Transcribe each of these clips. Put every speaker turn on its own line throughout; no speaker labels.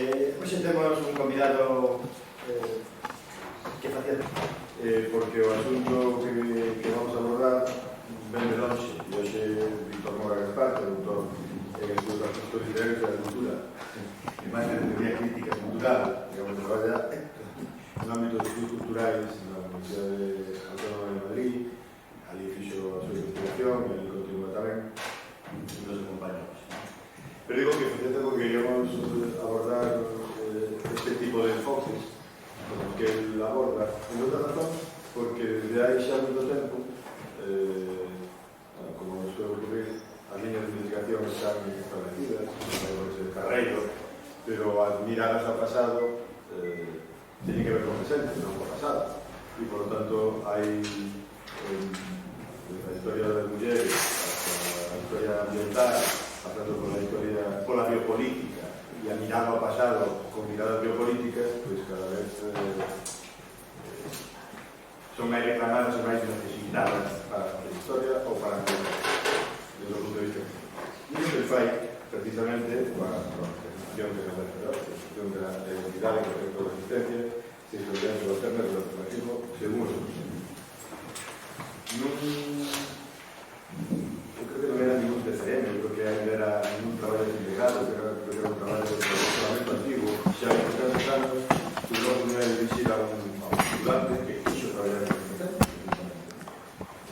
Hoxe temos un convidado que facía porque o asunto que vamos a abordar ven de longe e hoxe Víctor Mora Gaspar, traductor en estudos artísticos literarios e da cultura e máis de teoría crítica cultural, digamos, traballa no ámbito dos estudos culturais na Universidade Autónoma de Madrid. Ali fixo a súa investigación e ali continúa tamén e nos acompañamos. Pero digo que efectivamente porque queríamos abordar este tipo de enfoques como que él aborda, en outra razón, porque desde hai xa moito tempo, como nos suele ocurrir, as liñas de investigación están establecidas, non é de carreiro, pero as miradas ao pasado teñen que ver con o presente, non co pasado. E, por lo tanto, hai a historia das mulleres, a historia ambiental, pasando pola biopolítica e a mirada ao pasado con miradas biopolíticas, pois cada vez son máis reclamadas e máis necesitadas para a historia ou para a desde o punto de vista. E isto se fai precisamente para a construcción que se hace, a construcción de la identidade, que ten toda a existencia, se historias do alterno do alternativo, según os eu creo que non era ningún TCM, eu creo que ainda era ningún traballo ilegal, creo que era un traballo de relacionamento antigo. Xa en tantos anos, tuve a oportunidade de dirigir a un estudante que quiso traballar en este tema,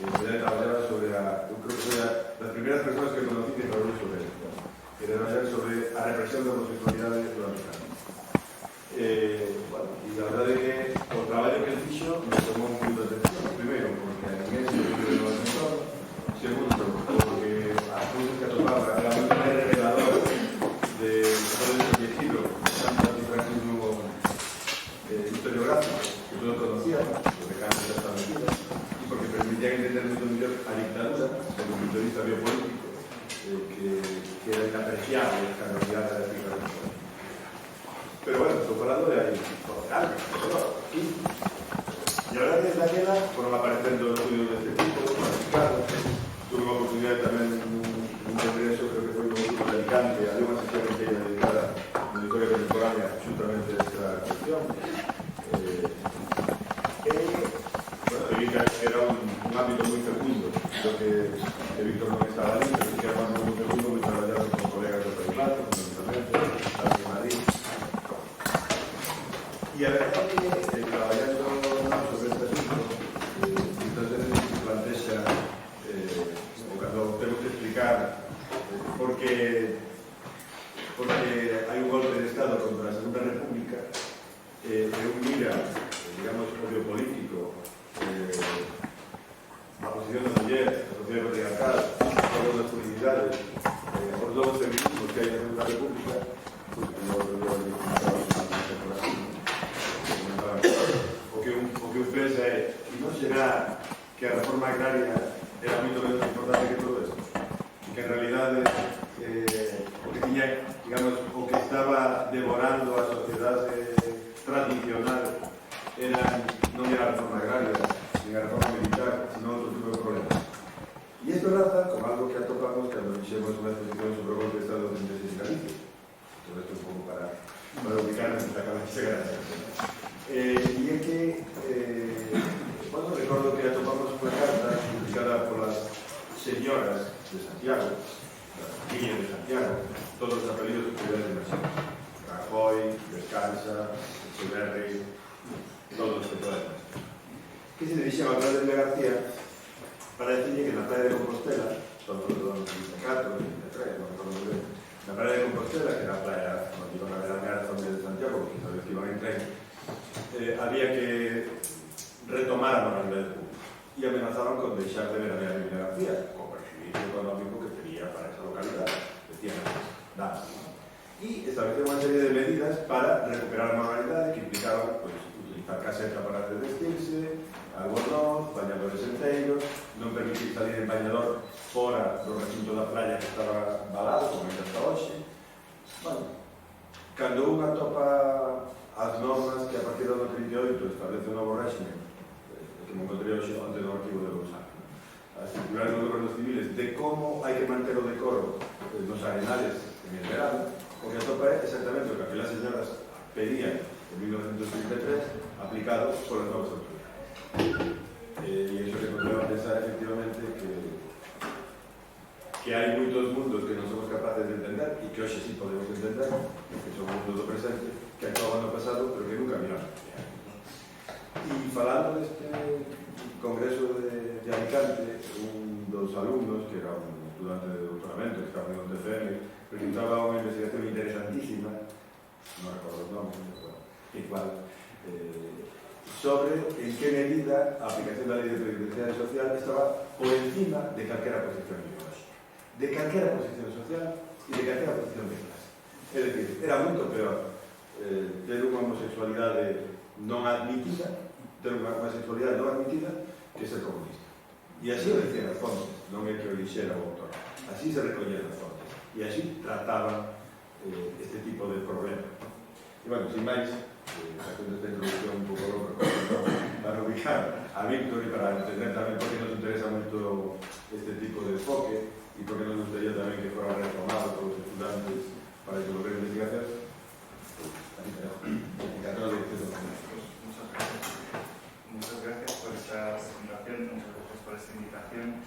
precisamente. E traballaba sobre eu creo que foi das primeiras persoas que conocí que traballou sobre esto, que traballar sobre a represión da homosexualidade durante anos. Bueno, e a verdade é que o traballo que ele fixo me tomou moito atención. Primeiro, porque a ninguén se vive no ascensor. Segundo, porque as cousas que atopaba era moito máis revelador de todo este estilo, tanto antifranquismo historiográfico, que todos conocíamos, porque Kant xa establecida, e porque permitía entender moito mellor a dictadura, desde o punto de vista biopolítico, que era inapreciable a realidade da dictadura. Pero bueno, estou falando de aí, aquí. E a verdade, desde aquela, foron aparecendo estudios deste tipo, claro. Tuve unha oportunidade tamén nun congreso, creo que foi un grupo de Alicante, había unha sesión inteira dedicada a la historia contemporánea justamente a esta cuestión. Bueno, vi que era un ámbito moi fecundo, creo que Víctor non estaba ali, pero que era un ámbito moi fecundo, moi traballado con colegas do País Vasco, fundamentalmente, tamén en Madrid. E a verdade é que traballando sobre este asunto, muchas veces se plantexa cando temos que explicar porque hai un golpe de Estado contra a Segunda República e un mira, digamos, o biopolítico, a posición da muller, a sociedade patriarcal, todas as publicidades, os novos feminismos que hai na Segunda República, o que un pensa é, e non será que a reforma agraria era moito menos importante que todo isto, e que en realidade o que tiña, digamos, o que estaba devorando a sociedade tradicional non era a reforma agraria, nin a reforma militar, sino outro tipo de problemas. E isto raza con algo que atopamos cando fixemos unha exposición sobre o golpe de Estado de sindicalistas. Todo isto un pouco para ubicarnos en la cabeza gracia. E é que bueno, recordo que atopamos unha carta publicada polas señoras de Santiago, las niñas de Santiago, todos os apelidos que tuvieran de Merced, Rajoy, Descansa, Echeverri, todos os que puedan. Que se dirixen ao Alcalde de García para decirle que na playa de Compostela, estamos falando do 24, 23, non recordo moi ben, na playa de Compostela, que era a playa onde iban a ver a Garza de Santiago, porque sabes que iban en tren, había que retomar a moralidade pública e amenazaban con deixar de ver a Viviana García con o perjuicio económico que tenía para esa localidade, decían nada. E establecieron unha serie de medidas para recuperar a moralidade que implicaban pues, utilizar caseta para revestirse, algodón, bañadores enteiros, non permitir salir en bañador fora do recinto da playa que estaba balado, como ainda hasta hoxe. Bueno, cando unha topa as normas que a partir do ano 38 establece o novo régimen, que me encontrei hoxe antes do arquivo de Gonzalo, as circulares dos gobernos civiles de como hai que manter o decoro nos arenales en el verano, o que atopa é exactamente o que aquelas señoras pedían en 1933 aplicados por las nuevas autoridades. Y eso le conlleva a pensar efectivamente que hai moitos mundos que non somos capaces de entender e que hoxe sí podemos entender, que son mundos do presente, que actuaban no pasado, pero que nunca miramos. E falando deste congreso de Alicante, un dos alumnos, que era un estudante de doutoramento, que estaba en el TFM, presentaba unha investigación interesantísima, non recordo os nomes, igual, sobre en que medida a aplicación da lei de previsibilidade social estaba por encima de calquera posición ideológica, de calquera posición social e de calquera posición de clase. É dicir, era moito peor ter unha homosexualidade non admitida, ter unha sexualidade non admitida, que ser comunista. E así o decían as fontes, non é que o dixera o autor. Así se recollían as fontes. E así trataban este tipo de problema. E, bueno, sin máis, haciendo esta introducción un pouco loca para ubicar a Víctor e para entender tamén por que nos interesa moito este tipo de enfoque e por que nos gustaría tamén que fuera retomado por os estudantes para desenvolver investigación. Así que, encantado de que
Muchas gracias por esta presentación, muchas gracias por esta invitación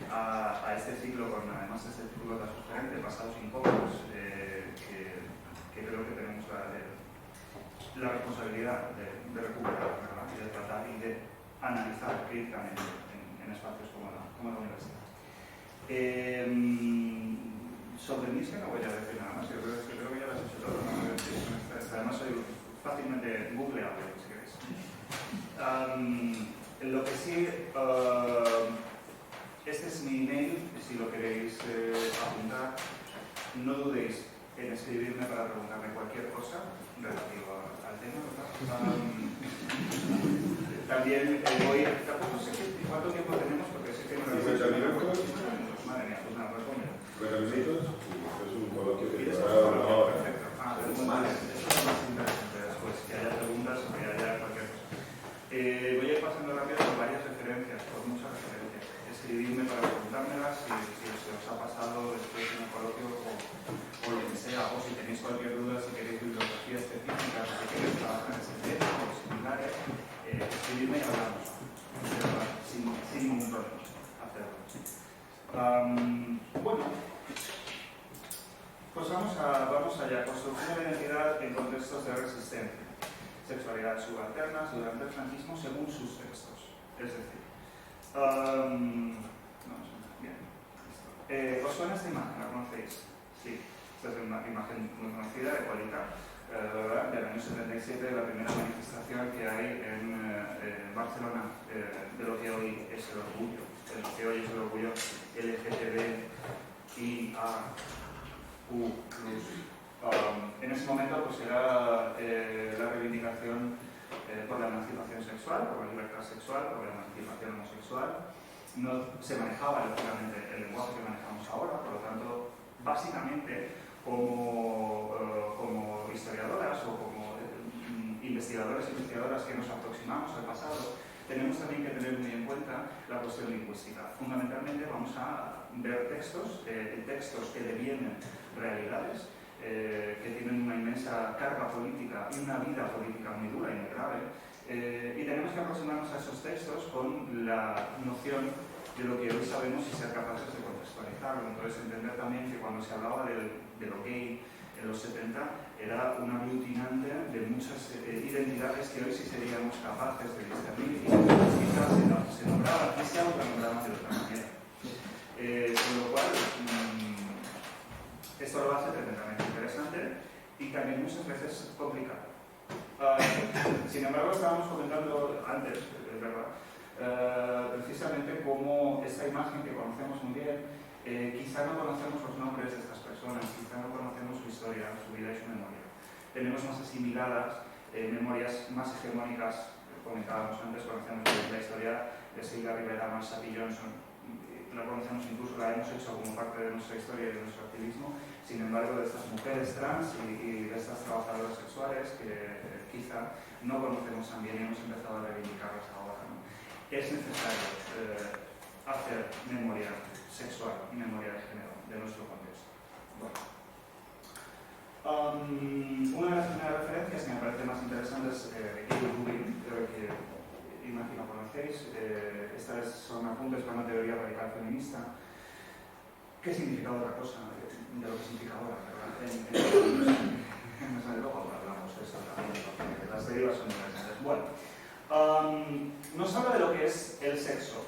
a este ciclo, con además este ciclo tan sugerente, Pasados Incómodos, que creo que tenemos la responsabilidad de recuperar, ¿verdad? Y de tratar y de analizar críticamente en espacios como la universidad. Sobre mí es que no voy a decir nada más, yo creo que ya lo has hecho todo, ¿no? Además soy fácilmente googleable, si queréis. Lo que sí, este es mi email, si lo queréis apuntar, no dudéis en escribirme para preguntarme cualquier cosa relativa al tema, ¿verdad? También voy, tampoco sé cuánto tiempo tenemos, porque sé que no lo
50 minutos.
Madre mía, pues nada, pues bueno.
50 minutos, es un coloquio que
llevará
una hora.
Perfecto. Vale, eso es lo más interesante después, que haya preguntas o que haya cualquier cosa. Voy a ir pasando rápido por varias referencias, por muchas referencias. Escribidme para preguntármelas si se os ha pasado después de un coloquio o lo que sea, o si tenéis cualquier duda, si queréis bibliografía específica, si queréis trabajar en ese tema o similares, escribidme y hablamos. Sin ningún problema hacerlo. Bueno, pues vamos allá. Construcción de la identidad en contextos de resistencia. Sexualidades subalternas durante el franquismo según sus textos. Es decir, bien, listo. ¿Os suena esta imagen? ¿La conocéis? Sí, esta es una imagen muy conocida de Qualitat, del año 77, de la primera manifestación que hay en Barcelona, de lo que hoy es el orgullo, LGTBIAQ+. En ese momento pues era la reivindicación por la emancipación sexual, por la libertad sexual, por la emancipación homosexual. No se manejaba lógicamente el lenguaje que manejamos ahora, por lo tanto, básicamente como historiadoras o como investigadores y investigadoras que nos aproximamos al pasado, tenemos también que tener muy en cuenta la cuestión lingüística. Fundamentalmente vamos a ver textos que devienen realidades, que tienen una inmensa carga política y una vida política muy dura y muy grave, y tenemos que aproximarnos a esos textos con la noción de lo que hoy sabemos y ser capaces de contextualizarlo. Entonces entender también que cuando se hablaba de lo gay en los 70 era un aglutinante de muchas identidades que hoy sí seríamos capaces de discernir y quizás se nombraban y se autonombraban de otra manera. Con lo cual, esto lo hace tremendamente interesante y también muchas veces complicado. Sin embargo, estábamos comentando antes, es verdad, precisamente cómo esta imagen que conocemos muy bien, quizá no conocemos los nombres de estas personas, quizá no conocemos su historia, su vida y su memoria. Tenemos más asimiladas memorias más hegemónicas, comentábamos antes, conocemos la historia de Silvia Rivera, Marsha P. Johnson, la conocemos, incluso la hemos hecho como parte de nuestra historia y de nuestro activismo. Sin embargo, de estas mujeres trans y de estas trabajadoras sexuales que quizá no conocemos también y hemos empezado a reivindicarlas ahora, ¿no? Es necesario hacer memoria sexual y memoria de género de nuestro contexto. Bueno. Una de las primeras referencias que parece más interesantes de Kevin Rubin, que imagino conocéis. Estas son apuntes para una teoría radical feminista. ¿Qué significa otra cosa de lo que significa ahora, verdad? Luego hablamos de eso también, porque las derivas son interesantes. Bueno, nos habla de lo que es el sexo.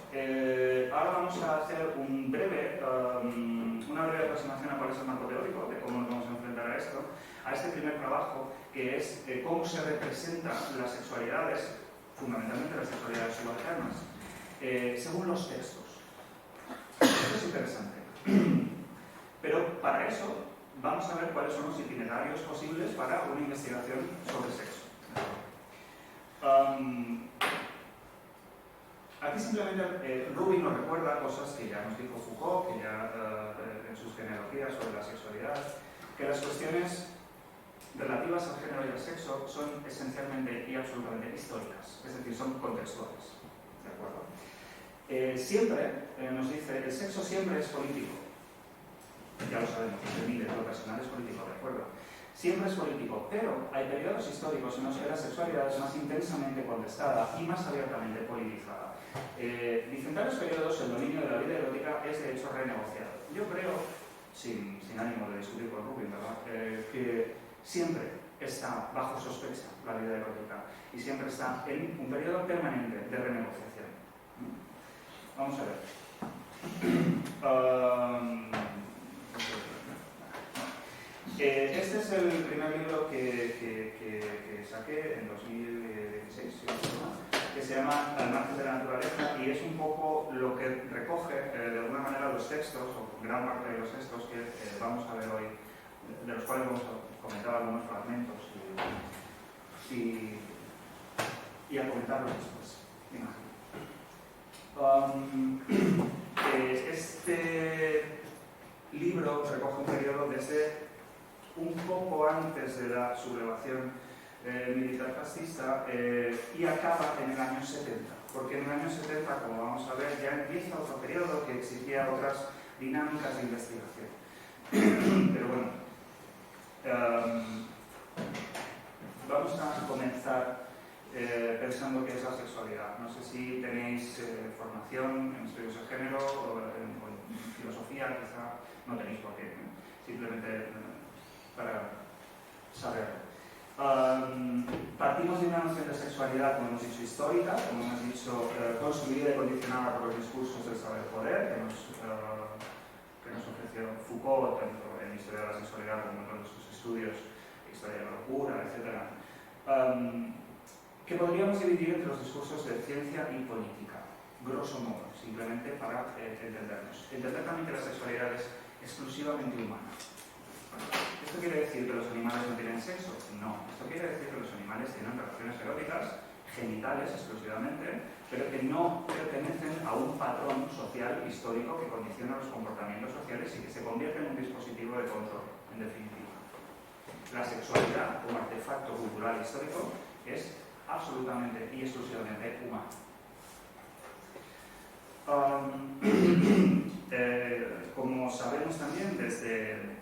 Ahora vamos a hacer una breve aproximación a cuál es el marco teórico, de cómo nos vamos a enfrentar a esto, a este primer trabajo, que es cómo se representan las sexualidades, fundamentalmente las sexualidades subalternas, según los textos. Esto es interesante. Pero para eso vamos a ver cuáles son los itinerarios posibles para una investigación sobre sexo. Aquí simplemente Rubin nos recuerda cosas que ya nos dijo Foucault, que ya en sus genealogías sobre la sexualidad, que las cuestiones relativas al género y al sexo son esencialmente y absolutamente históricas, es decir, son contextuales. ¿De acuerdo? Siempre nos dice, el sexo siempre es político. Ya lo sabemos, el límite personal es político, ¿de acuerdo? Siempre es político, pero hay periodos históricos en los que la sexualidad es más intensamente contestada y más abiertamente politizada. En tales periodos el dominio de la vida erótica es de hecho renegociado. Yo creo, sin ánimo de discutir con Rubin, ¿verdad? Que siempre está bajo sospecha la vida erótica y siempre está en un periodo permanente de renegociación. Vamos a ver. Este es el primer libro que saqué en 2016, que se llama Al margen de la naturaleza, y es un poco lo que recoge de alguna manera los textos, o gran parte de los textos que vamos a ver hoy, de los cuales vamos a comentar algunos fragmentos y a comentarlos después, imagino. Este libro recoge un periodo desde un poco antes de la sublevación militar fascista y acaba en el año 70, porque en el año 70, como vamos a ver, ya empieza otro periodo que exigía otras dinámicas de investigación. Pero bueno, vamos a comenzar pensando qué es la sexualidad. No sé si tenéis formación en estudios de género o en filosofía, quizá no tenéis por qué, simplemente para saberlo. Partimos de una noción de sexualidad, como hemos dicho, histórica, como hemos dicho, construida y condicionada por los discursos del saber-poder que nos ofreció Foucault, tanto en Historia de la Sexualidad como en todos sus estudios, Historia de la Locura, etc. Que podríamos dividir entre los discursos de ciencia y política, grosso modo, simplemente para entendernos. Entender también que la sexualidad es exclusivamente humana. ¿Esto quiere decir que los animales no tienen sexo? No. Esto quiere decir que los animales tienen relaciones eróticas, genitales exclusivamente, pero que no pertenecen a un patrón social histórico que condiciona los comportamientos sociales y que se convierte en un dispositivo de control, en definitiva. La sexualidad, como artefacto cultural histórico, es absolutamente y exclusivamente humana. Como sabemos también desde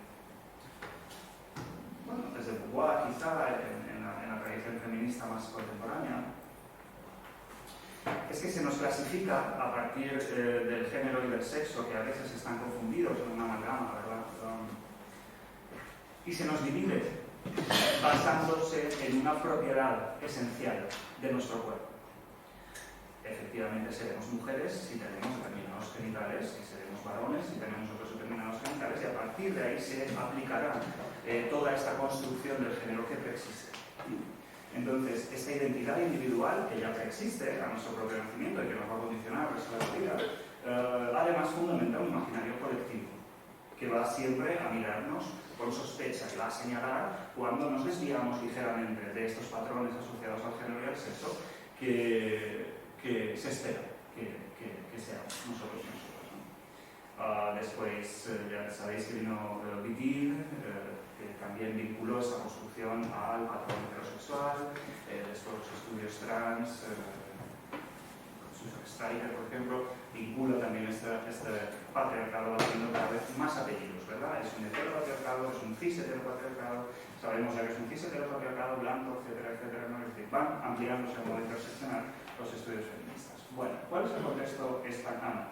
Beauvoir, quizá en la tradición feminista más contemporánea, es que se nos clasifica a partir del género y del sexo, que a veces están confundidos en una amalgama, ¿verdad? Y se nos divide basándose en una propiedad esencial de nuestro cuerpo. Efectivamente seremos mujeres si tenemos determinados genitales, y seremos varones si tenemos otros determinados genitales, y a partir de ahí se aplicará toda esta construcción del género que preexiste. Entonces, esta identidad individual, que ya preexiste a nuestro propio nacimiento y que nos va a condicionar el resto de la vida, además fundamenta un imaginario colectivo, que va siempre a mirarnos con sospecha, que va a señalar cuando nos desviamos ligeramente de estos patrones asociados al género y al sexo que se espera que seamos nosotros. Después ya sabéis que vino Vitir, que también vinculó esta construcción al patrón heterosexual, después los estudios trans, Susan Stryker, por ejemplo, vincula también este patriarcado haciendo cada vez más apellidos, ¿verdad? Es un heteropatriarcado, es un cis heteropatriarcado, sabemos ya que es un cis heteropatriarcado, blanco, etcétera, etcétera, ¿no? Es decir, van ampliándose a modo interseccional los estudios feministas. Bueno, ¿cuál es el contexto español?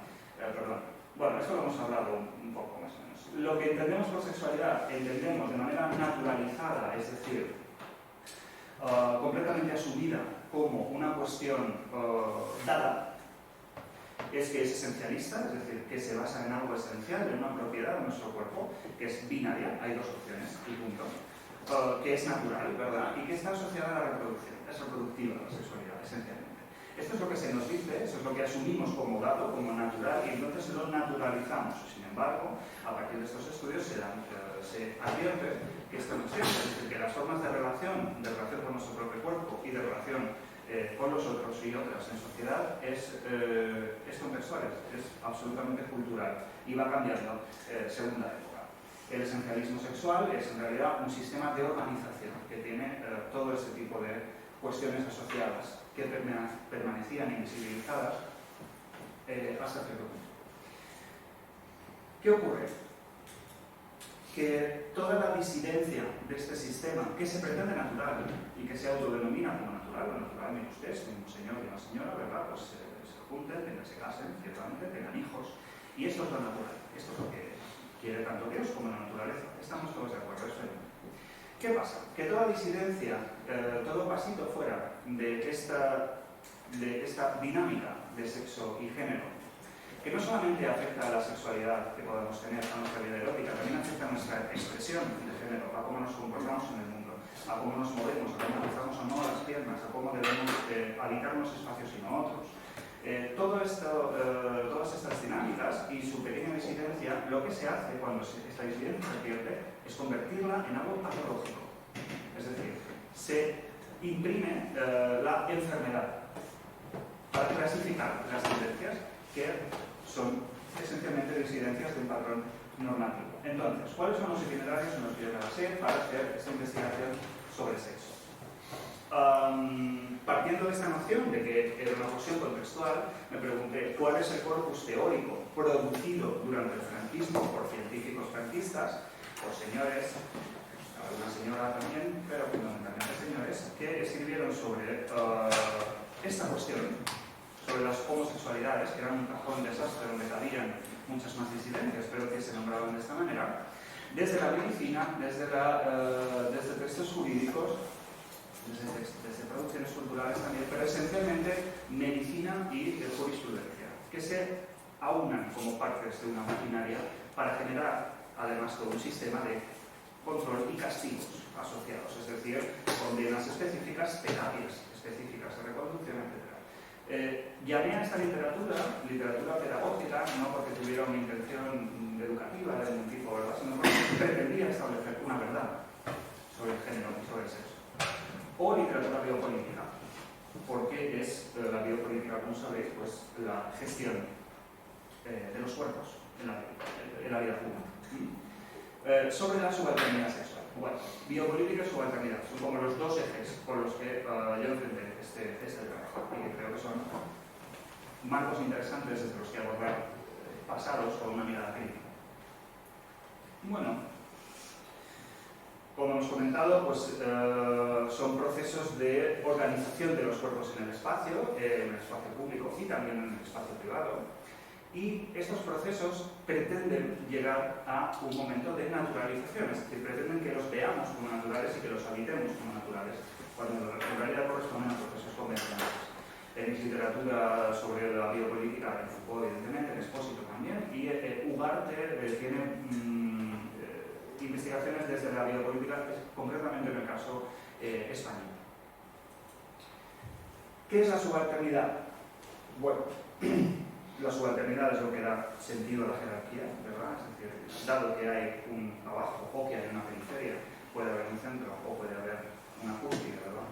Bueno, esto lo hemos hablado un poco más o menos. Lo que entendemos por sexualidad, entendemos de manera naturalizada, es decir, completamente asumida como una cuestión dada, es que es esencialista, es decir, que se basa en algo esencial, en una propiedad de nuestro cuerpo, que es binaria, hay dos opciones y punto, que es natural, ¿verdad? Y que está asociada a la reproducción, es reproductiva la sexualidad, esencialmente. Esto es lo que se nos dice, eso es lo que asumimos como dado, como natural, y entonces lo naturalizamos. Sin embargo, a partir de estos estudios se advierte que esto no es cierto, es decir, que las formas de relación con nuestro propio cuerpo y de relación con los otros y otras en sociedad es contextual, es absolutamente cultural y va cambiando según la época. El esencialismo sexual es en realidad un sistema de organización que tiene todo este tipo de cuestiones asociadas que permanecían invisibilizadas hasta cierto punto. ¿Qué ocurre? Que toda la disidencia de este sistema, que se pretende natural y que se autodenomina como natural, lo natural mire usted, es un señor y una señora, ¿verdad? Pues se junten, se casen, ciertamente, tengan hijos, y esto es lo natural, esto es lo que quiere tanto Dios como la naturaleza. Estamos todos de acuerdo, eso es. ¿Qué pasa? Que toda disidencia, todo pasito fuera de esta dinámica de sexo y género, que no solamente afecta a la sexualidad que podemos tener, a nuestra vida erótica, también afecta a nuestra expresión de género, a cómo nos comportamos en el mundo, a cómo nos movemos, a cómo usamos o no las piernas, a cómo debemos habitar unos espacios y no otros. Todas estas dinámicas y su pequeña disidencia, lo que se hace cuando esta disidencia se pierde es convertirla en algo patológico. Es decir, se imprime la enfermedad para clasificar las tendencias que son esencialmente disidencias de un patrón normativo. Entonces, ¿cuáles son los itinerarios en los que yo me basé para hacer esta investigación sobre sexo? Partiendo de esta noción de que era una cuestión contextual, me pregunté cuál es el corpus teórico producido durante el franquismo por científicos franquistas, por señores, alguna señora también, pero fundamentalmente señores, que escribieron sobre esta cuestión, sobre las homosexualidades, que eran un cajón desastre donde cabían muchas más disidencias, pero que se nombraban de esta manera, desde la medicina, desde textos jurídicos, desde producciones culturales también, pero esencialmente medicina y jurisprudencia, que se aunan como partes de una maquinaria para generar, además, todo un sistema de control y castigos asociados, es decir, condenas específicas, terapias específicas de reconducción, etc. Llamé a esta literatura pedagógica, no porque tuviera una intención educativa de ningún tipo, ¿verdad?, sino porque pretendía establecer una verdad sobre el género y sobre el sexo. O literatura biopolítica, porque es la biopolítica, como sabéis, pues la gestión de los cuerpos en la vida pública. Sobre la subalternidad sexual. Bueno, biopolítica y subalternidad son como los dos ejes por los que yo enfrenté este trabajo, y que creo que son marcos interesantes desde los que abordar pasados con una mirada crítica. Bueno, como hemos comentado, pues son procesos de organización de los cuerpos en el espacio público y también en el espacio privado. Y estos procesos pretenden llegar a un momento de naturalización, es decir, pretenden que los veamos como naturales y que los habitemos como naturales, cuando en realidad corresponden a procesos convencionales. Tenéis literatura sobre la biopolítica en Foucault, evidentemente, en Expósito también, y Ugarte tiene investigaciones desde la biopolítica, concretamente en el caso español. ¿Qué es la subalternidad? Bueno, la subalternidad es lo que da sentido a la jerarquía, ¿verdad? Es decir, dado que hay un abajo o que hay una periferia, puede haber un centro o puede haber una cúspide, ¿verdad?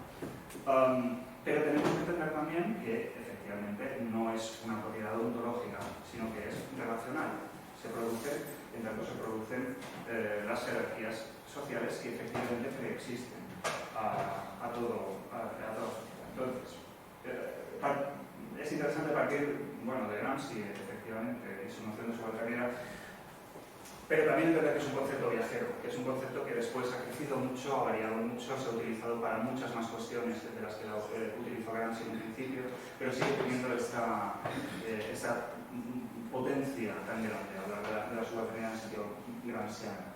Pero tenemos que entender también que efectivamente no es una propiedad ontológica, sino que es relacional. En tanto se producen las jerarquías sociales que efectivamente preexisten a toda la sociedad. Entonces, es interesante partir, bueno, de Gramsci, efectivamente, y su noción de subalternidad, pero también entender que es un concepto viajero, que es un concepto que después ha crecido mucho, ha variado mucho, se ha utilizado para muchas más cuestiones de las que utilizó Gramsci en un principio, pero sigue teniendo esta potencia tan grande, hablar de la subalternidad en el sentido gramsciano.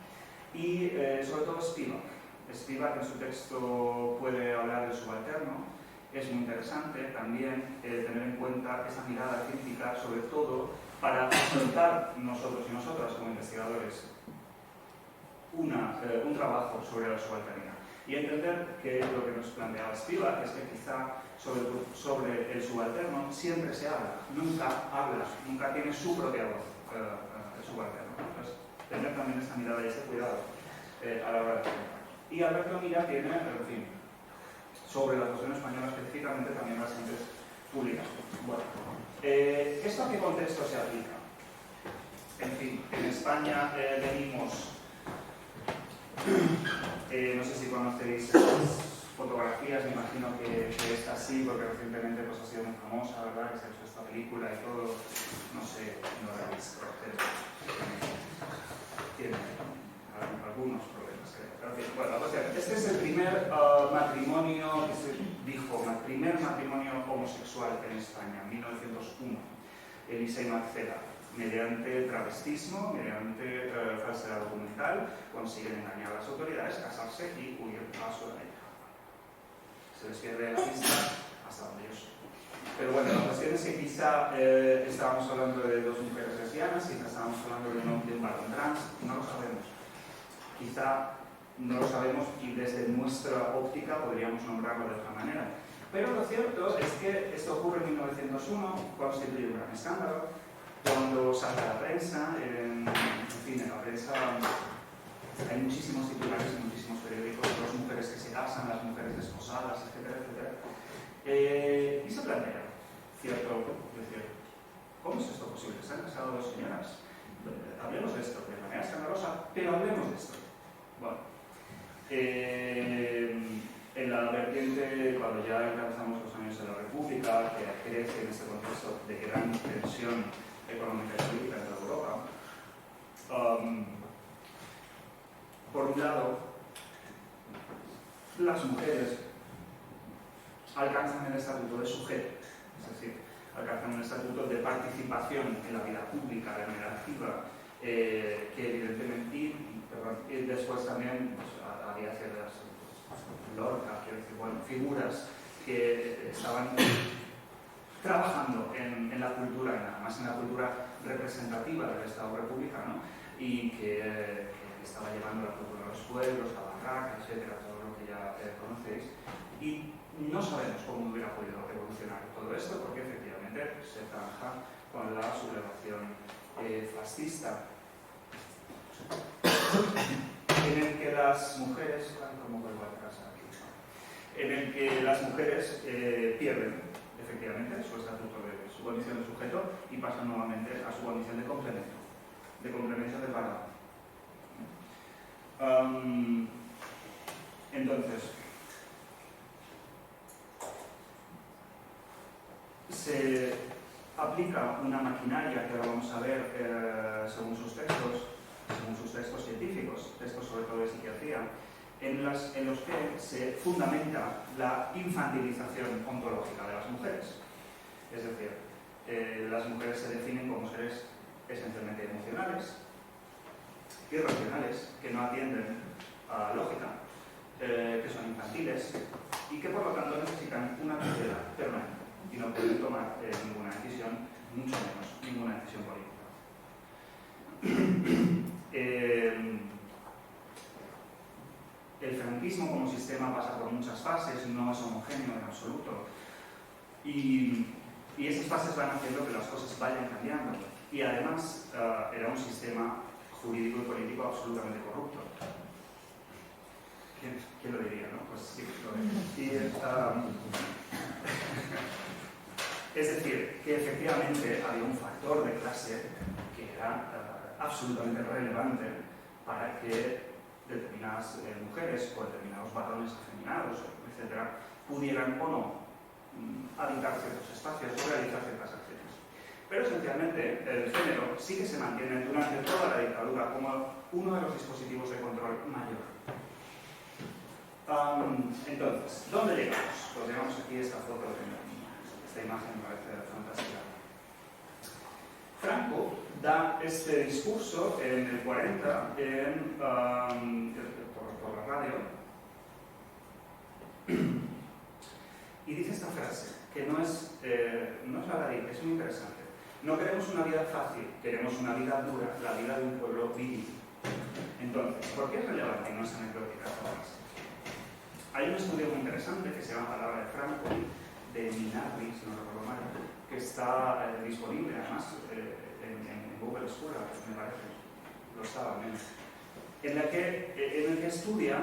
Y sobre todo Spivak. Spivak en su texto puede hablar del subalterno. Es muy interesante también tener en cuenta esa mirada crítica, sobre todo para afrontar nosotros y nosotras como investigadores un trabajo sobre la subalternidad y entender que lo que nos planteaba Spivak es que quizá sobre el subalterno siempre se habla, nunca tiene su propia voz el subalterno, ¿no? Entonces, tener también esta mirada y ese cuidado a la hora de hacer. Y Alberto Mira tiene, en fin, sobre la cuestión española específicamente también bastantes publicaciones. Bueno, ¿esto a qué contexto se aplica? En fin, en España venimos, no sé si conocéis fotografías, me imagino que esta sí, porque recientemente pues, ha sido muy famosa, ¿verdad? Que se ha hecho esta película y todo, no sé, no la he visto, tiene algunos problemas, creo. Bueno, o sea, este es el primer matrimonio, que se dijo, el primer matrimonio homosexual en España, en 1901, Elisa y Marcela. Mediante travestismo, mediante falsedad documental, consiguen engañar a las autoridades, casarse y huir a Sudamérica. Se les pierde la pista hasta donde yo sé. Pero bueno, la cuestión es que quizá estábamos hablando de dos mujeres lesbianas, quizá estábamos hablando de un varón trans, no lo sabemos. Quizá no lo sabemos y desde nuestra óptica podríamos nombrarlo de otra manera. Pero lo cierto es que esto ocurre en 1901, constituye un gran escándalo. Cuando sale a la prensa, en la prensa hay muchísimos titulares en muchísimos periódicos, las mujeres que se casan, las mujeres desposadas, etcétera, etcétera. Y se plantea, cierto, decir, ¿cómo es esto posible? ¿Se han casado dos señoras? Hablemos de esto de manera escandalosa, pero hablemos de esto. Bueno, en la vertiente, cuando ya alcanzamos los años de la República, que crece en este contexto de gran tensión económica y política en toda Europa, por un lado, las mujeres alcanzan el estatuto de sujeto, es decir, alcanzan un estatuto de participación en la vida pública de manera activa, que evidentemente, y después también pues, había ciertas Lorca, quiero decir, bueno, figuras que estaban trabajando en la cultura, más en la cultura representativa del Estado republicano y que estaba llevando la cultura a los pueblos, la barraca, etcétera, todo lo que ya conocéis. Y no sabemos cómo hubiera podido evolucionar todo esto porque efectivamente se trabaja con la sublevación fascista. En el que las mujeres, ¿cómo vuelvo a casa aquí? En el que las mujeres pierden efectivamente su estatuto de su condición de sujeto y pasan nuevamente a su condición de complemento del varón. Entonces, se aplica una maquinaria que ahora vamos a ver según sus textos científicos, textos sobre todo de psiquiatría, en los que se fundamenta la infantilización ontológica de las mujeres. Es decir, las mujeres se definen como seres esencialmente emocionales, irracionales, que no atienden a la lógica, que son infantiles y que por lo tanto necesitan una tutela permanente y no pueden tomar ninguna decisión, mucho menos ninguna decisión política. El franquismo como sistema pasa por muchas fases, no es homogéneo en absoluto y esas fases van haciendo que las cosas vayan cambiando y además era un sistema jurídico y político absolutamente corrupto. ¿Quién lo diría, no? Pues sí, es decir, que efectivamente había un factor de clase que era absolutamente relevante para que determinadas mujeres o determinados varones afeminados, etcétera, pudieran o no habitar ciertos espacios o realizar ciertas acciones. Pero esencialmente el género sí que se mantiene durante toda la dictadura como uno de los dispositivos de control mayor. Entonces, ¿dónde llegamos? Pues llegamos aquí a esta foto, esta imagen me parece fantástica. Franco da este discurso en el 40 por la radio y dice esta frase, que no es baladí, es muy interesante. No queremos una vida fácil, queremos una vida dura, la vida de un pueblo vivido. Entonces, ¿por qué es relevante y no es anecdótica esta frase? Hay un estudio muy interesante que se llama Palabra de Franco, de Minardi, si no recuerdo mal, que está disponible además en Google Scholar, me parece, lo estaba al menos, en el que estudia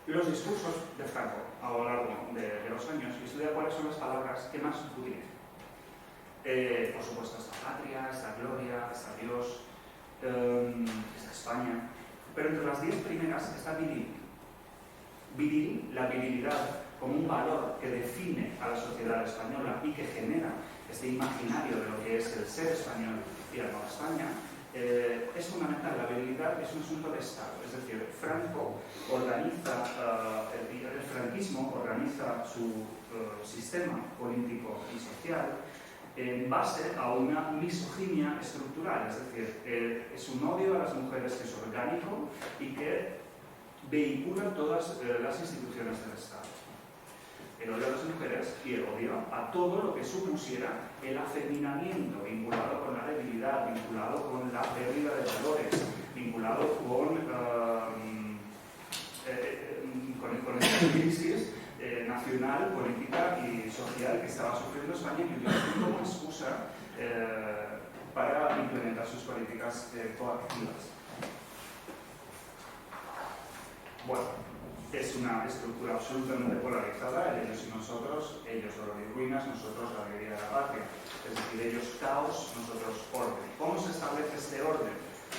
los discursos de Franco a lo largo de los años y estudia cuáles son las palabras que más utiliza. Por supuesto, está patria, está gloria, está Dios, está España, pero entre las 10 primeras está viril. Viril, la virilidad como un valor que define a la sociedad española y que genera este imaginario de lo que es el ser español y la Nueva España, es fundamental. La virilidad es un asunto de Estado, es decir, Franco organiza, el franquismo organiza su sistema político y social en base a una misoginia estructural, es decir, es un odio a las mujeres que es orgánico y que vehicula todas las instituciones del Estado. El odio a las mujeres y el odio a todo lo que supusiera el afeminamiento, vinculado con la debilidad, vinculado con la pérdida de valores, vinculado con esta crisis nacional, política y social que estaba sufriendo España y que utilizó como excusa para implementar sus políticas coactivas. Bueno, es una estructura absolutamente polarizada, el ellos y nosotros, ellos dolor y ruinas, nosotros la alegría de la patria. Es decir, ellos caos, nosotros orden. ¿Cómo se establece este orden?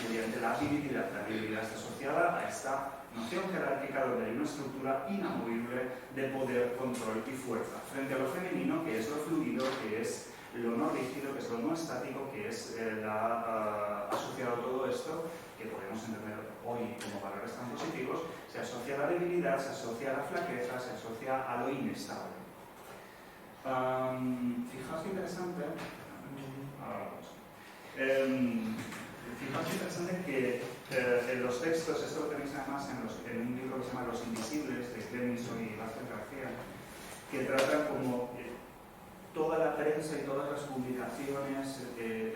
Mediante la virilidad. La virilidad está asociada a esta noción jerárquica donde hay una estructura inamovible de poder, control y fuerza. Frente a lo femenino, que es lo fluido, que es lo no rígido, que es lo no estático, que es asociado a todo esto, que podemos entender hoy como valores tan positivos, se asocia a la debilidad, se asocia a la flaqueza, se asocia a lo inestable. Fijaos qué interesante. Fijaos qué interesante que en los textos, esto lo tenéis además en un libro que se llama Los Invisibles, de Clemenson y Vázquez García, que tratan como toda la prensa y todas las publicaciones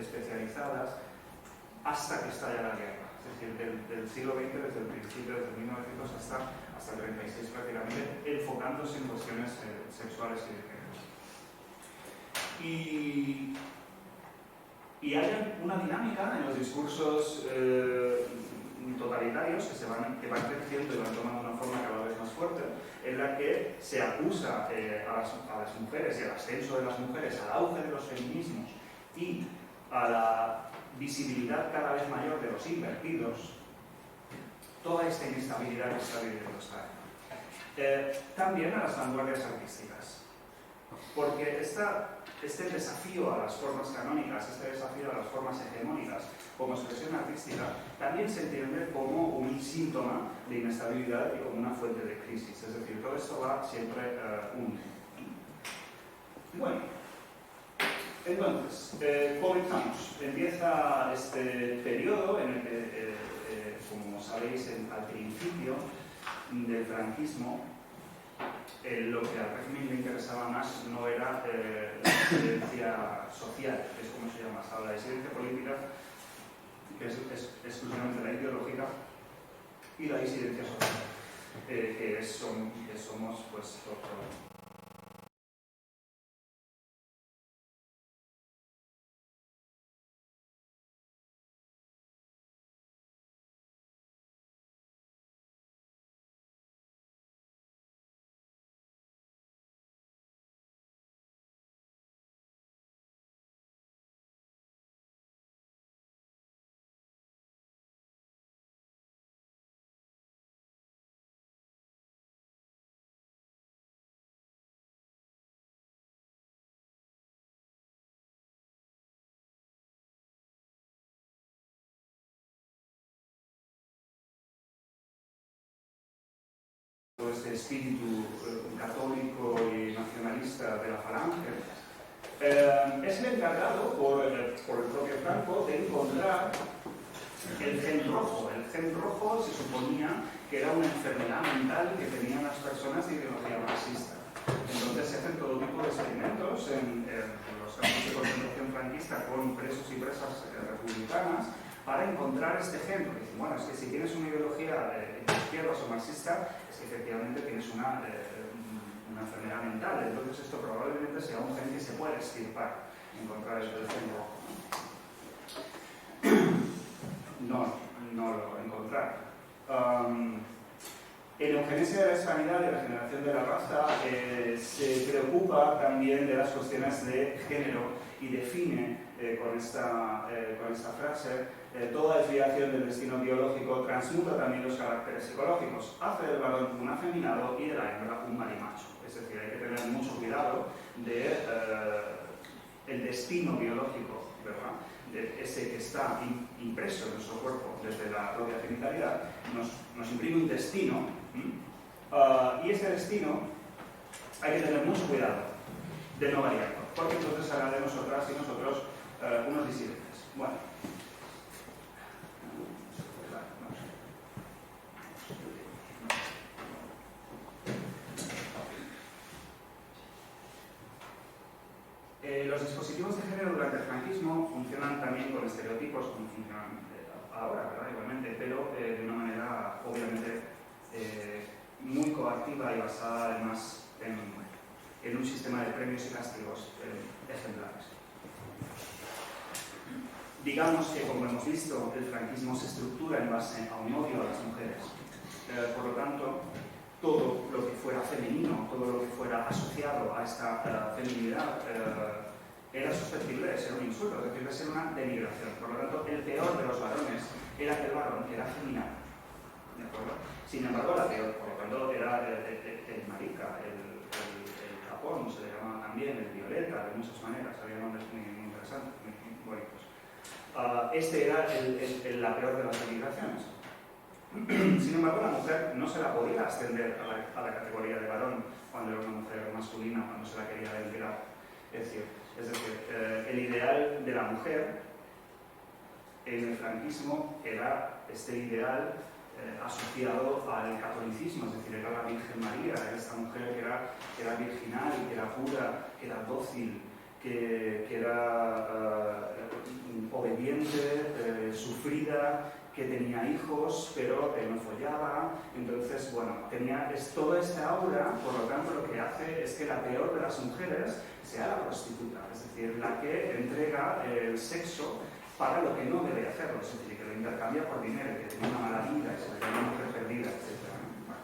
especializadas hasta que estalla la guerra. Es decir, del siglo XX, desde el principio, desde 1900 hasta el 36 prácticamente, enfocándose en cuestiones sexuales y de género. Y hay una dinámica en los discursos totalitarios que van creciendo y van tomando una forma cada vez más fuerte, en la que se acusa a las mujeres y al ascenso de las mujeres, al auge de los feminismos y a la visibilidad cada vez mayor de los invertidos, toda esta inestabilidad que está viviendo España. También a las vanguardias artísticas, porque este desafío a las formas canónicas, este desafío a las formas hegemónicas como expresión artística, también se entiende como un síntoma de inestabilidad y como una fuente de crisis. Es decir, todo esto va siempre unido. Bueno, entonces, comenzamos. Empieza este periodo en el que, como sabéis, al principio del franquismo, lo que al régimen le interesaba más no era la disidencia social, que es como se llama hasta ahora, la disidencia política, que es exclusivamente la ideológica, y la disidencia social, que somos pues otro. todo este espíritu católico y nacionalista de la Falange, es el encargado por el propio Franco de encontrar el gen rojo. El gen rojo se suponía que era una enfermedad mental que tenían las personas de ideología marxista. Entonces se hacen todo tipo de experimentos en los campos de concentración franquista con presos y presas republicanas para encontrar este gen. Porque dicen, bueno, es que si tienes una ideología de izquierdas o marxista, es que efectivamente tienes una enfermedad mental. Entonces esto probablemente sea un gen que se puede extirpar, encontrar el gen rojo. No lo encontrar. En Eugenesia de la Hispanidad y Regeneración de la Raza se preocupa también de las cuestiones de género y define con esta frase toda desviación del destino biológico transmuta también los caracteres psicológicos, hace del varón un afeminado y de la hembra un marimacho. Es decir, hay que tener mucho cuidado de el destino biológico, ¿verdad? De ese que está impreso en nuestro cuerpo desde la propia genitalidad, nos imprime un destino, y ese destino hay que tener mucho cuidado de no variarlo, porque entonces hará de nosotras y nosotros unos disidentes. Bueno. Los dispositivos de género durante el franquismo funcionan también con estereotipos, como funcionan ahora, ¿verdad? Igualmente, pero de una manera, obviamente, muy coactiva y basada además en un sistema de premios y castigos ejemplares. Digamos que, como hemos visto, el franquismo se estructura en base a un odio a las mujeres. Por lo tanto, todo lo que fuera femenino, todo lo que fuera asociado a esta feminidad, era susceptible de ser un insulto, es decir, de ser una denigración. Por lo tanto, el peor de los varones era aquel varón que era feminado. ¿De acuerdo? Sin embargo, la peor, por lo tanto, era el marica, el capón, se le llamaba también, el violeta, de muchas maneras, había nombres muy interesantes, muy bonitos. Este era la peor de las denigraciones. Sin embargo, la mujer no se la podía ascender a la categoría de varón cuando era una mujer masculina, cuando se la quería denigrar. Es decir, el ideal de la mujer en el franquismo era este ideal asociado al catolicismo, es decir, era la Virgen María, era esta mujer que era virginal, que era pura, que era dócil, que era obediente, sufrida, que tenía hijos, pero no follaba. Entonces, bueno, toda esta aura, por lo tanto, lo que hace es que la peor de las mujeres sea la prostituta, es decir, la que entrega el sexo para lo que no debe hacerlo, es decir, que lo intercambia por dinero, que tiene una mala vida, que se le llama mujer perdida, etc. Bueno.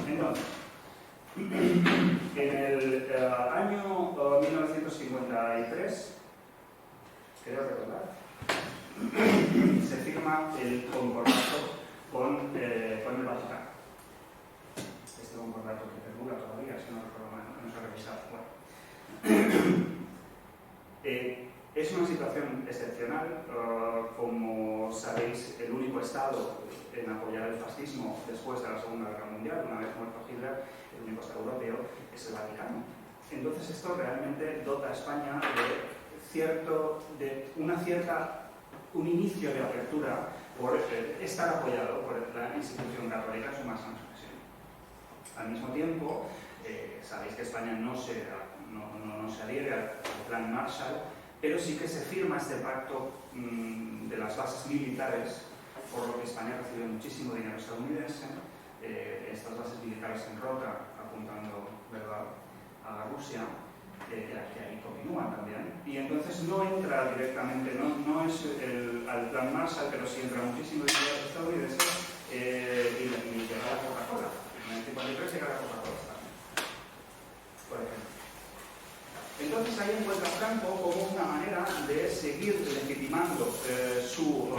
Entonces, en el año 1953, creo recordar, se firma el concordato con el Vaticano. Este concordato que perdura todavía, si no recuerdo mal, no se ha revisado. Bueno. Es una situación excepcional. Como sabéis, el único Estado en apoyar el fascismo después de la Segunda Guerra Mundial, una vez muerto Hitler, el único Estado europeo es el Vaticano. Entonces esto realmente dota a España de un inicio de apertura por estar apoyado por la institución católica en su máxima expresión. Al mismo tiempo, sabéis que España no se adhiere al plan Marshall, pero sí que se firma este pacto de las bases militares, por lo que España recibe muchísimo dinero estadounidense, estas bases militares en Rota, apuntando, ¿verdad?, a Rusia, que ahí continúan también, y entonces no entra directamente, no es al plan Marshall, pero sí entra muchísimo dinero estadounidense y llega la Coca-Cola. En el 53 llega la Coca-Cola, por ejemplo. Entonces ahí encuentra Franco como una manera de seguir legitimando su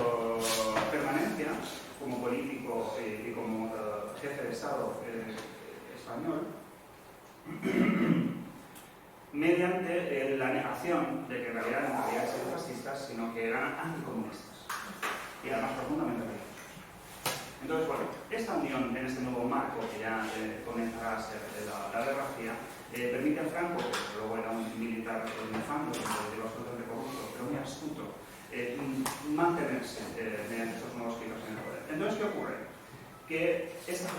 permanencia como político y como jefe de Estado español, mediante la negación de que en realidad no habían sido fascistas, sino que eran anticomunistas y además profundamente religiosos. Entonces, bueno, esta unión en este nuevo marco que ya comenzará a ser la Guerra Fría, permite a Franco, que luego era un militar nefando, absolutamente corrupto, pero muy astuto, mantenerse mediante estos nuevos giros en el poder. Entonces, ¿qué ocurre? Que esta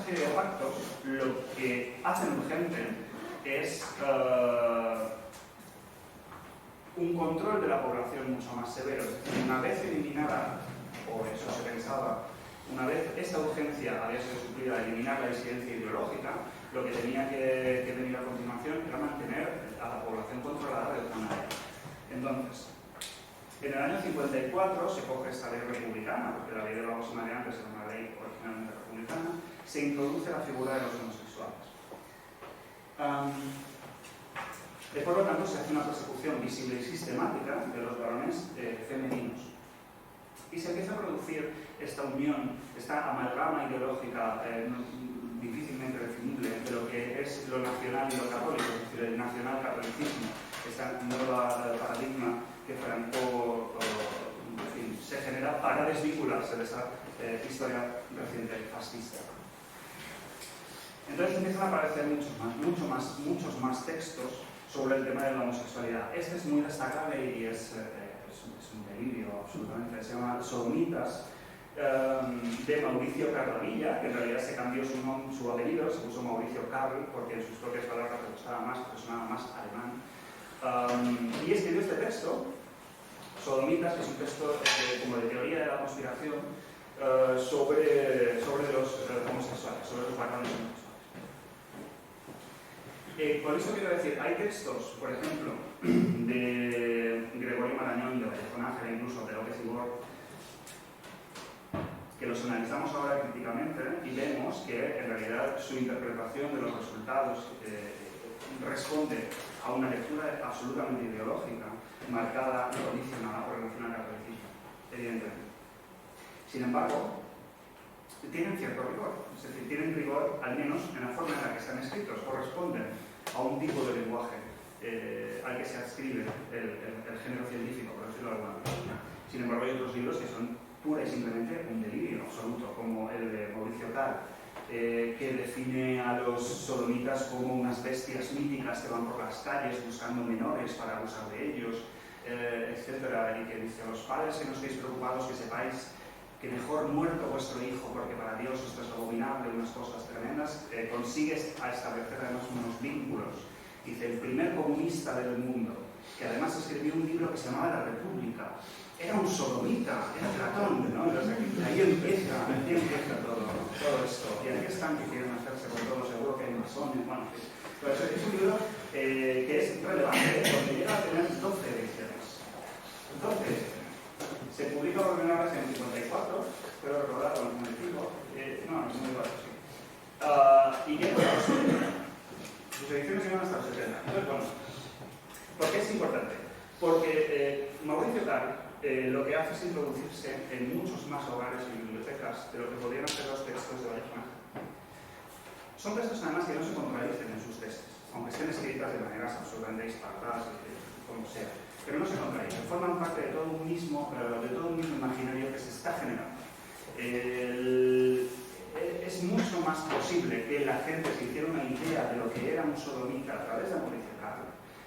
serie de pactos lo que hacen urgente es un control de la población mucho más severo. Una vez eliminada, o eso se pensaba, una vez esta urgencia había sido suplida a eliminar la disidencia ideológica, lo que tenía que venir a continuación era mantener a la población controlada de otra manera. Entonces, en el año 54 se coge esta ley republicana, porque la ley de Vagos y Maleantes era una ley originalmente republicana, se introduce la figura de los homosexuales. Por lo tanto, se hace una persecución visible y sistemática de los varones femeninos. Y se empieza a producir esta unión, esta amalgama ideológica difícilmente definible de lo que es lo nacional y lo católico, es decir, el nacional-catolicismo, esta nueva paradigma que Franco se genera para desvincularse de esa historia reciente fascista. Entonces empiezan a aparecer muchos más textos sobre el tema de la homosexualidad. Este es muy destacable y es un delirio absolutamente. Se llama Sodomitas, de Mauricio Carlavilla, que en realidad se cambió su apellido, se puso Mauricio Carl, porque en sus propias palabras le gustaba más, porque sonaba más alemán. Y escribió este texto, Sodomitas, que es un texto como de teoría de la conspiración, sobre los homosexuales, sobre los varones homosexuales. Con esto quiero decir, hay textos, por ejemplo, de Gregorio Marañón, de Vallejo Nájera, incluso de López Ibor, que los analizamos ahora críticamente y vemos que en realidad su interpretación de los resultados responde a una lectura absolutamente ideológica, marcada y condicionada por el nacionalcatolicismo, evidentemente. Sin embargo, tienen cierto rigor, es decir, tienen rigor al menos en la forma en la que están escritos, corresponden a un tipo de lenguaje al que se adscribe el género científico, por decirlo de alguna manera. Sin embargo, hay otros libros que son pura y simplemente un delirio absoluto, como el de Mauricio Carl, que define a los sodomitas como unas bestias míticas que van por las calles buscando menores para abusar de ellos, etc. Y que dice a los padres que no estéis preocupados, que sepáis que mejor muerto vuestro hijo, porque para Dios esto es abominable, unas cosas tremendas. Consigues a establecer además unos vínculos. Dice, el primer comunista del mundo, que además escribió un libro que se llamaba La República, era un sodomita, era Platón, ¿no? Entonces, ahí empieza todo esto. Y aquí están que quieren hacerse con todo, seguro que hay masones, bueno, pues es un libro que es relevante, porque llega a tener 12 ediciones. 12 ediciones. Se publica por primera vez en el 54, pero recordado en el 95, no, es muy barato, sí. Y llega a los 70. Sus ediciones llegan hasta los 70. Entonces, bueno, ¿por qué es importante? Porque Mauricio Carl lo que hace es introducirse en muchos más hogares y bibliotecas de lo que podrían ser los textos de Vallejo Nájera. Son textos además que no se contradicen en sus textos, aunque estén escritas de maneras absolutamente disparatadas, como sea. Pero no se contradicen, forman parte de todo un mismo imaginario que se está generando. Es mucho más posible que la gente se hiciera una idea de lo que era un sodomita a través de Mauricio Carl,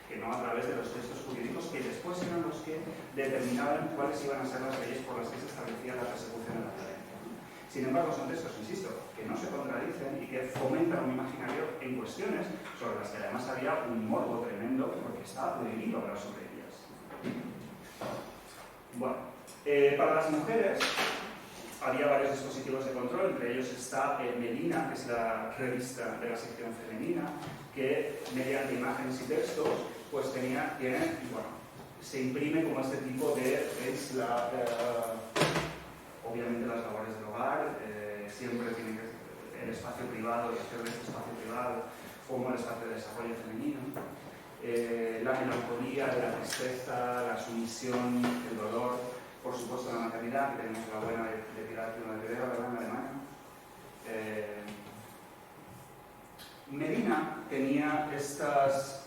que no a través de los textos jurídicos que después eran los que determinaban cuáles iban a ser las leyes por las que se establecía la persecución de la violencia. Sin embargo, son textos, insisto, que no se contradicen y que fomentan un imaginario en cuestiones sobre las que además había un morbo tremendo porque estaba prohibido hablar sobre ellas. Bueno, para las mujeres había varios dispositivos de control, entre ellos está Medina, que es la revista de la sección femenina, que mediante imágenes y textos pues se imprime como este tipo de obviamente las labores del hogar, siempre tiene que ser el espacio privado y hacer de este espacio privado como el espacio de desarrollo femenino, la melancolía, la tristeza, la sumisión, el dolor, por supuesto la maternidad, que tenemos la buena de Pilar Primo de Rivera, ¿verdad? En Alemania. Medina tenía estas,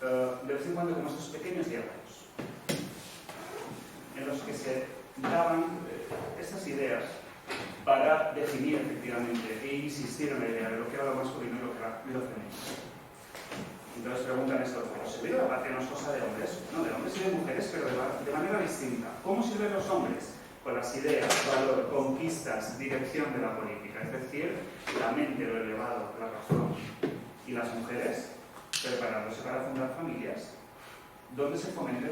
de vez en cuando, como estos pequeños diálogos, en los que se daban estas ideas para definir efectivamente e insistir en la idea de lo que era lo masculino y lo que era lo femenino. Entonces preguntan esto, ¿cómo sirve la patria? No es cosa de hombres. No, de hombres y de mujeres, pero de manera distinta. ¿Cómo sirven los hombres? Con las ideas, valor, conquistas, dirección de la política, es decir, la mente, lo elevado, la razón. Y las mujeres, preparándose para fundar familias, donde se formen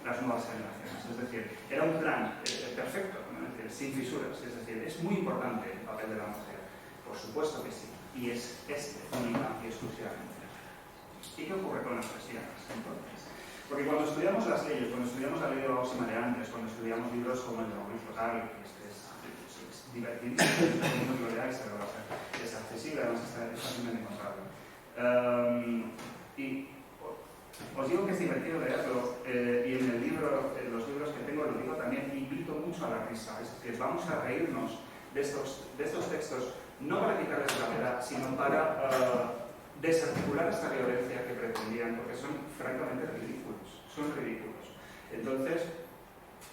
las nuevas generaciones. Es decir, era un plan perfecto, ¿no? Es decir, sin fisuras. Es decir, es muy importante el papel de la mujer. Por supuesto que sí. Y es única y exclusivamente. ¿Y qué ocurre con las lesbianas, entonces? Porque cuando estudiamos las leyes, cuando estudiamos la ley de vagos y maleantes, cuando estudiamos libros como el de Mauricio Gall, que es divertidísimo, no lo leáis, pero es accesible, además es fácil de encontrarlo. Y os digo que es divertido leerlo, y en el libro, en los libros que tengo, lo digo también, invito mucho a la risa. Es decir, vamos a reírnos de estos textos, no para quitarles gravedad, sino para desarticular esta violencia que pretendían, porque son francamente ridículos, son ridículos. Entonces,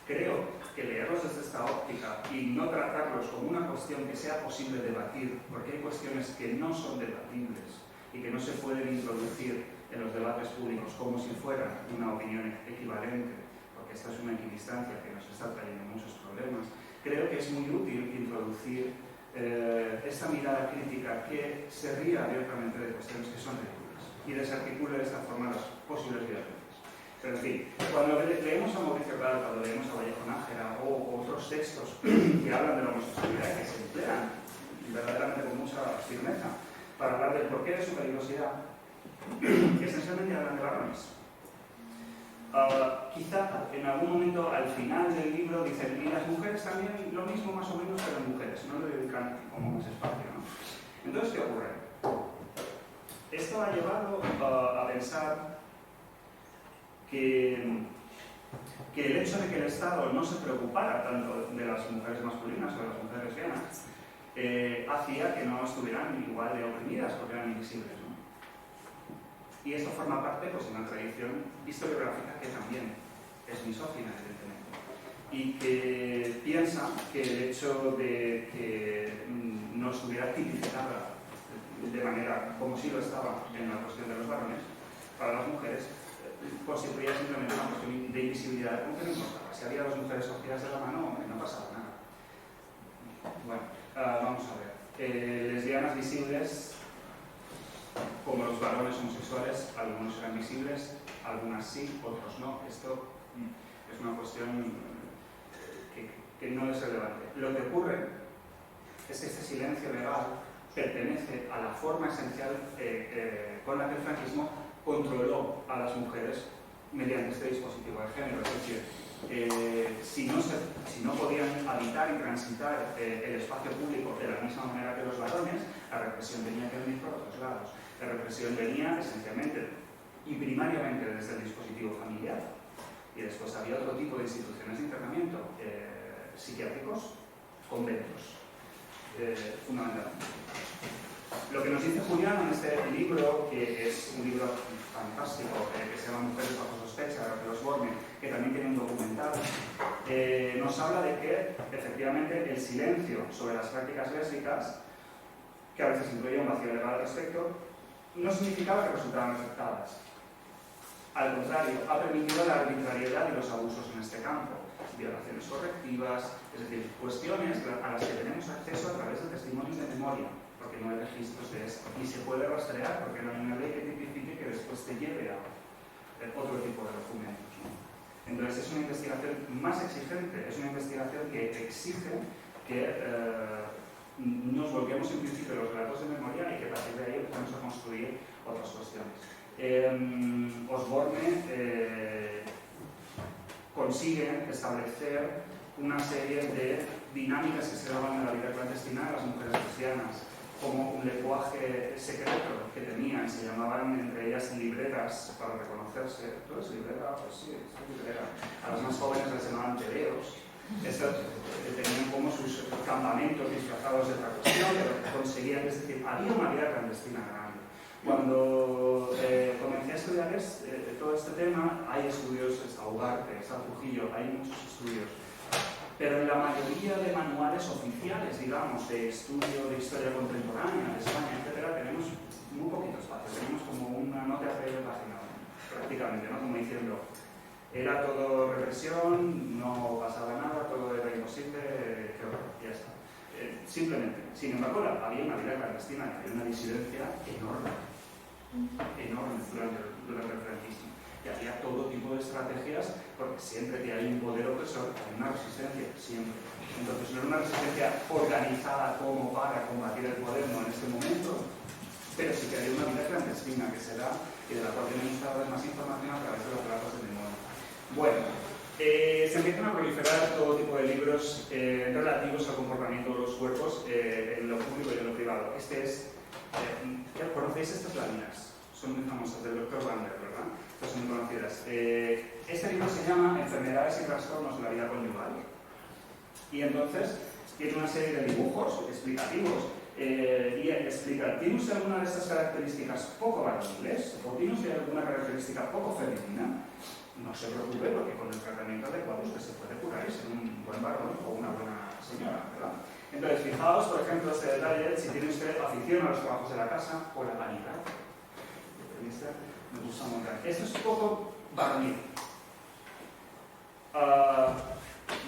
creo que leerlos desde esta óptica y no tratarlos como una cuestión que sea posible debatir, porque hay cuestiones que no son debatibles y que no se pueden introducir en los debates públicos como si fuera una opinión equivalente, porque esta es una equidistancia que nos está trayendo muchos problemas. Creo que es muy útil introducir esta mirada crítica que se ría abiertamente de cuestiones que son ridículas y desarticule de esta forma las posibles violencias. Pero en fin, cuando leemos a Mauricio Gall, cuando leemos a Vallejo Nájera o otros textos que hablan de la homosexualidad, que se emplean verdaderamente con mucha firmeza para hablar del porqué de su peligrosidad, que esencialmente hablan de varones. Quizá en algún momento al final del libro dicen, y las mujeres también lo mismo más o menos que las mujeres, no le dedican como más espacio, ¿no? Entonces, ¿qué ocurre? Esto ha llevado a pensar que el hecho de que el Estado no se preocupara tanto de las mujeres masculinas o de las mujeres lesbianas hacía que no estuvieran igual de oprimidas porque eran invisibles, ¿no? Y esto forma parte pues, de una tradición historiográfica que también es misógina, evidentemente, y que piensa que el hecho de que no estuviera tipificada de manera como si lo estaba en la cuestión de los varones, para las mujeres constituía simplemente una cuestión de invisibilidad, como que no importaba. Si había dos mujeres cogidas de la mano, no pasaba nada. Bueno, vamos a ver. Lesbianas visibles, como los varones homosexuales, algunos eran visibles, algunas sí, otros no. Esto es una cuestión que no es relevante. Lo que ocurre es que este silencio legal pertenece a la forma esencial con la que el franquismo controló a las mujeres mediante este dispositivo de género. Es decir, si no podían habitar y transitar el espacio público de la misma manera que los varones, la represión tenía que venir por otros lados. La represión venía esencialmente y primariamente desde el dispositivo familiar, y después había otro tipo de instituciones de internamiento, psiquiátricos, conventos, fundamentalmente. Lo que nos dice Julián en este libro, que es un libro fantástico, que se llama Mujeres bajo sospecha, de Osborne, que también tiene un documental, nos habla de que efectivamente el silencio sobre las prácticas lésbicas, que a veces incluía un vacío legal al respecto, no significaba que resultaran aceptadas. Al contrario, ha permitido la arbitrariedad y los abusos en este campo, violaciones correctivas, es decir, cuestiones a las que tenemos acceso a través de testimonios de memoria, porque no hay registros de esto, ni se puede rastrear porque no hay una ley que tipifique que después te lleve a otro tipo de documentos, ¿no? Entonces es una investigación más exigente, es una investigación que exige que nos volquemos en principio los relatos de memoria y que a partir de ahí empezamos a construir otras cuestiones. Osborne consigue establecer una serie de dinámicas que se daban en la vida clandestina de las mujeres cristianas, como un lenguaje secreto que tenían, se llamaban entre ellas libreras para reconocerse. ¿Tú eres librera? Pues sí, soy librera. A las más jóvenes les llamaban tebeos. Tenían como sus campamentos disfrazados de otra cuestión, pero conseguían, es decir, había una vida clandestina grande. Cuando comencé a estudiar todo este tema, hay estudios, está Ugarte, está Trujillo, hay muchos estudios Pero en la mayoría de manuales oficiales, digamos, de estudio de historia contemporánea de España, etc., tenemos muy poquito espacio. Tenemos como una nota de página, prácticamente, ¿no? Como diciendo, era todo represión, no pasaba nada, todo era imposible, qué horror, ya está. Simplemente. Sin embargo, había una vida clandestina, había una disidencia enorme durante el franquismo. Y había todo tipo de estrategias, porque siempre que hay un poder opresor, hay una resistencia, siempre. Entonces, no era una resistencia organizada como para combatir el poder, no en este momento, pero sí que había una vida clandestina que se da y de la cual tenemos cada vez más información a través de los relatos de memoria. Bueno, se empiezan a proliferar todo tipo de libros relativos al comportamiento de los cuerpos en lo público y en lo privado. ¿Conocéis estas láminas? Son muy famosas, del Dr. Wander, ¿verdad? Estas son muy conocidas. Este libro se llama Enfermedades y trastornos de la vida conyugal. Y entonces tiene una serie de dibujos explicativos. ¿Tiene usted alguna de estas características poco varoniles? ¿O tiene usted alguna característica poco femenina? No se preocupe, porque con el tratamiento adecuado usted se puede curar y ser un buen varón o una buena señora, ¿verdad? Entonces, fijaos, por ejemplo, este detalle, si tiene usted afición a los trabajos de la casa o la vanidad. Me gusta montar. Esto es poco varonil.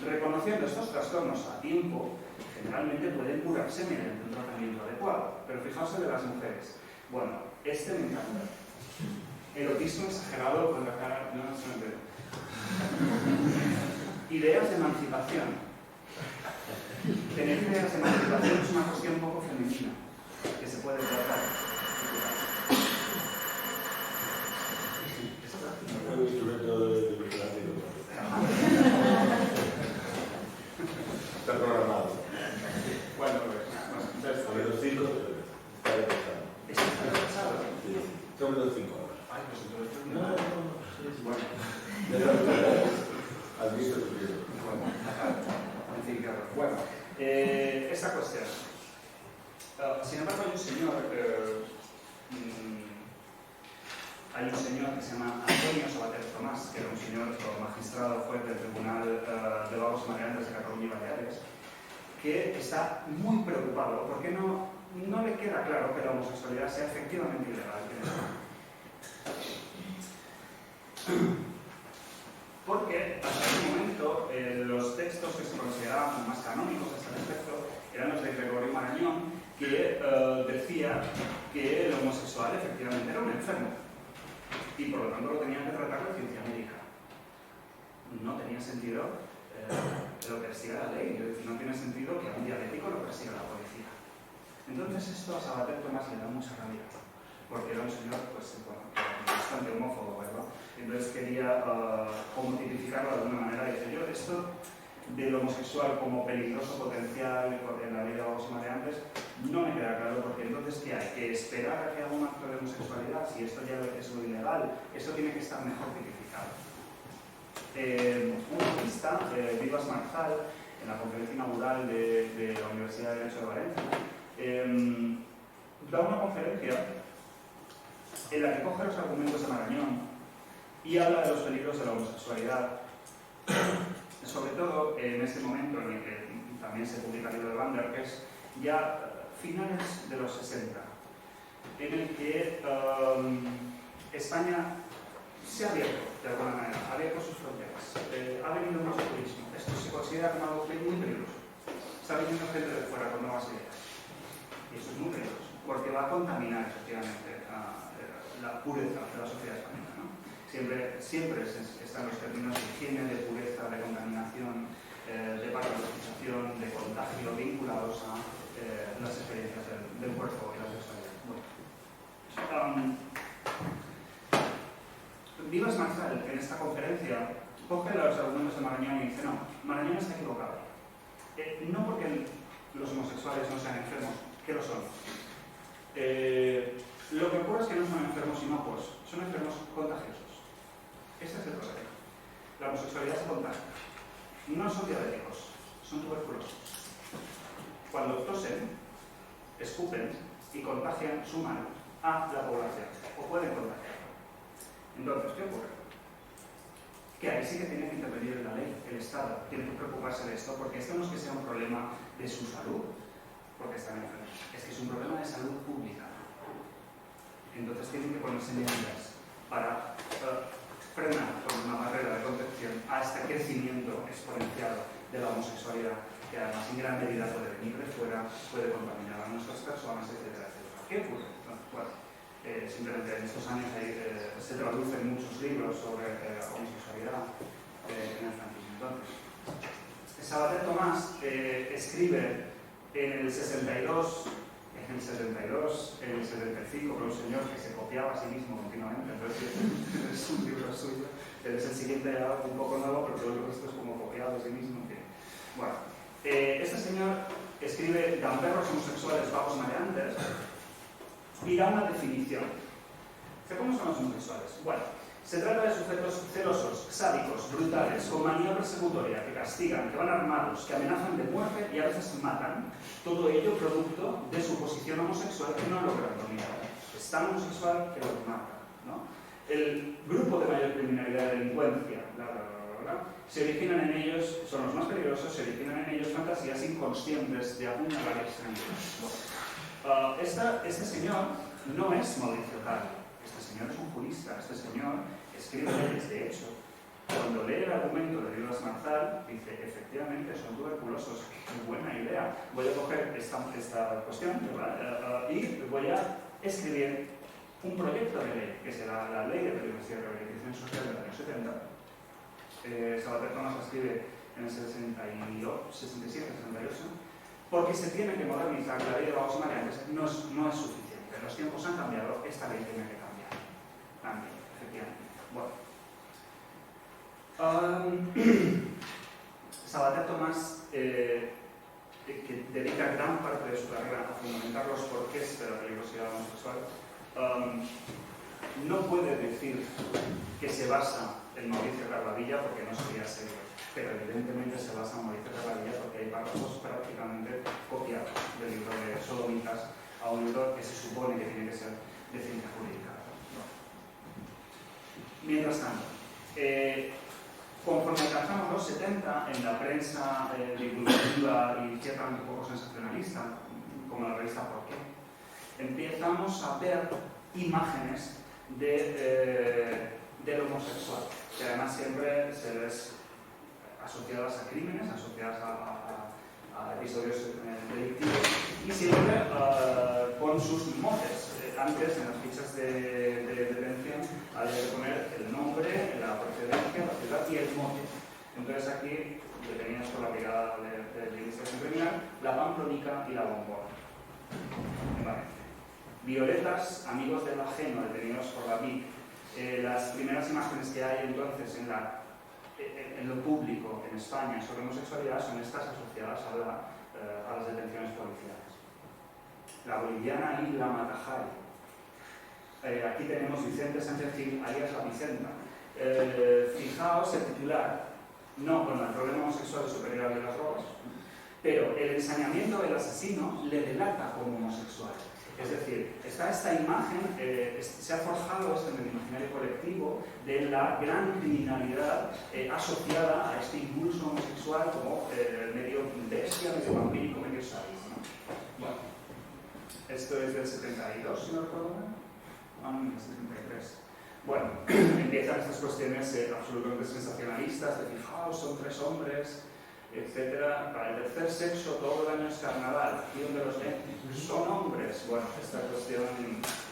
Reconociendo estos trastornos a tiempo, generalmente pueden curarse mediante un tratamiento adecuado. Pero fijaos en de las mujeres. Bueno, este me encanta. Erotismo exagerado con la cara... No, no se me ve. Ideas de emancipación. Tener ideas de emancipación es una cuestión un poco femenina, que se puede tratar.
Un instrumento de vigilancia. Está programado.
Bueno, entonces...
Sobre los 5 está repasado.
¿Está repasado?
Sí. Sobre los 5 ahora.
Ay, pues entonces...
No.
Bueno.
¿Has visto tu libro?
En fin, claro. Bueno, esta cuestión. Sin embargo, hay un señor que se llama Antonio Sabater Tomás, que era un señor magistrado juez del Tribunal de Vagos y Maleantes de Cataluña y Baleares, que está muy preocupado porque no le queda claro que la homosexualidad sea efectivamente ilegal en España. Porque hasta ese momento los textos que se consideraban más canónicos a este respecto eran los de Gregorio Marañón, que decía que el homosexual efectivamente era un enfermo y por lo tanto lo tenían que tratar de ciencia médica. No tenía sentido que lo persiga la ley, es decir, no tiene sentido que a un diabético lo persiga la policía. Entonces esto a Sabater Tomás le da mucha rabia, porque era un señor pues, bueno, bastante homófobo, ¿verdad? Entonces quería como tipificarlo de alguna manera. Dice, yo esto del homosexual como peligroso potencial en la ley de vagos y maleantes no me queda claro, porque entonces ¿qué hay? ¿Que esperar a que haga un acto de homosexualidad? Si esto ya es lo ilegal, eso tiene que estar mejor tipificado. Un jurista, Vivas Marzal, en la conferencia inaugural de la Universidad de Derecho de Valencia, da una conferencia en la que coge los argumentos de Marañón y habla de los peligros de la homosexualidad, sobre todo en este momento en el que también se publica el libro de Wander, que es ya finales de los 60, en el que España se ha abierto, de alguna manera, ha abierto sus fronteras, ha venido mucho turismo. Esto se considera como algo muy peligroso. Está viniendo gente de fuera con nuevas ideas. Y eso es muy peligroso, porque va a contaminar efectivamente la pureza de la sociedad española, ¿no? Siempre están los términos de higiene, de pureza, de contaminación, de patologización, de contagio vinculados a las experiencias del cuerpo y la sexualidad. Bueno. Vivas Marzal, en esta conferencia, coge los argumentos de Marañón y dice, no, Marañón está equivocado. No porque los homosexuales no sean enfermos, que lo son. Lo que ocurre es que no son enfermos inocuos, son enfermos contagiosos. Ese es el problema. La homosexualidad se contagia. No son diabéticos, son tuberculosos. Cuando tosen, escupen y contagian su mal a la población, o pueden contagiarlo. Entonces, ¿qué ocurre? que ahí sí que tiene que intervenir la ley, el Estado, tiene que preocuparse de esto, porque esto no es que sea un problema de su salud, porque están enfermos, es que es un problema de salud pública. Entonces tienen que ponerse medidas para frenar con una barrera de contención a este crecimiento exponencial de la homosexualidad, que además en gran medida puede venir de fuera, puede contaminar a nuestras personas, etcétera, etcétera. ¿Qué ocurre? Bueno, simplemente en estos años se traducen muchos libros sobre homosexualidad en el franquismo. Entonces, Sabater Tomás escribe en el 62, en el 75, por un señor que se copiaba a sí mismo continuamente, entonces es un libro suyo, él es el siguiente un poco nuevo, pero todo el resto es como copiado a sí mismo. Bueno, este señor escribe gamberros homosexuales vagos mareantes y da una definición. ¿Cómo son los homosexuales? Bueno, se trata de sujetos celosos, sádicos, brutales, con manía persecutoria, que castigan, que van armados, que amenazan de muerte y a veces matan. Todo ello producto de su posición homosexual que no logran dominar. Es tan homosexual que los mata, ¿no? El grupo de mayor criminalidad y delincuencia, se originan en ellos, son los más peligrosos, se originan en ellos fantasías inconscientes de apuñalar extranjeros. Este señor no es Mauricio Caro. Este señor es un jurista, este señor escribe leyes. De hecho, cuando lee el argumento de Rivas Marzal, dice, efectivamente, son tuberculosos, qué buena idea. Voy a coger esta cuestión, ¿verdad? Y voy a escribir un proyecto de ley, que será la Ley de Prevención y Rehabilitación Social del año 70. Sabater Tomás escribe en el 67, 68, porque se tiene que modernizar. La ley de vagos mareantes no es suficiente. Los tiempos han cambiado, esta ley tiene que cambiar. También, efectivamente. Bueno. Sabater Tomás, que dedica gran parte de su carrera a fundamentar los porqués de la peligrosidad homosexual, no puede decir que se basa en Mauricio Carlavilla porque no sería serio, pero evidentemente se basa en Mauricio Carlavilla porque hay párrafos prácticamente copiados del libro de Sodomitas a un libro que se supone que tiene que ser de ciencia jurídica. Mientras tanto, conforme alcanzamos los 70, en la prensa divulgativa y ciertamente un poco sensacionalista, como la revista ¿Por qué?, empezamos a ver imágenes del homosexual, que además siempre se les asociadas a crímenes, asociadas a episodios delictivos, y siempre con sus motes. Antes, en las fichas de detención, había que poner el nombre, la procedencia, la ciudad y el mote. Entonces aquí, detenidas por la Brigada de Investigación Criminal, la Pamplonica y la Bombona. Vale. Violetas, amigos del ajeno, detenidos por la PIC. Las primeras imágenes que hay entonces en lo público en España sobre homosexualidad son estas asociadas a las detenciones policiales. La boliviana Isla Matajari. Aquí tenemos Vicente Sánchez Gil, alias La Vicenta. Fijaos el titular, no con el problema homosexual superior de las drogas, pero el ensañamiento del asesino le delata como homosexual. Es decir, está esta imagen, se ha forjado esto en el imaginario colectivo de la gran criminalidad asociada a este impulso homosexual como medio bestia, medio vampírico, medio sádico, ¿no? Bueno, esto es del 72, si no recuerdo mal. Del 73. Bueno, empiezan estas cuestiones absolutamente sensacionalistas de fijaos, son 3 hombres, etcétera. Para el tercer sexo todo el año es carnaval. Aquí donde los ven son hombres. Bueno, esta cuestión,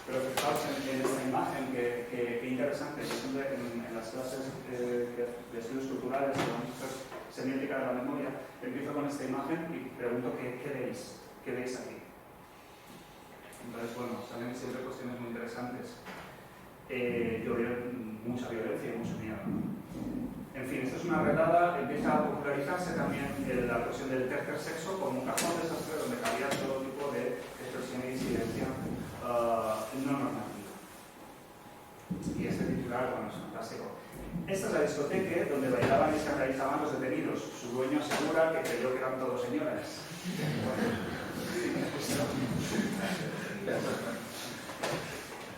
pero fijaos en esta imagen que interesante. Yo siempre en las clases de estudios culturales, semiótica de la memoria, empiezo con esta imagen y pregunto ¿qué veis? ¿Qué veis aquí? Entonces, bueno, salen siempre cuestiones muy interesantes. Yo veo mucha violencia y mucho miedo. En fin, esto es una redada, empieza a popularizarse también la cuestión del tercer sexo como un cajón desastre donde cabía todo tipo de expresión y disidencia no normativa. Y este titular, bueno, es fantástico. Esta es la discoteca donde bailaban y se realizaban los detenidos. Su dueño asegura que creyó que eran todos señoras.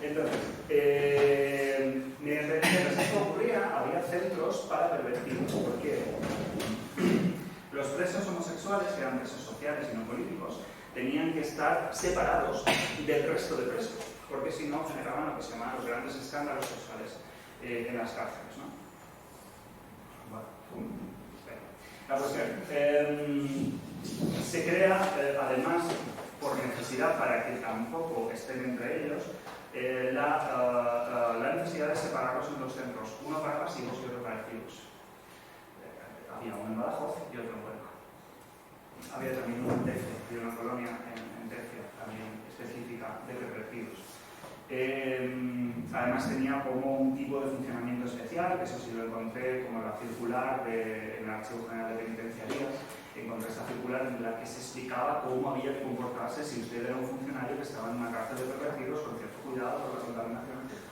Entonces, mientras esto ocurría, había centros para políticos tenían que estar separados del resto de presos, porque si no generaban lo que se llaman los grandes escándalos sexuales en las cárceles, ¿no? Bueno, la cuestión, se crea, además, por necesidad, para que tampoco estén entre ellos, la necesidad de separarlos en dos centros, uno para pasivos y otro para activos. Había uno en Badajoz y otro en Huelva. Había también uno en Tecia, y una colonia en Tecia, también específica de reprimidos. Además tenía como un tipo de funcionamiento especial, que eso sí lo encontré como la circular en el Archivo General de Penitenciarías. Encontré esa circular en la que se explicaba cómo había que comportarse si usted era un funcionario que estaba en una cárcel de pervertidos con cierto cuidado por la contaminación, etc.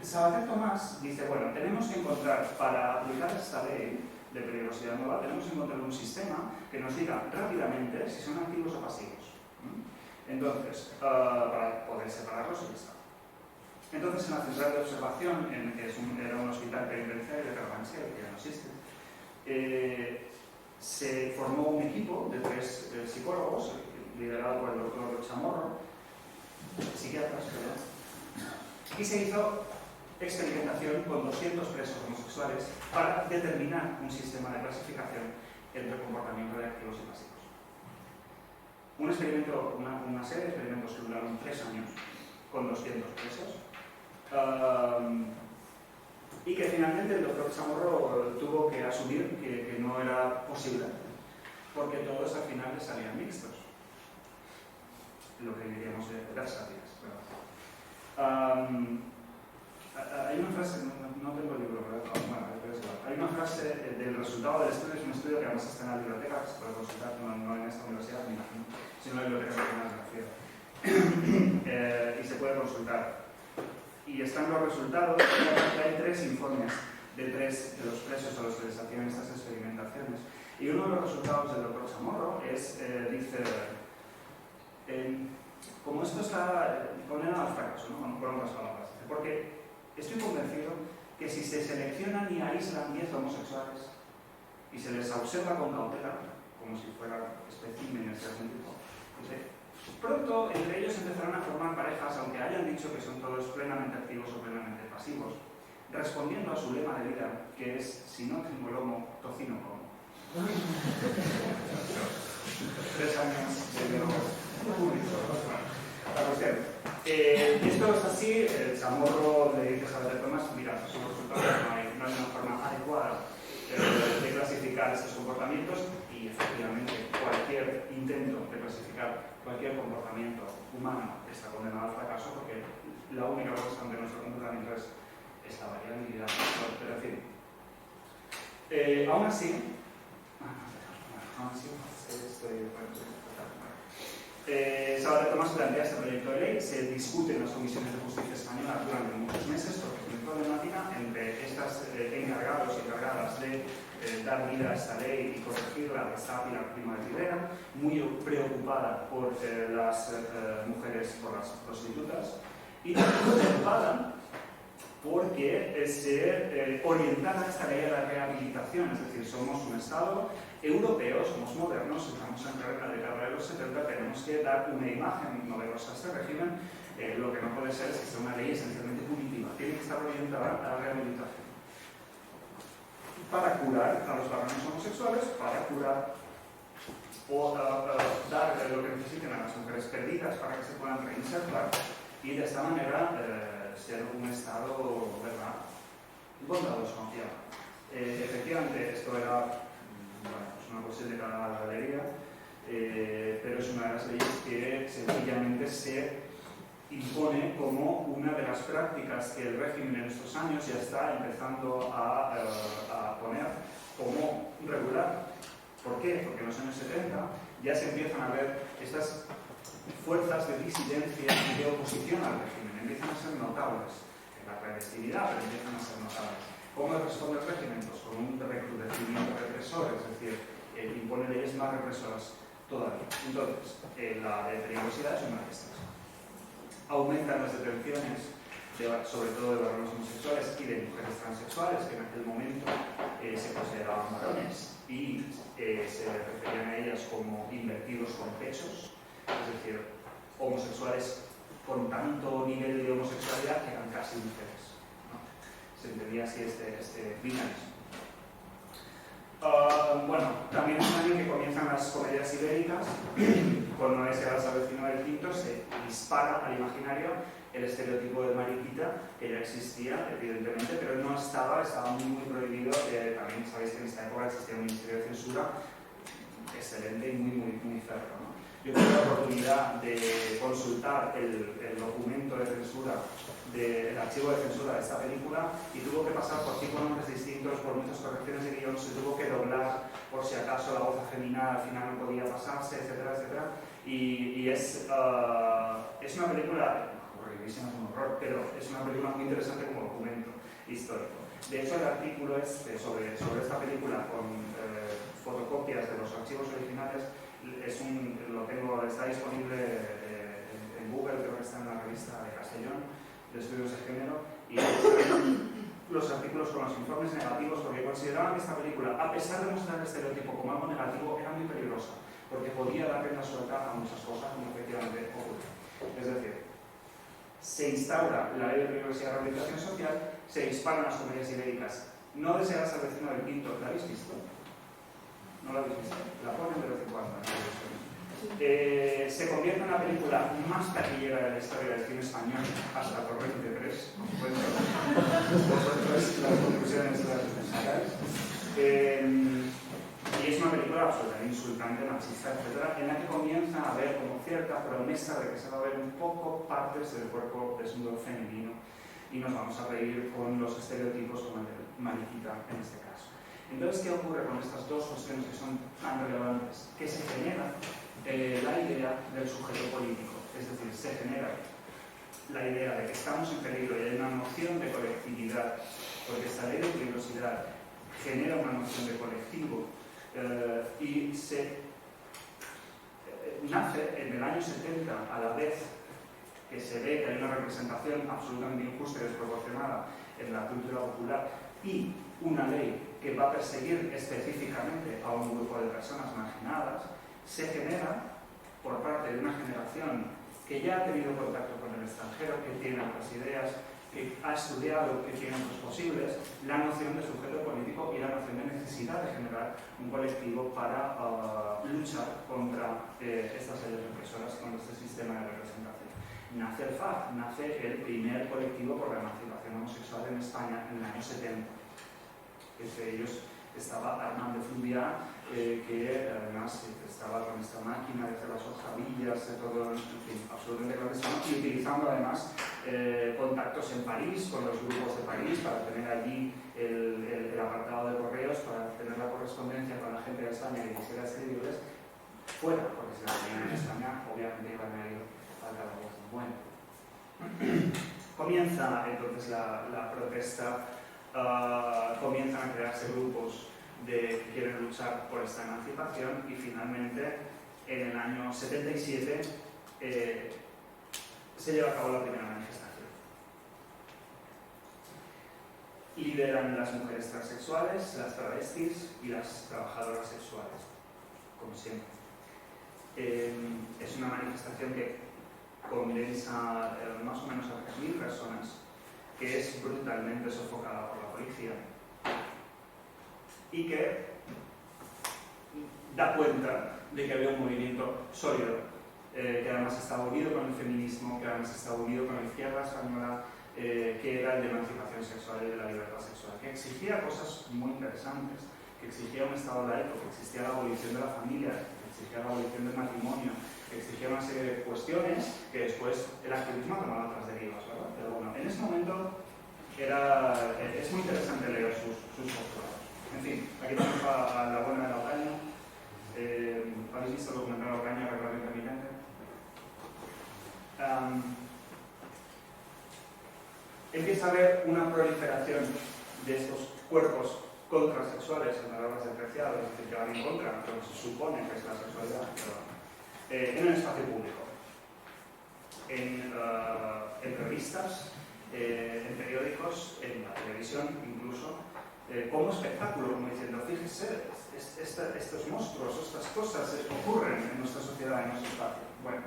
Sabater Tomás dice, bueno, tenemos que encontrar, para aplicar esta ley de peligrosidad nueva, tenemos que encontrar un sistema que nos diga rápidamente si son activos o pasivos. Entonces, para poder separarlos y listo. Entonces, en la central de observación, que era un hospital penitenciario de Carabanchel, que ya no existe, se formó un equipo de 3 psicólogos, liderado por el doctor Chamorro, psiquiatras, y se hizo experimentación con 200 presos homosexuales para determinar un sistema de clasificación entre comportamiento de activos y pasivos. Un experimento, una serie de experimentos que duraron 3 años con 200 presos, y que finalmente el doctor Chamorro tuvo que asumir que no era posible, porque todos al final le salían mixtos, lo que diríamos de versátiles. Hay una frase, no tengo el libro, ¿verdad? Bueno, hay una frase del resultado del estudio, es un estudio que además está en la biblioteca, que se puede consultar, no en esta universidad, me imagino, sino en la Biblioteca Nacional de la Ciudad. Y se puede consultar. Y están los resultados, hay 3 informes de 3 de los presos a los que les hacían estas experimentaciones. Y uno de los resultados del doctor Chamorro dice, como esto está condenado al fracaso, ¿no? Con otras palabras, porque estoy convencido que si se seleccionan y aíslan 10 homosexuales y se les observa con cautela, como si fueran especímenes de algún tipo, pronto entre ellos empezarán a formar parejas, aunque hayan dicho que son todos plenamente activos o plenamente pasivos, respondiendo a su lema de vida, que es: si no tengo lomo, tocino como. 3 años de lomo. La cuestión. Esto es así, el Chamorro le dice a Sabater Tomás, mira, sus resultados no hay una forma adecuada de clasificar estos comportamientos, y efectivamente cualquier intento de clasificar cualquier comportamiento humano está condenado al fracaso, porque la única constante de nuestro comportamiento es esta variabilidad. Pero en fin, aún así, Sabater Tomás plantea este proyecto de ley, se discute en las comisiones de justicia españolas durante muchos meses, porque es muy problemática. Entre estas encargados y encargadas de dar vida a esta ley y corregirla está Pilar Primo de Rivera, muy preocupada por las mujeres, por las prostitutas, y también preocupada porque se orientara esta ley a la rehabilitación, es decir, somos un Estado europeo, somos modernos, estamos en la década de los 70, tenemos que dar una imagen novedosa a este régimen. Lo que no puede ser es que sea una ley esencialmente punitiva, tiene que estar orientada a la rehabilitación, para curar a los varones homosexuales, para curar o dar lo que necesiten a las mujeres perdidas para que se puedan reinsertar, y de esta manera ser un Estado, ¿verdad?, bondadoso, confiado. Efectivamente, esto era una cuestión de cada galería, pero es una de las leyes que sencillamente se impone como una de las prácticas que el régimen en estos años ya está empezando a poner como regular. ¿Por qué? Porque en los años 70 ya se empiezan a ver estas fuerzas de disidencia y de oposición al régimen, empiezan a ser notables en la clandestinidad, pero empiezan a ser notables. ¿Cómo responde el régimen? Pues con un recrudecimiento represor, es decir, impone leyes más represoras todavía. Entonces, la de peligrosidad es una de estas. Aumentan las detenciones sobre todo de varones homosexuales y de mujeres transexuales, que en aquel momento se consideraban varones y se referían a ellas como invertidos con pechos, es decir, homosexuales con tanto nivel de homosexualidad que eran casi mujeres, ¿no? Se entendía así este binarismo. Bueno, también es un año que comienzan las comedias ibéricas. Con No deseas al vecino del quinto se dispara al imaginario el estereotipo de mariquita, que ya existía, evidentemente, pero no estaba muy prohibido. También sabéis que en esta época existía un ministerio de censura excelente y muy férreo, ¿no? Yo tuve la oportunidad de consultar el documento de censura, el archivo de censura de esta película, y tuvo que pasar por 5 nombres distintos, por muchas correcciones de guión, se tuvo que doblar por si acaso la voz afeminada al final no podía pasarse, etcétera, etcétera. Y es una película, horriblísima, es un horror, pero es una película muy interesante como documento histórico. De hecho, el artículo sobre esta película con fotocopias de los archivos originales está disponible en Google, creo que está en la revista de Castellón, de estudios de género, y los artículos con los informes negativos, porque consideraban que esta película, a pesar de mostrar el estereotipo como algo negativo, era muy peligrosa, porque podía dar rienda suelta a muchas cosas, como efectivamente ocurre. Es decir, se instaura la ley de privacidad y rehabilitación social, se disparan las comedias ibéricas. No deseas al vecino del quinto, ¿la habéis visto? ¿No la habéis visto? La ponen de vez en cuando. Se convierte en la película más taquillera de la historia del cine español, hasta Torrente 3, vosotros las conclusiones las sacáis. Y es una película absolutamente insultante, machista, etc., en la que comienza a haber como cierta promesa de que se va a ver un poco partes del cuerpo desnudo femenino, y nos vamos a reír con los estereotipos como el de mariquita en este caso. Entonces, ¿qué ocurre con estas dos cuestiones que son tan relevantes? Que se genera la idea del sujeto político, es decir, se genera la idea de que estamos en peligro y hay una noción de colectividad, porque esta ley de peligrosidad genera una noción de colectivo y nace en el año 70, a la vez que se ve que hay una representación absolutamente injusta y desproporcionada en la cultura popular y una ley que va a perseguir específicamente a un grupo de personas marginadas, se genera por parte de una generación que ya ha tenido contacto con el extranjero, que tiene otras ideas, que ha estudiado, que tiene otros posibles, la noción de sujeto político y la noción de necesidad de generar un colectivo para luchar contra estas leyes represoras, contra este sistema de representación. Nace el FAC, nace el primer colectivo por la emancipación homosexual en España en el año 70. Entre ellos estaba Armand de Fluvià, que además estaba con esta máquina de hacer las hojavillas, todo, en fin, absolutamente clandestino, y utilizando además contactos en París, con los grupos de París, para tener allí el apartado de correos, para tener la correspondencia con la gente de España que quisiera escribirles fuera, porque si la tenían en España, obviamente iban a ir falta la voz. Bueno, comienza entonces la protesta. Comienzan a crearse grupos que quieren luchar por esta emancipación y finalmente en el año 77 se lleva a cabo la primera manifestación. Lideran las mujeres transexuales, las travestis y las trabajadoras sexuales, como siempre. Es una manifestación que condensa más o menos a 3.000 personas, que es brutalmente sofocada por la policía y que da cuenta de que había un movimiento sólido, que además estaba unido con el feminismo, que además estaba unido con la izquierda española, que era el de emancipación sexual y de la libertad sexual, que exigía cosas muy interesantes, que exigía un Estado laico, que existía la abolición de la familia, que exigía la abolición del matrimonio, que exigía una serie de cuestiones que después el activismo tomaba otras derivas, ¿verdad? Pero bueno, en ese momento es muy interesante leer sus postulados. En fin, aquí tenemos a la buena de la Ocaña. ¿Habéis visto el documental Ocaña, Recuerdo Intermitente? Empieza a haber una proliferación de estos cuerpos contrasexuales en palabras despreciadas, es decir, que van en contra de lo que se supone que es la sexualidad, en el espacio público, en revistas, en periódicos, en la televisión incluso, como espectáculo, como diciendo, fíjese, estos monstruos, estas cosas ocurren en nuestra sociedad, en nuestro espacio. Bueno,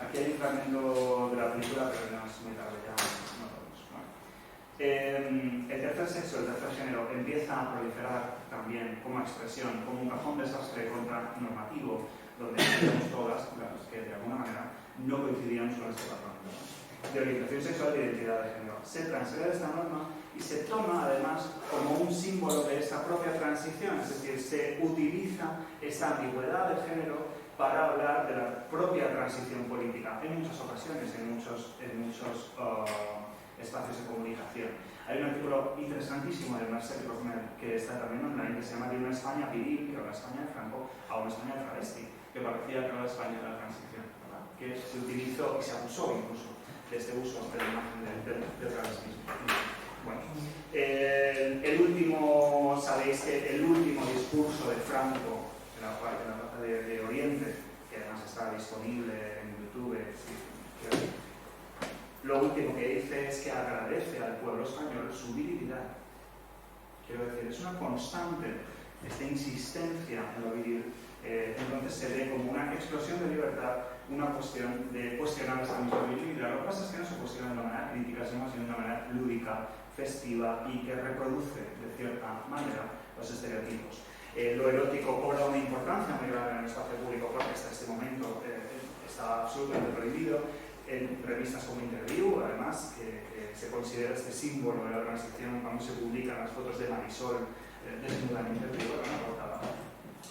aquí hay un fragmento de la película, pero no es muy tarde, ya no podemos. Bueno. El tercer sexo, el tercer género, empieza a proliferar también como expresión, como un cajón desastre contranormativo, donde tenemos todas las que de alguna manera no coincidían con este patrón de orientación sexual y de identidad de género. Se transgrede esta norma y se toma además como un símbolo de esa propia transición, es decir, se utiliza esa ambigüedad de género para hablar de la propia transición política en muchas ocasiones, en muchos espacios de comunicación. Hay un artículo interesantísimo de Marcel Rochmer que está también online, que se llama De una España viril, que era la España de Franco, a una España travesti, que parecía que era la España de la transición, ¿verdad? Que se utilizó y se abusó incluso de este uso de la imagen del travestismo. Bueno, el último, sabéis que el último discurso de Franco, de la Plaza de Oriente, que además está disponible en YouTube, lo último que dice es que agradece al pueblo español su virilidad. Quiero decir, es una constante esta insistencia en lo viril. Entonces se ve como una explosión de libertad, una cuestión de cuestionar esta misma virilidad. Lo que pasa es que no se cuestiona de una manera crítica, sino de una manera lúdica, festiva y que reproduce de cierta manera los estereotipos. Lo erótico cobra una importancia muy grande en el espacio público porque hasta este momento está absolutamente prohibido. En revistas como Interview, además, que se considera este símbolo de la transición cuando se publican las fotos de Marisol desnuda en Interview, en la portada.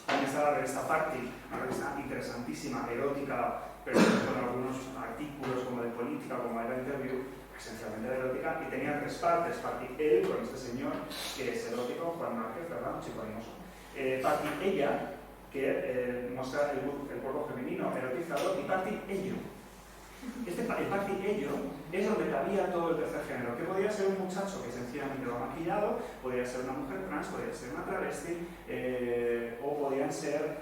También está la revista Party, una revista interesantísima, erótica, pero con algunos artículos como de política, como era Interview, esencialmente de erótica, y tenía tres partes. Party él, con este señor, que es erótico, Juan Márquez, ¿verdad? Un chico hermoso. Party ella, que muestra el cuerpo femenino erotizado, y Party ello. El party ello es donde cabía todo el tercer género, que podría ser un muchacho que sencillamente va maquillado, podría ser una mujer trans, podría ser una travesti, o podrían ser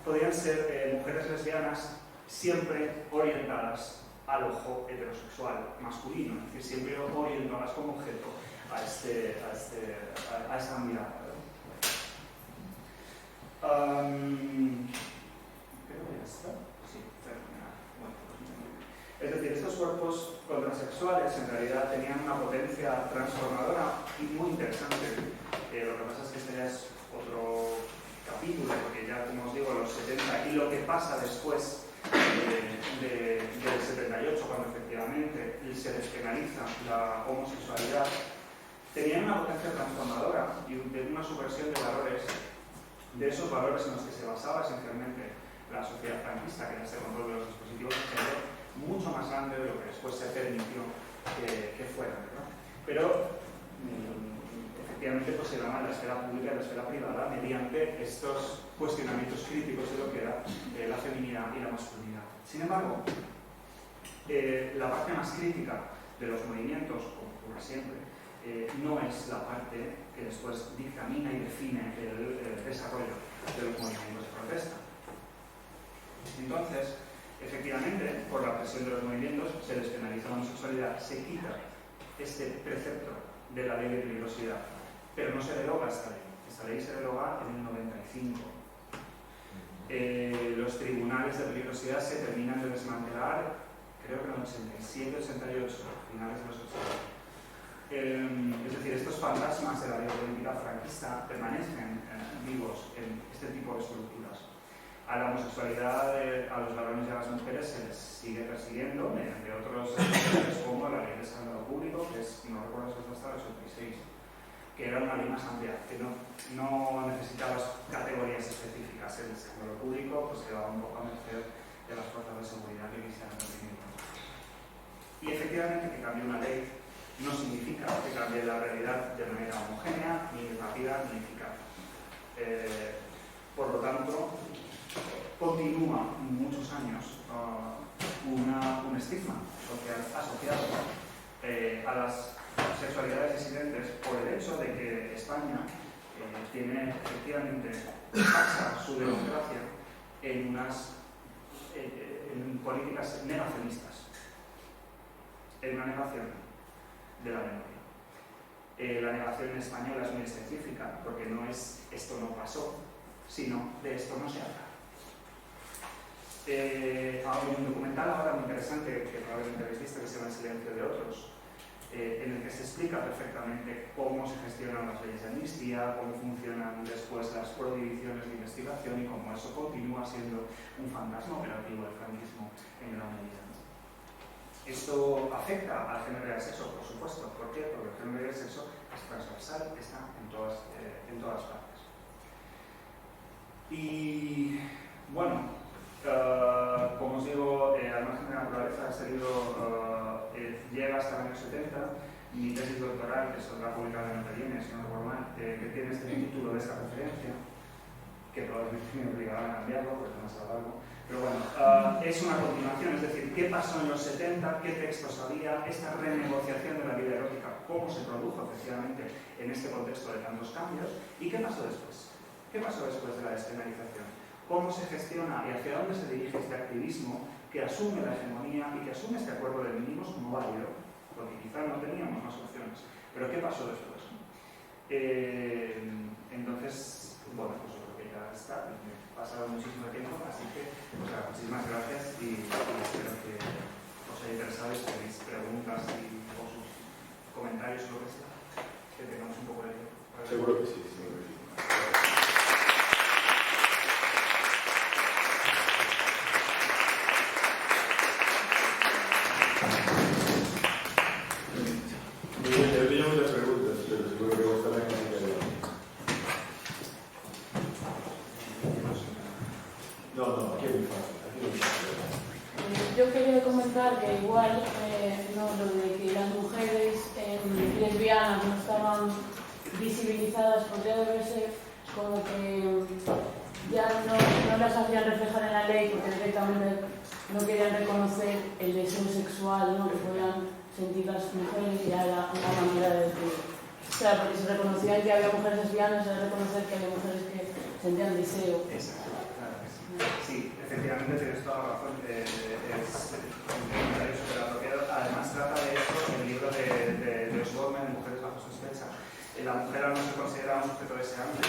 podrían ser mujeres lesbianas siempre orientadas al ojo heterosexual masculino, es decir, siempre orientadas como objeto a esa mirada. Es decir, estos cuerpos contrasexuales en realidad tenían una potencia transformadora y muy interesante. Lo que pasa es que este ya es otro capítulo, porque ya, como os digo, los 70 y lo que pasa después del 78, cuando efectivamente se despenaliza la homosexualidad, tenían una potencia transformadora y una subversión de valores, de esos valores en los que se basaba esencialmente la sociedad franquista, que era este control de los dispositivos de género, mucho más grande de lo que después se permitió que fueran, ¿no? Pero efectivamente pues se daba en la esfera pública y la esfera privada mediante estos cuestionamientos críticos de lo que era la feminidad y la masculinidad. Sin embargo, la parte más crítica de los movimientos, como ocurre siempre, no es la parte que después dictamina y define el desarrollo de los movimientos de protesta. Entonces, efectivamente, por la presión de los movimientos, se despenaliza la homosexualidad, se quita este precepto de la ley de peligrosidad, pero no se deroga esta ley. Esta ley se deroga en el 95. Los tribunales de peligrosidad se terminan de desmantelar, creo que en el 87, 88, finales de los 80. Es decir, estos fantasmas de la ley política franquista permanecen vivos en este tipo de estructuras. A la homosexualidad, a los varones y a las mujeres se les sigue persiguiendo mediante otros sectores como la ley de escándalo público, que es, no recuerdo si es hasta el 86, que era una ley más amplia, que no necesitaba categorías específicas. El escándalo público pues quedaba un poco a merced de las fuerzas de seguridad que quisieran definir. Y efectivamente que cambie una ley no significa que cambie la realidad de manera homogénea, ni rápida, ni eficaz. Por lo tanto, continúa muchos años un estigma social asociado a las sexualidades disidentes por el hecho de que España tiene efectivamente basa su democracia en políticas negacionistas. en una negación de la memoria. La negación española es muy específica, porque no es esto no pasó, sino de esto no se habla. Hay un documental ahora muy interesante que probablemente habéis visto, que se llama El silencio de otros, en el que se explica perfectamente cómo se gestionan las leyes de amnistía, cómo funcionan después las prohibiciones de investigación y cómo eso continúa siendo un fantasma operativo del franquismo en gran medida. Esto afecta al género del sexo, por supuesto. ¿Por qué? Porque el género del sexo es transversal, está en todas partes. Y bueno, como os digo, al margen de la naturaleza, este libro llega hasta el año 70. Mi tesis doctoral, que saldrá publicada el año que viene, si no recuerdo mal, que tiene este título de esta conferencia, que probablemente me obligará a cambiarlo porque es demasiado largo. Pero bueno, es una continuación, es decir, ¿qué pasó en los 70? ¿Qué textos había? Esta renegociación de la vida erótica, ¿cómo se produjo efectivamente en este contexto de tantos cambios? ¿Y qué pasó después? ¿Qué pasó después de la despenalización? ¿Cómo se gestiona y hacia dónde se dirige este activismo que asume la hegemonía y que asume este acuerdo de mínimos como válido? Porque quizá no teníamos más opciones. Pero ¿qué pasó después? Entonces, bueno, pues yo creo que ya está. Me he pasado muchísimo tiempo, así que muchísimas gracias y espero que os haya interesado y si tenéis preguntas o sus comentarios o lo que sea, que tengamos un poco de tiempo.
Seguro que sí, seguro que sí. Yo tenía muchas preguntas, pero seguro que vos también queréis. No, aquí es muy fácil.
Yo quería comentar que igual lo de que las mujeres lesbianas no estaban visibilizadas podría deberse como que ya no las hacían reflejar en la ley porque directamente no querían reconocer el deseo sexual, ¿no? Que podían sentir las mujeres y era una manera de que, o sea, porque se reconocían que había mujeres lesbianas, era reconocer que había mujeres que sentían deseo.
Exacto, claro que sí. Sí, efectivamente tienes toda la razón. Es un comentario súper apropiado. Además trata de eso el libro de Osborne, de Mujeres bajo sospecha. La mujer no se considera un sujeto deseante,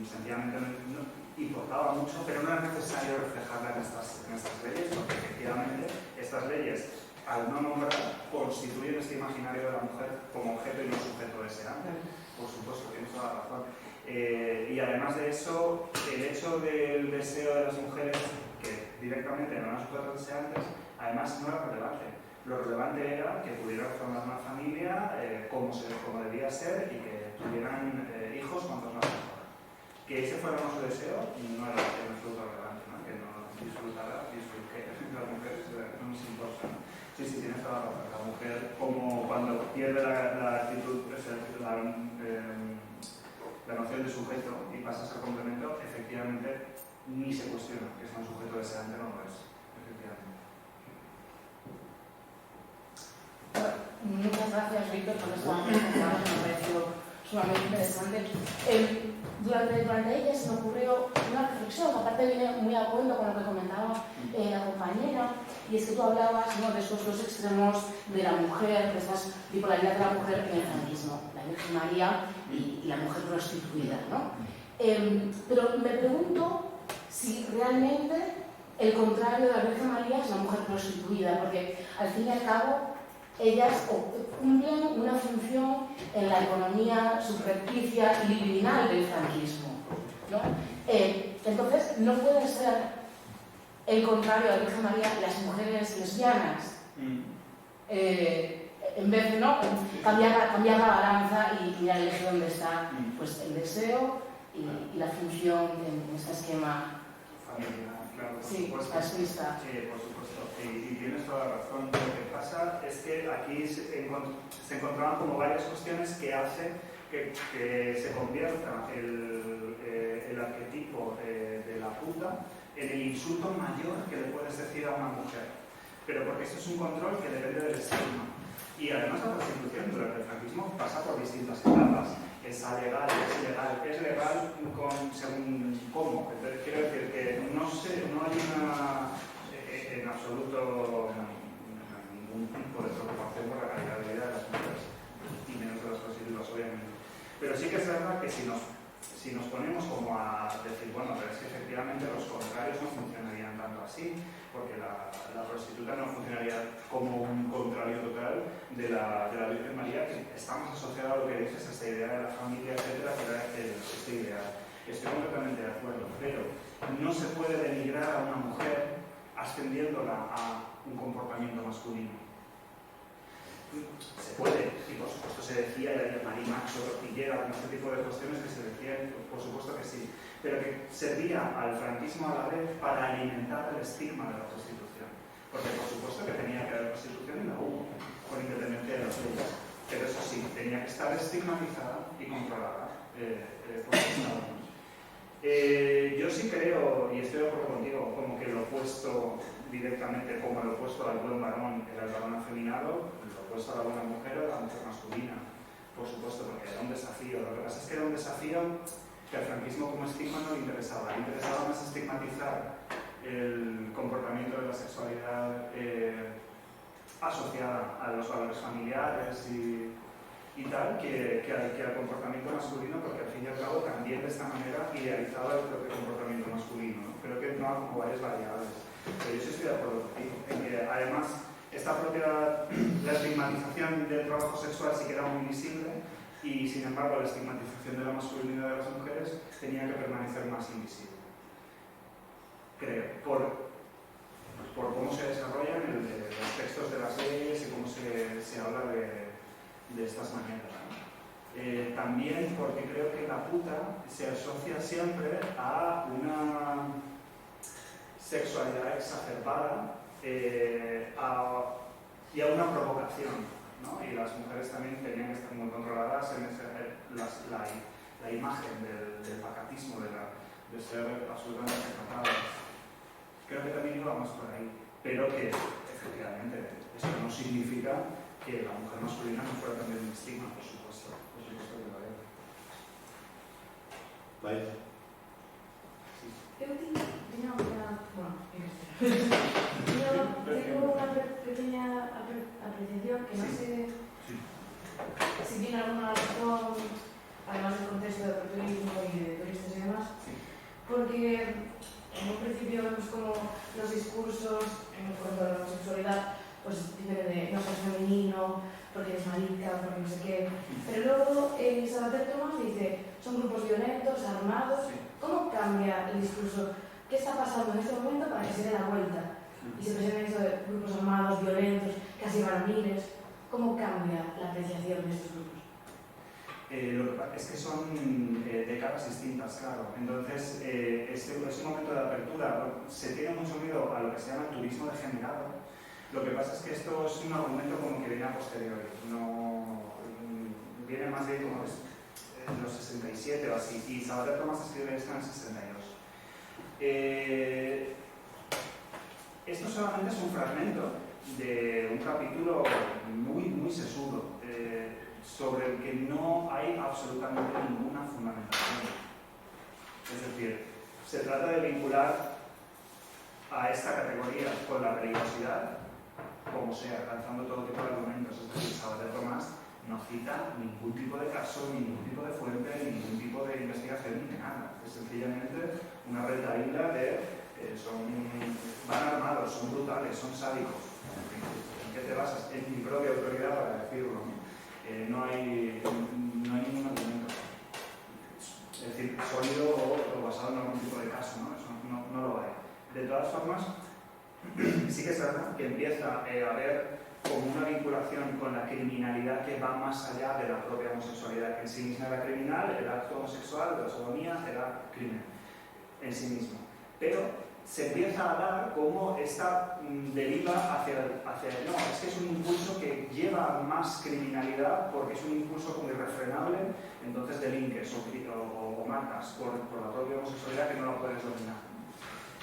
sencillamente no importaba mucho, pero no era necesario reflejarla en estas leyes, porque efectivamente estas leyes, al no nombrar, constituyen este imaginario de la mujer como objeto y no sujeto deseante. Por supuesto, tienes toda la razón. Y además de eso, el hecho del deseo de las mujeres, que directamente no eran sujetos deseantes, además no era relevante. Lo relevante era que pudieran formar una familia como debía ser y que tuvieran hijos cuantos más mejor. Que ese fuera nuestro deseo no era en absoluto relevante, ¿no? Que no disfrutara, disfruté las mujeres, no nos importa, ¿no? Sí, tienes toda la razón. La mujer, como cuando pierde la actitud, la noción de sujeto y pasa a ser complemento, efectivamente ni se cuestiona que sea un sujeto deseante, no lo es, efectivamente.
Muchas gracias, Víctor, por esta presentación, me pareció sumamente interesante. Durante ella se me ocurrió una reflexión, aparte viene muy a cuento con lo que comentaba la compañera, y es que tú hablabas, ¿no?, de esos dos extremos de la mujer, de esa bipolaridad de la mujer en el franquismo, la Virgen María y la mujer prostituida, ¿no? Pero me pregunto si realmente el contrario de la Virgen María es la mujer prostituida, porque al fin y al cabo ellas cumplen una función en la economía subrepticia y libidinal del franquismo, ¿no? Entonces, no puede ser el contrario de la Virgen María las mujeres lesbianas. En vez de cambiar la balanza y ya elegir dónde está pues, el deseo y la función en este esquema.
Familia, claro, por
sí,
supuesto.
Fascista.
Por supuesto. Y tienes toda la razón. Lo que pasa es que aquí se encontraban como varias cuestiones que hacen que se convierta el arquetipo de la puta en el insulto mayor que le puedes decir a una mujer. Pero porque eso es un control que depende del estigma. Y además la prostitución durante el franquismo pasa por distintas etapas. Es legal, es legal según cómo. Quiero decir que no hay en absoluto ningún preocupación por la calidad de vida de las mujeres, y menos de las prostitutas, obviamente. Pero sí que es verdad que si nos ponemos como a decir, bueno, pero es que efectivamente los contrarios no funcionarían tanto así, porque la prostituta no funcionaría como un contrario total de la Virgen María, que está más asociada a lo que dices, esta idea de la familia, etcétera, que era este ideal. Estoy completamente de acuerdo, pero no se puede denigrar a una mujer ascendiéndola a un comportamiento masculino. Se puede, y por supuesto se decía, y marimacho, tortillera, con este tipo de cuestiones que se decían, por supuesto que sí, pero que servía al franquismo a la vez para alimentar el estigma de la prostitución. Porque por supuesto que tenía que haber prostitución y la hubo, con independencia de las leyes. Pero eso sí, tenía que estar estigmatizada y controlada por los estados. Yo sí creo, y estoy de acuerdo contigo, como que lo opuesto directamente, como lo opuesto al buen varón era el varón afeminado, lo opuesto a la buena mujer era la mujer masculina, por supuesto, porque era un desafío. Lo que pasa es que era un desafío que al franquismo como estigma no le interesaba más estigmatizar el comportamiento de la sexualidad asociada a los valores familiares y tal, que al comportamiento masculino, porque al fin y al cabo también de esta manera idealizaba el propio comportamiento masculino, ¿no? Creo que no hay como varias variables, pero yo sí estoy de acuerdo contigo, en que además esta propia la estigmatización del trabajo sexual sí que era muy visible y sin embargo la estigmatización de la masculinidad de las mujeres tenía que permanecer más invisible, creo, por cómo se desarrollan los textos de las leyes y cómo se habla de estas maneras, ¿no? También porque creo que la puta se asocia siempre a una sexualidad exacerbada y a una provocación, ¿no? Y las mujeres también tenían que estar muy controladas en la imagen del pacatismo, de ser absolutamente capaz. Creo que también iba más por ahí, pero que efectivamente esto no significa que la mujer masculina no fuera también un estigma, por supuesto que lo era.
¿Vale?
Sí.
Yo tengo una pequeña apreciación que no sé si tiene alguna razón, además del contexto de aperturismo y de turistas y demás, porque en un principio vemos como los discursos en cuanto a la homosexualidad pues dicen de no ser femenino, porque es marica, porque no sé qué. Pero luego Sabater Tomás dice, son grupos violentos, armados. ¿Cómo cambia el discurso? ¿Qué está pasando en este momento para que se dé la vuelta? Y se presenten esto de grupos armados, violentos, casi varoniles. ¿Cómo cambia la apreciación de estos grupos?
Lo que pasa es que son décadas distintas, claro. Entonces, este es un momento de apertura. Se tiene mucho miedo a lo que se llama el turismo degenerado. Lo que pasa es que esto es un argumento como que viene a posteriori, no viene más bien como en los 67 o así, y Sabater Tomás escribe esto en el 62. Esto solamente es un fragmento de un capítulo muy sesudo, sobre el que no hay absolutamente ninguna fundamentación. Es decir, se trata de vincular a esta categoría con la peligrosidad, como sea, alcanzando todo tipo de argumentos. Es decir, Sabater Tomás no cita ningún tipo de caso, ningún tipo de fuente, ningún tipo de investigación ni nada. Es sencillamente una retahíla de van armados, son brutales, son sádicos. ¿En qué te basas? En mi propia autoridad para decirlo, ¿no? No hay ningún argumento. Es decir, sólido o basado en algún tipo de caso, ¿no? Eso no lo hay. De todas formas, sí que es verdad que empieza a haber como una vinculación con la criminalidad que va más allá de la propia homosexualidad, que en sí misma era criminal, el acto homosexual de la sodomía era crimen en sí mismo. Pero se empieza a dar como esta deriva hacia no, es que es un impulso que lleva más criminalidad porque es un impulso como irrefrenable, entonces delinques o matas por la propia homosexualidad que no la puedes dominar.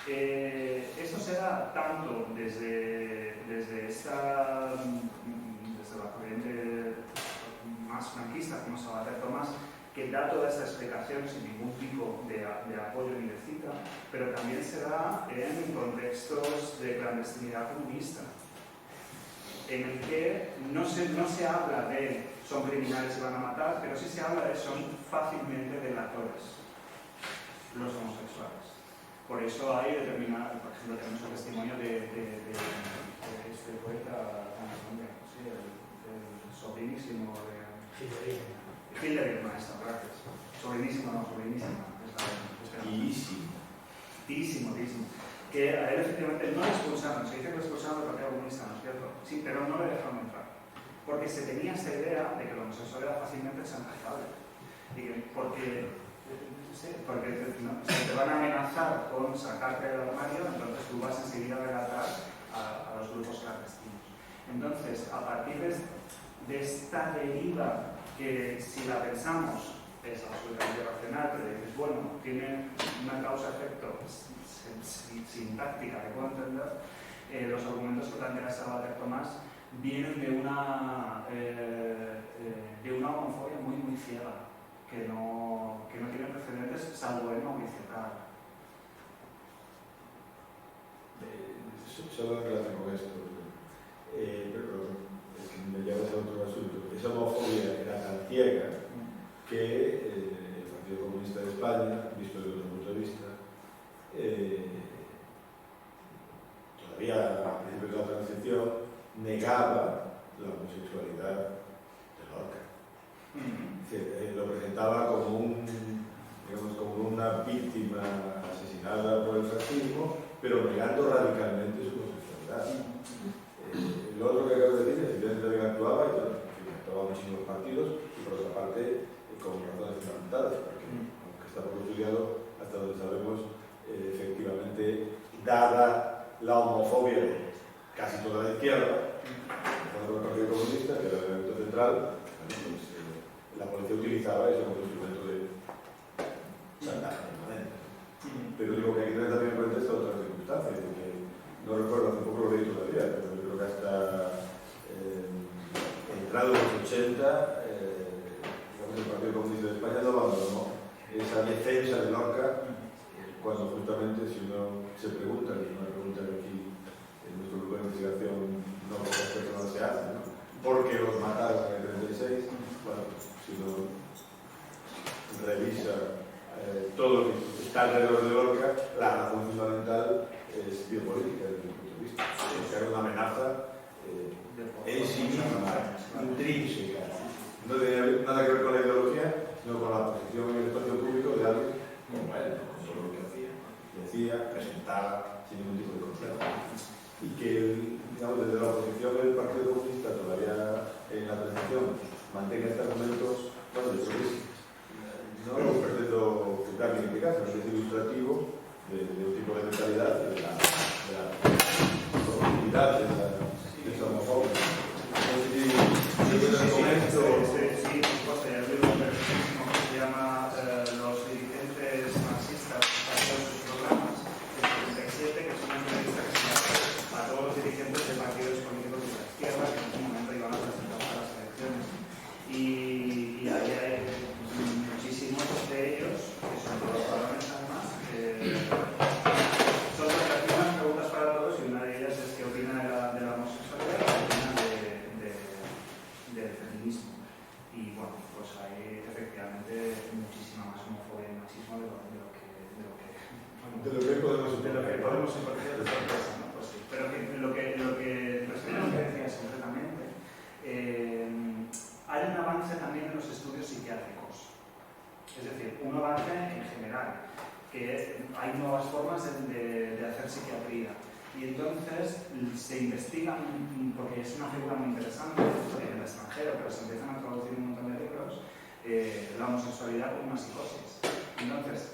Esto se da tanto desde la corriente más franquista como Sabater Tomás, que da toda esta explicación sin ningún tipo de apoyo ni de cita, pero también se da en contextos de clandestinidad comunista. en el que no se habla de son criminales y van a matar, pero sí se habla de son fácilmente delatores los homosexuales. Por eso hay determinadas, por ejemplo, tenemos el testimonio de este poeta, sí, el sobrinísimo de Hildebrand, maestro, gracias. Sobrinísima. Tíísimo. Que a él efectivamente no le expulsaron, se dice que lo expulsaron del Partido Comunista, ¿no es cierto? Sí, pero no le dejaron entrar. Porque se tenía esta idea de que el homosexual era fácilmente chantajeable. Porque se te van a amenazar con sacarte del armario, entonces tú vas enseguida a delatar a los grupos clandestinos. Entonces, a partir de esta deriva que, si la pensamos, es absolutamente racional, pero dices, bueno, tiene una causa-efecto sintáctica que puedo entender, los argumentos que plantea Salvatore Tomás vienen de una homofobia muy, muy ciega, que no tiene precedentes salvo en Mauricio Prada.
Solo en relación con esto, pero es que me llevas a otro asunto. Esa homofobia era tan ciega que el Partido Comunista de España, visto desde otro punto de vista, todavía a principios de la transición negaba la homosexualidad de Lorca. Lo presentaba como una víctima asesinada por el fascismo, pero negando radicalmente su homosexualidad. Lo otro que acabo de decir, evidentemente también actuaba, y actuaba muchísimos partidos, y por otra parte, con razones fundamentadas, porque aunque está poco estudiado, hasta donde sabemos, efectivamente, dada la homofobia de casi toda la izquierda, por el Partido Comunista, que era el elemento central, pues, la policía utilizaba eso como instrumento de chantaje permanente. Pero digo que hay que tener también en cuenta esta otra circunstancia, que no recuerdo, hace poco lo leí todavía, pero yo creo que hasta entrado en los 80, el Partido Comunista de España no abandonó esa defensa de Lorca, cuando justamente, si uno se pregunta, y una pregunta que aquí en nuestro grupo de investigación no pocas personas se hacen, ¿no? ¿Por qué los mataron en el 36? Bueno, si uno revisa todo lo que está alrededor de Lorca, la razón fundamental es biopolítica desde mi punto de vista. Es que era una amenaza en sí misma, intrínseca. No tenía nada que ver con la ideología, sino con la posición en el espacio público de alguien como él, con todo lo que hacía. Decía, presentaba sin ningún tipo de complejo. Y que, digamos, desde la oposición del Partido Comunista todavía en la transición mantenga este argumento, bueno, yo creo que no lo pretendo juzgar ni criticar, sino que es ilustrativo de un tipo de mentalidad, de la profundidad de esa homofobia.
Sí, hay un libro perfectísimo que se llama Los dirigentes marxistas en sus programas, el 37, que es una entrevista que se hace a todos los dirigentes de partidos políticos de la izquierda que en un momento iban a presentar a las elecciones. Y ahí hay muchísimos de ellos, que son todos varones además, son las preguntas para todos, y una de ellas es qué opina de la homosexualidad, qué opina del feminismo. Y bueno, pues hay efectivamente muchísima más homofobia y machismo de lo que podemos suponer de sorpresa, ¿no? Pues sí. Pero respecto a lo que decías concretamente, hay un avance también en los estudios psiquiátricos. Es decir, un avance en general, que hay nuevas formas de hacer psiquiatría. Y entonces se investigan, porque es una figura muy interesante en el extranjero, pero se empiezan a traducir un montón de libros, la homosexualidad como una psicosis. Entonces,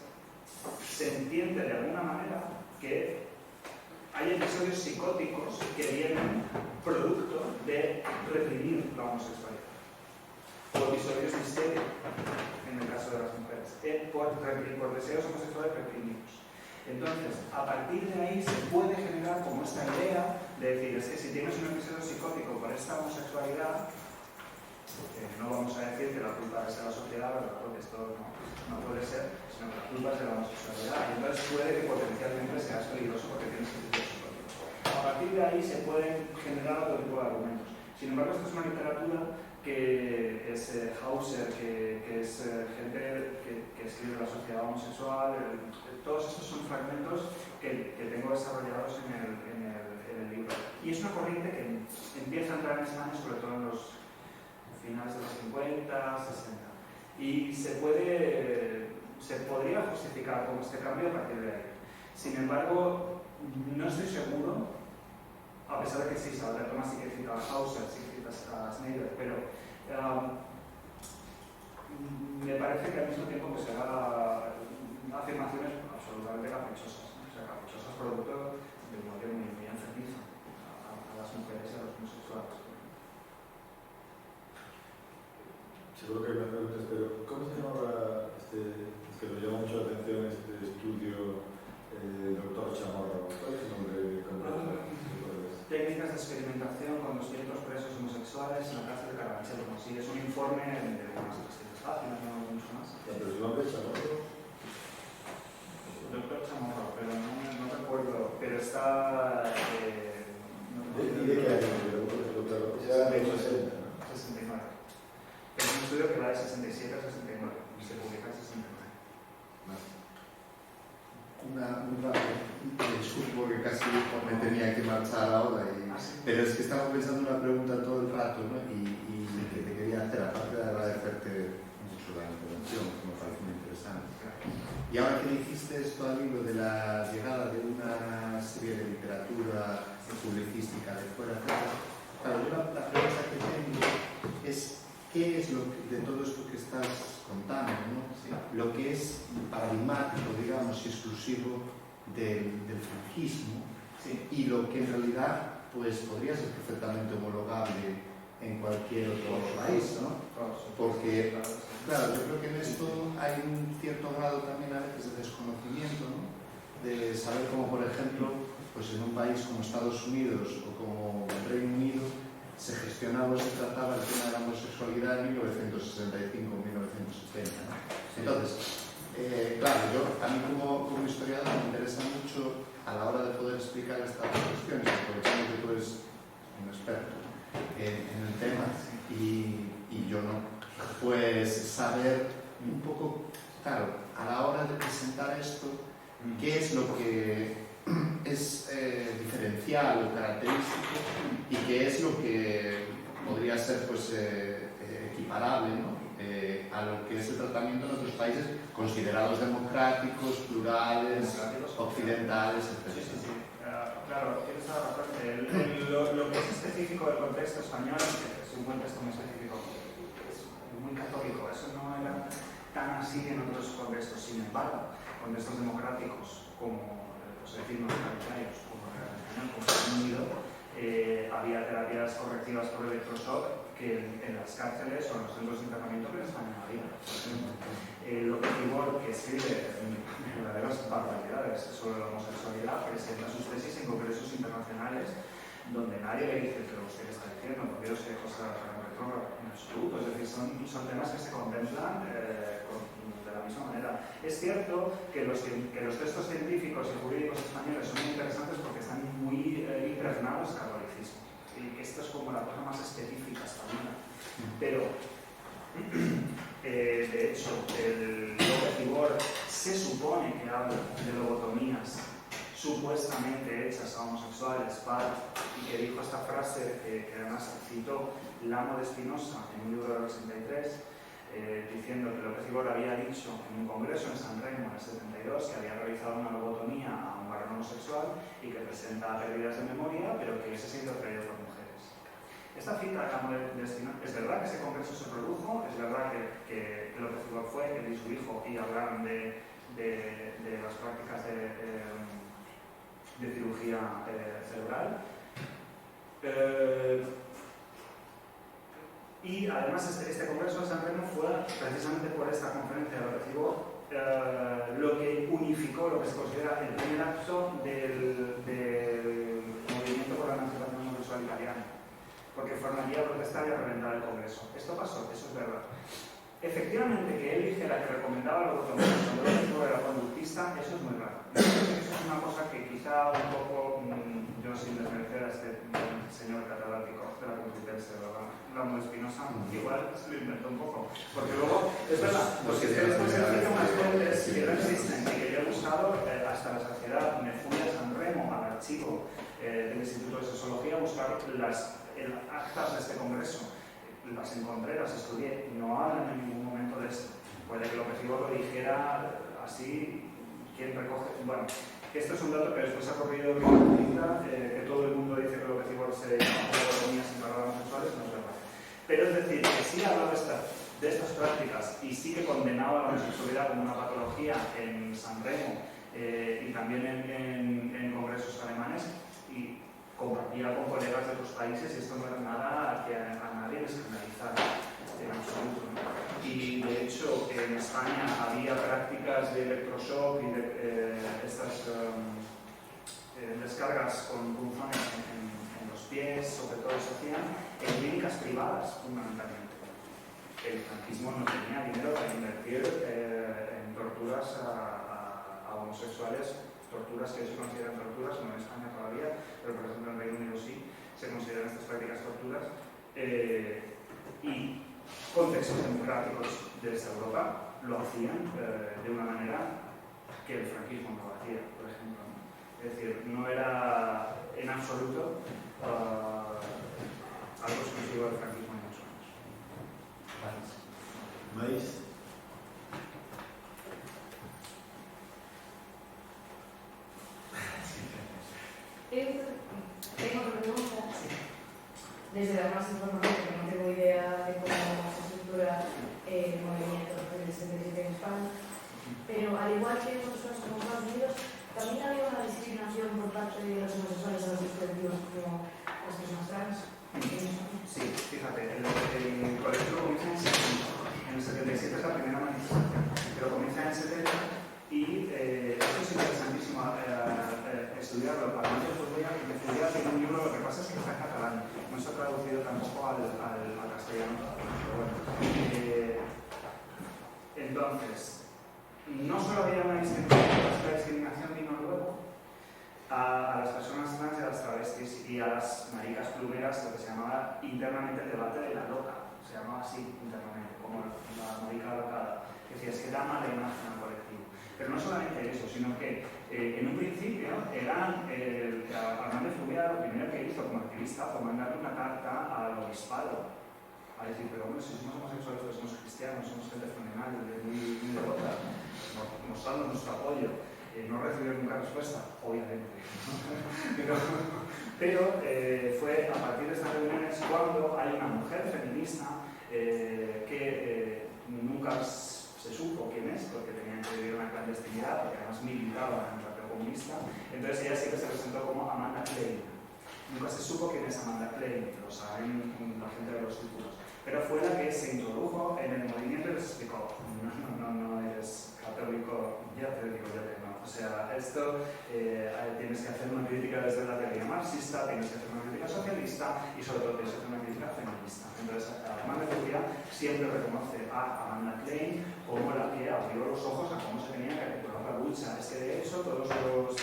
se entiende de alguna manera que hay episodios psicóticos que vienen producto de reprimir la homosexualidad. O episodios de histeria, en el caso de las mujeres, por deseos homosexuales reprimidos. Entonces, a partir de ahí se puede generar como esta idea de decir, es que si tienes un episodio psicótico por esta homosexualidad, no vamos a decir que la culpa es de la sociedad, ¿verdad? Porque esto no puede ser, sino que la culpa es de la homosexualidad. Y entonces puede que potencialmente seas peligroso porque tienes episodios psicóticos. A partir de ahí se pueden generar otro tipo de argumentos. Sin embargo, esta es una literatura que es Hauser, que es gente que escribe la sociedad homosexual. Todos estos son fragmentos que tengo desarrollados en el libro. Y es una corriente que empieza a entrar en España, sobre todo en los finales de los 50, 60. Y se podría justificar como este cambio a partir de ahí. Sin embargo, no estoy seguro, a pesar de que sí, Salvador Tomás sí que cita a Hauser, sí que cita a Schneider, pero me parece que al mismo tiempo pues, se haga afirmaciones absolutamente caprichosas, ¿no? O sea, caprichosas producto de un odio muy enfermizo a las mujeres y a los homosexuales.
Seguro que hay más preguntas, pero ¿cómo se llamaba que nos llama mucho la atención este estudio doctor Chamorro? ¿Cuál es su nombre completo?
Técnicas de experimentación con 200 presos homosexuales en la cárcel de Carabanchel. Sí, es un informe de unas 300 páginas, no mucho más.
¿Pero su nombre es Chamorro?
Doctor Chamorro, pero no recuerdo, pero está...
¿Y de qué año? Ya de los 60, ¿no?
69. Es un estudio que va de 67 a 69 y se publica en 69.
Disculpo que casi me tenía que marchar ahora, pero es que estaba pensando una pregunta todo el rato, ¿no? y que te quería hacer, aparte de agradecerte mucho la intervención, que me parece muy interesante. Y ahora que dijiste esto al libro de la llegada de una serie de literatura publicística de fuera, claro, yo la pregunta que tengo es ¿qué es de todo esto que estás contando, ¿no? Sí. Lo que es paradigmático, digamos, y exclusivo del franquismo, sí. Y lo que en realidad pues, podría ser perfectamente homologable en cualquier otro país, ¿no? Porque, claro, yo creo que en esto hay un cierto grado también a veces de desconocimiento, ¿no? De saber cómo, por ejemplo, pues en un país como Estados Unidos o como el Reino Unido se gestionaba o se trataba el tema de la homosexualidad en 1965-1970. ¿no? Entonces, claro, a mí como historiador me interesa mucho a la hora de poder explicar estas cuestiones, aprovechando que tú eres un experto en el tema y yo no, pues saber un poco, claro, a la hora de presentar esto, qué es lo que es diferencial o característico y qué es lo que podría ser pues, equiparable, ¿no? A lo que es el tratamiento en otros países considerados democráticos, plurales, occidentales, etc.
Sí. Claro, tienes toda la razón. Lo que es específico del contexto español es un contexto muy específico, es muy católico. Eso no era tan así en otros contextos. Sin embargo, contextos democráticos como decimos sanitarios, como el español, como el Reino Unido, había terapias correctivas por electroshock que en las cárceles o en los centros de internamiento que en España no había. López Ibor, que escribe verdaderas barbaridades sobre la homosexualidad, presenta sus tesis en congresos internacionales donde nadie le dice que usted está diciendo, porque yo sé cosas en absoluto. Es decir, son temas que se contemplan de la misma manera. Es cierto que los textos científicos y jurídicos españoles son muy interesantes porque están muy impregnados de catolicismo. Y esto es como la cosa más específica española. Pero, de hecho, el López Ibor se supone que habla de lobotomías supuestamente hechas a homosexuales y que dijo esta frase que además citó Lamo de Espinosa en un libro del 83, diciendo que López Ibor había dicho en un congreso en San Remo en el 72 que había realizado una lobotomía a un varón homosexual y que presenta pérdidas de memoria, pero que ese se ha sido traído por mujeres. Esta cita de Lamo de Espinosa, es verdad que ese congreso se produjo, es verdad que López Ibor fue, él y su hijo, y hablaron de las prácticas de cirugía cerebral. Y además este congreso de San Remo fue precisamente por esta conferencia de López Ibor lo que unificó lo que se considera el primer acto del movimiento por la emancipación homosexual italiano, porque fueron allí a protestar y a reventar el congreso. Esto pasó, eso es verdad. Efectivamente, que él dijera que recomendaba los lobotomías cuando López Ibor era conductista, eso es muy raro. Eso es una cosa que quizá un poco, yo sin desmerecer Ramo Espinosa igual se lo inventó un poco. Porque luego, es verdad, porque es más sencillo, más fuertes, que no existen y que yo he buscado hasta la saciedad. Me fui a San Remo, al archivo del Instituto de Sociología, a buscar las actas de este congreso. Las encontré, las estudié, no hablan en ningún momento de esto. Puede que López Ibor lo dijera así, ¿quién recoge? Bueno, esto es un dato que después ha corrido que todo el mundo dice que López Ibor se economía sin pagar homosexuales, no es verdad. Pero es decir, que sí hablaba de estas prácticas y sí que condenaba la homosexualidad como una patología en San Remo y también en congresos alemanes, y compartía con colegas de otros países, y esto no era nada que a nadie le escandalizara en absoluto, ¿no? Y de hecho en España había prácticas de electroshock y de estas descargas con punzones en los pies, sobre todo se hacían en clínicas privadas fundamentalmente. El franquismo no tenía dinero para invertir en torturas a homosexuales, torturas que se consideran torturas, no en España todavía, pero por ejemplo en Reino Unido sí se consideran estas prácticas torturas, y contextos democráticos desde Europa lo hacían de una manera que el franquismo no lo hacía, por ejemplo, ¿no? Es decir, no era en absoluto algo exclusivo del franquismo en muchos años.
¿Maíz?
Tengo otra pregunta. Desde la más información, porque no tengo idea de cómo se estructura el movimiento del 77 en España, pero al igual que en otros casos como Estados Unidos, también había una discriminación por parte de los homosexuales a los colectivos como las personas trans.
Sí, fíjate, el colegio comienza en 70. En el 77 es la primera manifestación, pero comienza en el 70 y esto es interesantísimo estudiarlo. Armando Fluvià tiene un libro, lo que pasa es que está en catalán, no se ha traducido tampoco al castellano, pero bueno. Entonces, no solo había una discriminación, la discriminación vino luego a las personas trans y a las travestis y a las maricas plumeras, lo que se llamaba internamente el debate de la loca, se llamaba así internamente, como la marica locada, que decía, es que da mala imagen al colectivo. Pero no solamente eso, sino que en un principio Armando Fluvià lo primero que hizo como activista fue mandarle una carta al obispado a decir, pero bueno, si somos homosexuales, pues somos cristianos, somos gente fenomenal, muy devota, nos dan nuestro apoyo. No recibió nunca respuesta, obviamente. pero fue a partir de estas reuniones cuando hay una mujer feminista que nunca se supo quién es, porque tenían que vivir una clandestinidad, porque además militaba en el Partido Comunista. Entonces ella sí que se presentó como Amanda Klein. Nunca se supo quién es Amanda Klein, lo saben la gente de los títulos. Pero fue la que se introdujo en el movimiento y les explicó, no eres católico, ya te digo yo que no. O sea, esto tienes que hacer una crítica desde la teoría marxista, tienes que hacer una crítica socialista y sobre todo tienes que hacer una crítica feminista. Entonces, Armando Fluvià siempre reconoce a Amanda Klein como la que abrió los ojos a cómo se tenía que articular la lucha. Es que de hecho todos los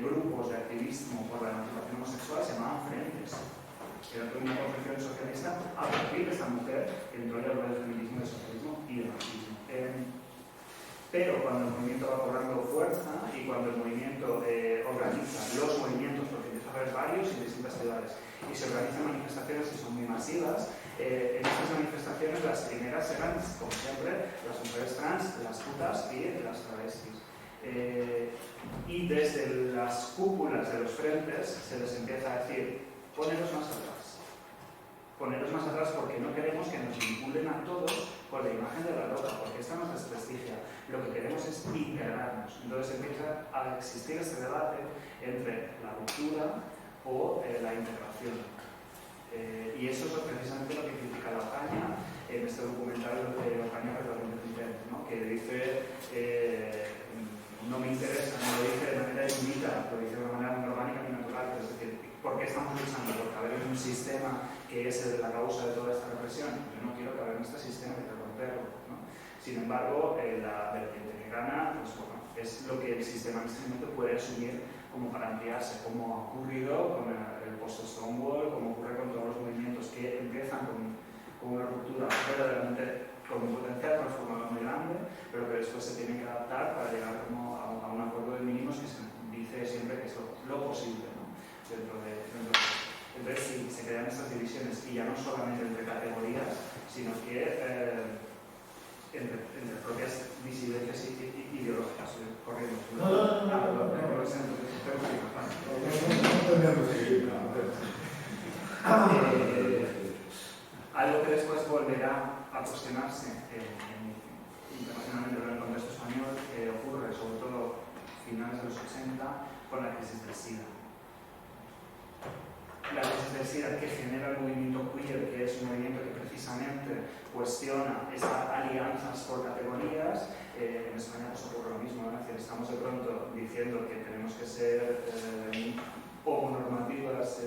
grupos de activismo por la emancipación homosexual se llamaban frentes. Era toda una concepción socialista a partir de esta mujer que entró en el feminismo, del socialismo y del marxismo. Pero cuando el movimiento va cobrando fuerza y cuando el movimiento organiza los movimientos, porque empieza a haber varios en distintas ciudades, y se organizan manifestaciones que son muy masivas, en estas manifestaciones las primeras eran, como siempre, las mujeres trans, las putas y las travestis. Y desde las cúpulas de los frentes se les empieza a decir, poneros más atrás porque no queremos que nos vinculen a todos con la imagen de la loca, porque esta nos desprestigia. Lo que queremos es integrarnos. Entonces empieza a existir este debate entre la ruptura o la integración. Y eso es precisamente lo que critica la Ocaña en este documental de Ocaña Retorno, ¿no? Que dice no me interesa, no lo dice de manera erudita, lo dice de una manera muy orgánica y natural, es decir, ¿por qué estamos luchando? Porque haber un sistema que es la causa de toda esta represión. Yo no quiero caber en este sistema, quiero romperlo, ¿no? Sin embargo, la vertiente negrana, pues bueno, es lo que el sistema en este momento puede asumir como para ampliarse, como ha ocurrido con el post-Stonewall, como ocurre con todos los movimientos que empiezan con una ruptura verdaderamente con un potencial transformador muy grande, pero que después se tienen que adaptar para llegar como a un acuerdo de mínimos que se dice siempre que es lo posible, ¿no? Entonces, sí, se crean estas divisiones, y ya no solamente entre categorías, sino que entre propias disidencias ideológicas. Corriendo. Algo que después volverá a cuestionarse internacionalmente en el contexto español, que ocurre sobre todo a finales de los 80 con la crisis del SIDA. La crisis del SIDA, que genera el movimiento queer, que es un movimiento que precisamente cuestiona esas alianzas por categorías. En España pues ocurre lo mismo, ¿no? Es decir, estamos de pronto diciendo que tenemos que ser homonormativas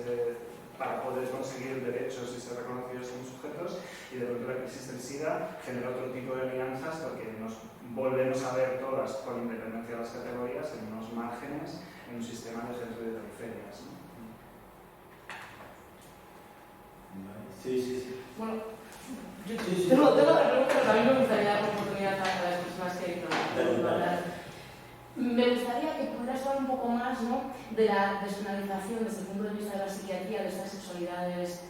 para poder conseguir derechos y ser reconocidos como sujetos, y de pronto la crisis del SIDA genera otro tipo de alianzas porque nos volvemos a ver todas, con independencia de las categorías, en unos márgenes, en un sistema de centro y de periferias, ¿no?
Sí.
Bueno, yo tengo la pregunta, pero a mí me gustaría dar oportunidad a las personas que no hablar. Me gustaría que pudieras hablar un poco más, ¿no?, de la despenalización desde el punto de vista de la psiquiatría de estas sexualidades,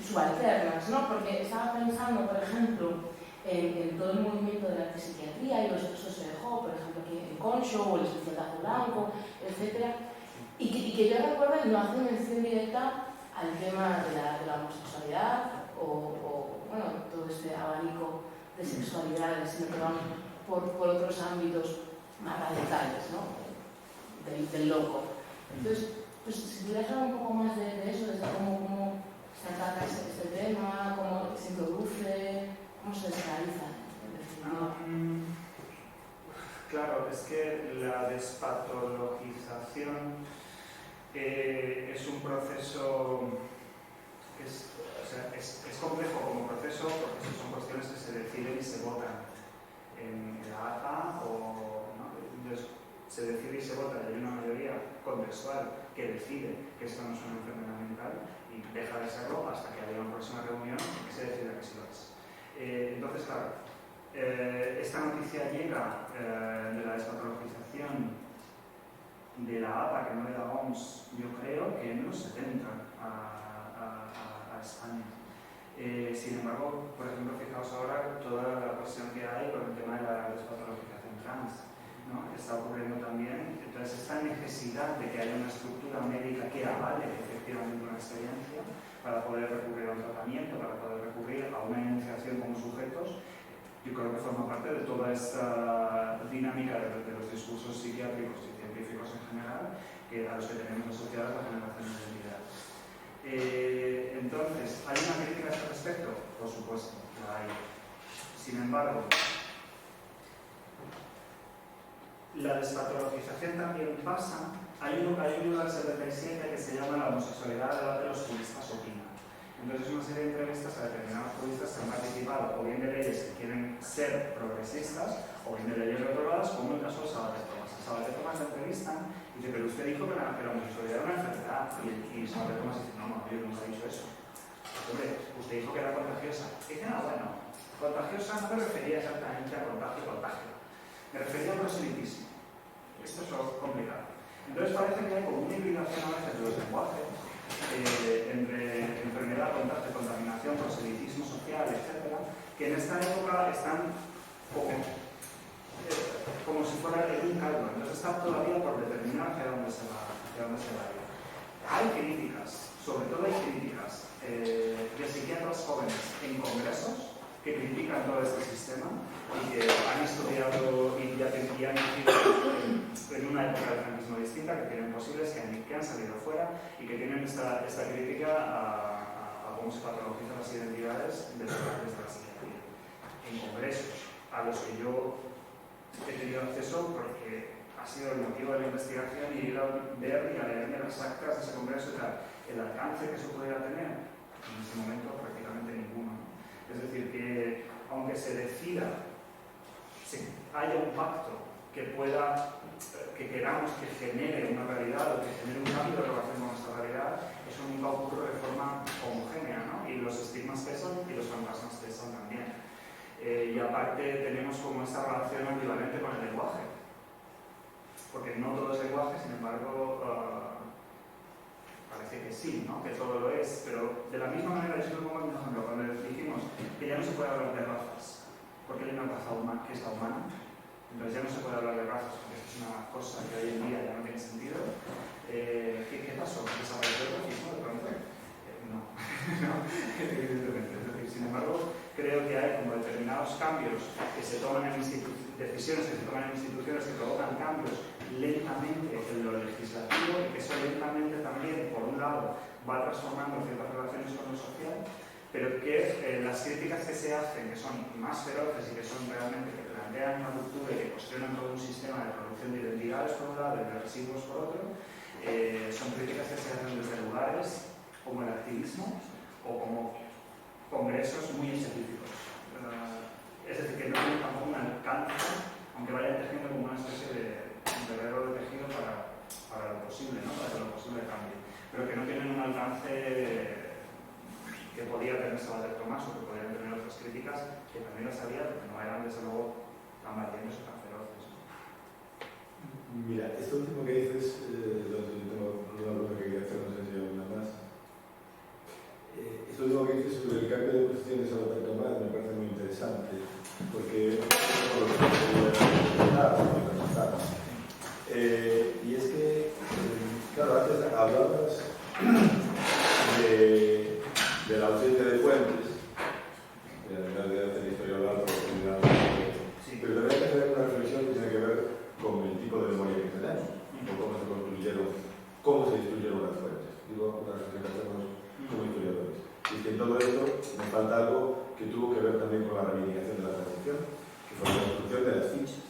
subalternas, ¿no? Porque estaba pensando, por ejemplo, en todo el movimiento de la psiquiatría y los casos de Hope, por ejemplo, aquí en Concho, o el especial Blanco, etc. Y que yo recuerdo no hace mención directa al tema de la homosexualidad o todo este abanico de sexualidades, sino que van por otros ámbitos más radicales, ¿no? Del loco. Entonces, pues si pudieras hablar un poco más de eso, desde cómo se ataca este tema, cómo se introduce, cómo se despenaliza.
Claro, es que la despatologización es un proceso es complejo como proceso, porque son cuestiones que se deciden y se votan en la APA, entonces se decide y se vota, y hay una mayoría contextual que decide que esto no es una enfermedad mental y deja de serlo hasta que haya una próxima reunión que se decida que sí lo es. Entonces, claro, esta noticia llega de la despatologización de la APA, que no de la OMS, yo creo que en los 70 a España. Sin embargo, por ejemplo, fijaos ahora toda la cuestión que hay con el tema de la despatologización trans, ¿no? Está ocurriendo también. Entonces, esta necesidad de que haya una estructura médica que avale efectivamente una experiencia para poder recurrir a un tratamiento, para poder recurrir a una iniciación como sujetos, yo creo que forma parte de toda esta dinámica de los discursos psiquiátricos y científicos en general, a los que tenemos asociadas la generación de identidad. Entonces, ¿hay una crítica a este respecto? Por supuesto, la hay. Sin embargo, la despatologización también pasa. Hay un libro del 77 que se llama La homosexualidad de los juristas opinan. Entonces, una serie de entrevistas a determinados juristas que han participado o bien de leyes que quieren ser progresistas o bien de leyes reprobadas, como el caso de Sabater Tomás. A Sabater Tomás le entrevistan y dice, pero usted dijo que la homosexualidad era una enfermedad. Y Sabater Tomás dice, no, yo nunca he dicho eso. Hombre, usted dijo que era contagiosa. Y dice, bueno, contagiosa no me refería exactamente a contagio. Me refería al proselitismo. Esto es complicado. Entonces parece que hay como una hibridación a veces de los lenguajes entre enfermedad, contagio, contaminación, proselitismo social, etc., que en esta época están como si fuera en un caldo. Entonces está todavía por determinar hacia dónde se va a ir. Hay críticas, sobre todo hay críticas de psiquiatras jóvenes en congresos que critican todo este sistema y que han estudiado y ya han nacido en una época del franquismo distinta, que tienen posibles, que han salido fuera y que tienen esta crítica a cómo se patologizan las identidades desde la psiquiatría. En congresos a los que yo he tenido acceso porque ha sido el motivo de la investigación y ir a ver y a leerme las actas de ese congreso y tal, el alcance que eso pudiera tener, en ese momento prácticamente ninguno. Es decir, que aunque se decida, haya un pacto que pueda que queramos que genere una realidad o que genere un cambio de relación con nuestra realidad, eso nunca ocurre de forma homogénea, ¿no? Y los estigmas pesan y los fantasmas pesan también. Y aparte tenemos como esta relación ambivalente con el lenguaje, porque no todo es lenguaje, sin embargo, parece que sí, ¿no? Que todo lo es, pero de la misma manera, yo siempre pongo un ejemplo, cuando dijimos que ya no se puede hablar de razas, porque hay una raza humana que es la humana, entonces ya no se puede hablar de razas, porque esto es una cosa que hoy en día ya no tiene sentido. ¿Qué pasó? ¿Desapareció el racismo de pronto? No, no, evidentemente. Es decir, sin embargo, creo que hay como determinados cambios que se toman en decisiones que se toman en instituciones que provocan cambios lentamente en lo legislativo y que eso lentamente también, por un lado, va transformando ciertas relaciones con lo social, pero que las críticas que se hacen, que son más feroces y que son realmente que plantean una ruptura y que cuestionan todo un sistema de producción de identidades por un lado y de residuos por otro, son críticas que se hacen desde lugares como el activismo o como congresos muy específicos. Es decir, que no tienen tampoco un alcance, aunque vayan tejiendo como una especie de guerrero de tejido para lo posible, ¿no? Para que lo posible cambie, pero que no tienen un alcance que podía tener Saavedra Tomás o que podían tener otras críticas que también las había, pero que no eran desde luego tan valientes o tan feroces.
Mira, esto último que dices, yo tengo una pregunta que quería hacer, no sé si hay alguna más. Esto último que dices sobre el cambio de posición de Saavedra Tomás me parece muy interesante, porque por lo que y es que, claro, antes hablabas de la ausencia de fuentes, de hacer historia oral, pero también hay que hacer una reflexión que tiene que ver con el tipo de memoria que tenemos, o cómo se destruyeron las fuentes. Digo, una reflexión que hacemos como historiadores. Y es que en todo esto me falta algo que tuvo que ver también con la reivindicación de la transición, que fue la construcción de las fichas.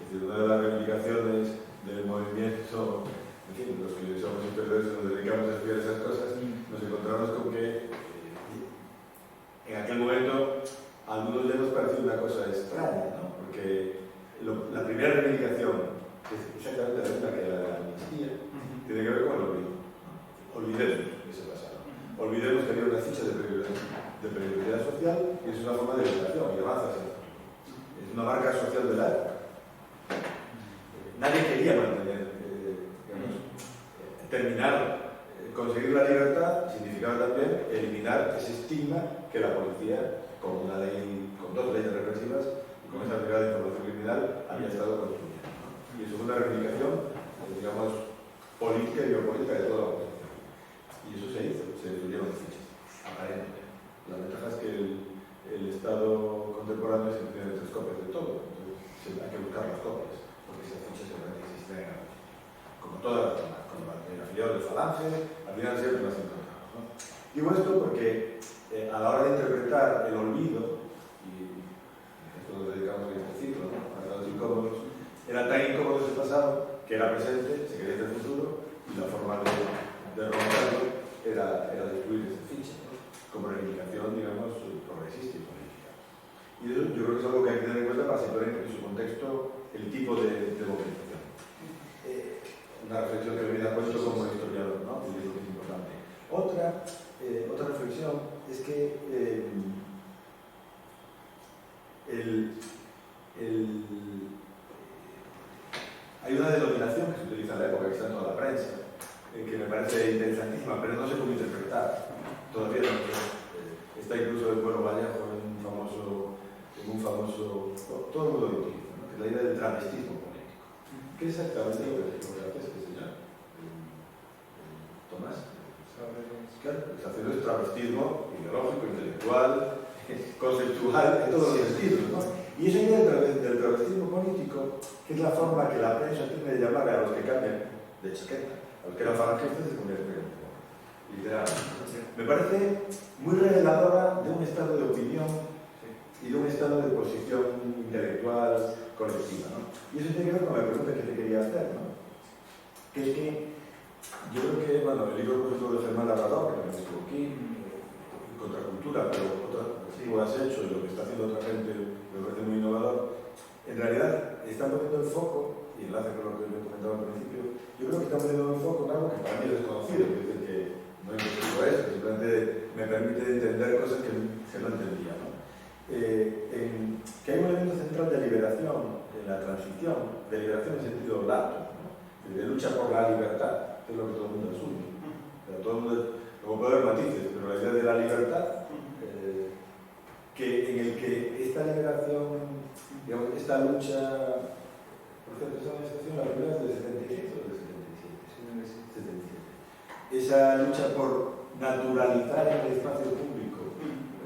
Es decir, una de las reivindicaciones del movimiento, en fin, los que somos historiadores nos dedicamos a estudiar esas cosas, nos encontramos con que en aquel momento a algunos ya nos pareció una cosa extraña, ¿no? Porque la primera reivindicación, que es exactamente la misma que la de la amnistía, tiene que ver con el olvido. Olvidemos ese pasado. Olvidemos que había una ficha de prioridad social y es una forma de liberación y avanza hacia el futuro. Es una marca social de la época. Nadie quería mantener, conseguir la libertad significaba también eliminar ese estigma que la policía, con una ley, con dos leyes represivas y con esa brigada de información criminal, había estado construyendo. Y eso fue una reivindicación, digamos, política y biopolítica de toda la oposición. Y eso se hizo, se destruyeron las fichas, aparentemente. La ventaja es que el Estado contemporáneo siempre tiene 3 copias de todo, entonces hay que buscar las copias, porque esas fichas seguramente existen en algo. Como todas las demás, como el afiliado de Falange, al final siempre las encontramos, ¿no? Digo esto porque a la hora de interpretar el olvido, y esto lo dedicamos en este ciclo, ¿no? A los incómodos, era tan incómodo ese pasado que era presente, se quería hacer futuro, y la forma de romperlo era destruir esa ficha, ¿no? Como reivindicación, digamos, progresista y política. Y eso yo creo que es algo que hay que tener en cuenta para situar en su contexto el tipo de movilización. Una reflexión que me da cuenta como historiador, ¿no? Y creo que es importante. Otra reflexión es que hay una denominación que se utiliza en la época, que está en toda la prensa, que me parece interesantísima, pero no sé cómo interpretar. Todavía no está incluso el Pueblo Vallejo en un famoso todo el mundo lo utiliza, ¿no? Que es la idea del travestismo político. ¿Qué es exactamente lo que hace este señor? Tomás. Claro, está haciendo el travestismo ideológico, intelectual, conceptual, en todos los sentidos, ¿no? Y esa idea del travestismo político, que es la forma que la prensa tiene de llamar a los que cambian de chaqueta, a los que eran falangistas se convierten en literal. Me parece muy reveladora de un estado de opinión y de un estado de posición intelectual colectiva, ¿no? Y eso tiene que ver con la pregunta que te quería hacer, ¿no? Que es que yo creo que, bueno, el libro por ejemplo de Germán Labrador, que me equivoqué, Contracultura, pero tú lo has hecho y lo que está haciendo otra gente me parece muy innovador, en realidad están poniendo el foco y enlace con lo que me comentaba al principio, yo creo que está poniendo un foco en algo que para mí es desconocido, es decir, que no investigo eso, simplemente me permite entender cosas que no entendía, ¿no? Que hay un elemento central de liberación en la transición, de liberación en sentido lato, ¿no? De lucha por la libertad, que es lo que todo el mundo asume. O sea, todo el mundo, luego puede haber matices, pero la idea de la libertad, en el que esta liberación, digamos, esta lucha, por cierto, esa manifestación la primera es del 77 o del 77. Esa lucha por naturalizar en el espacio público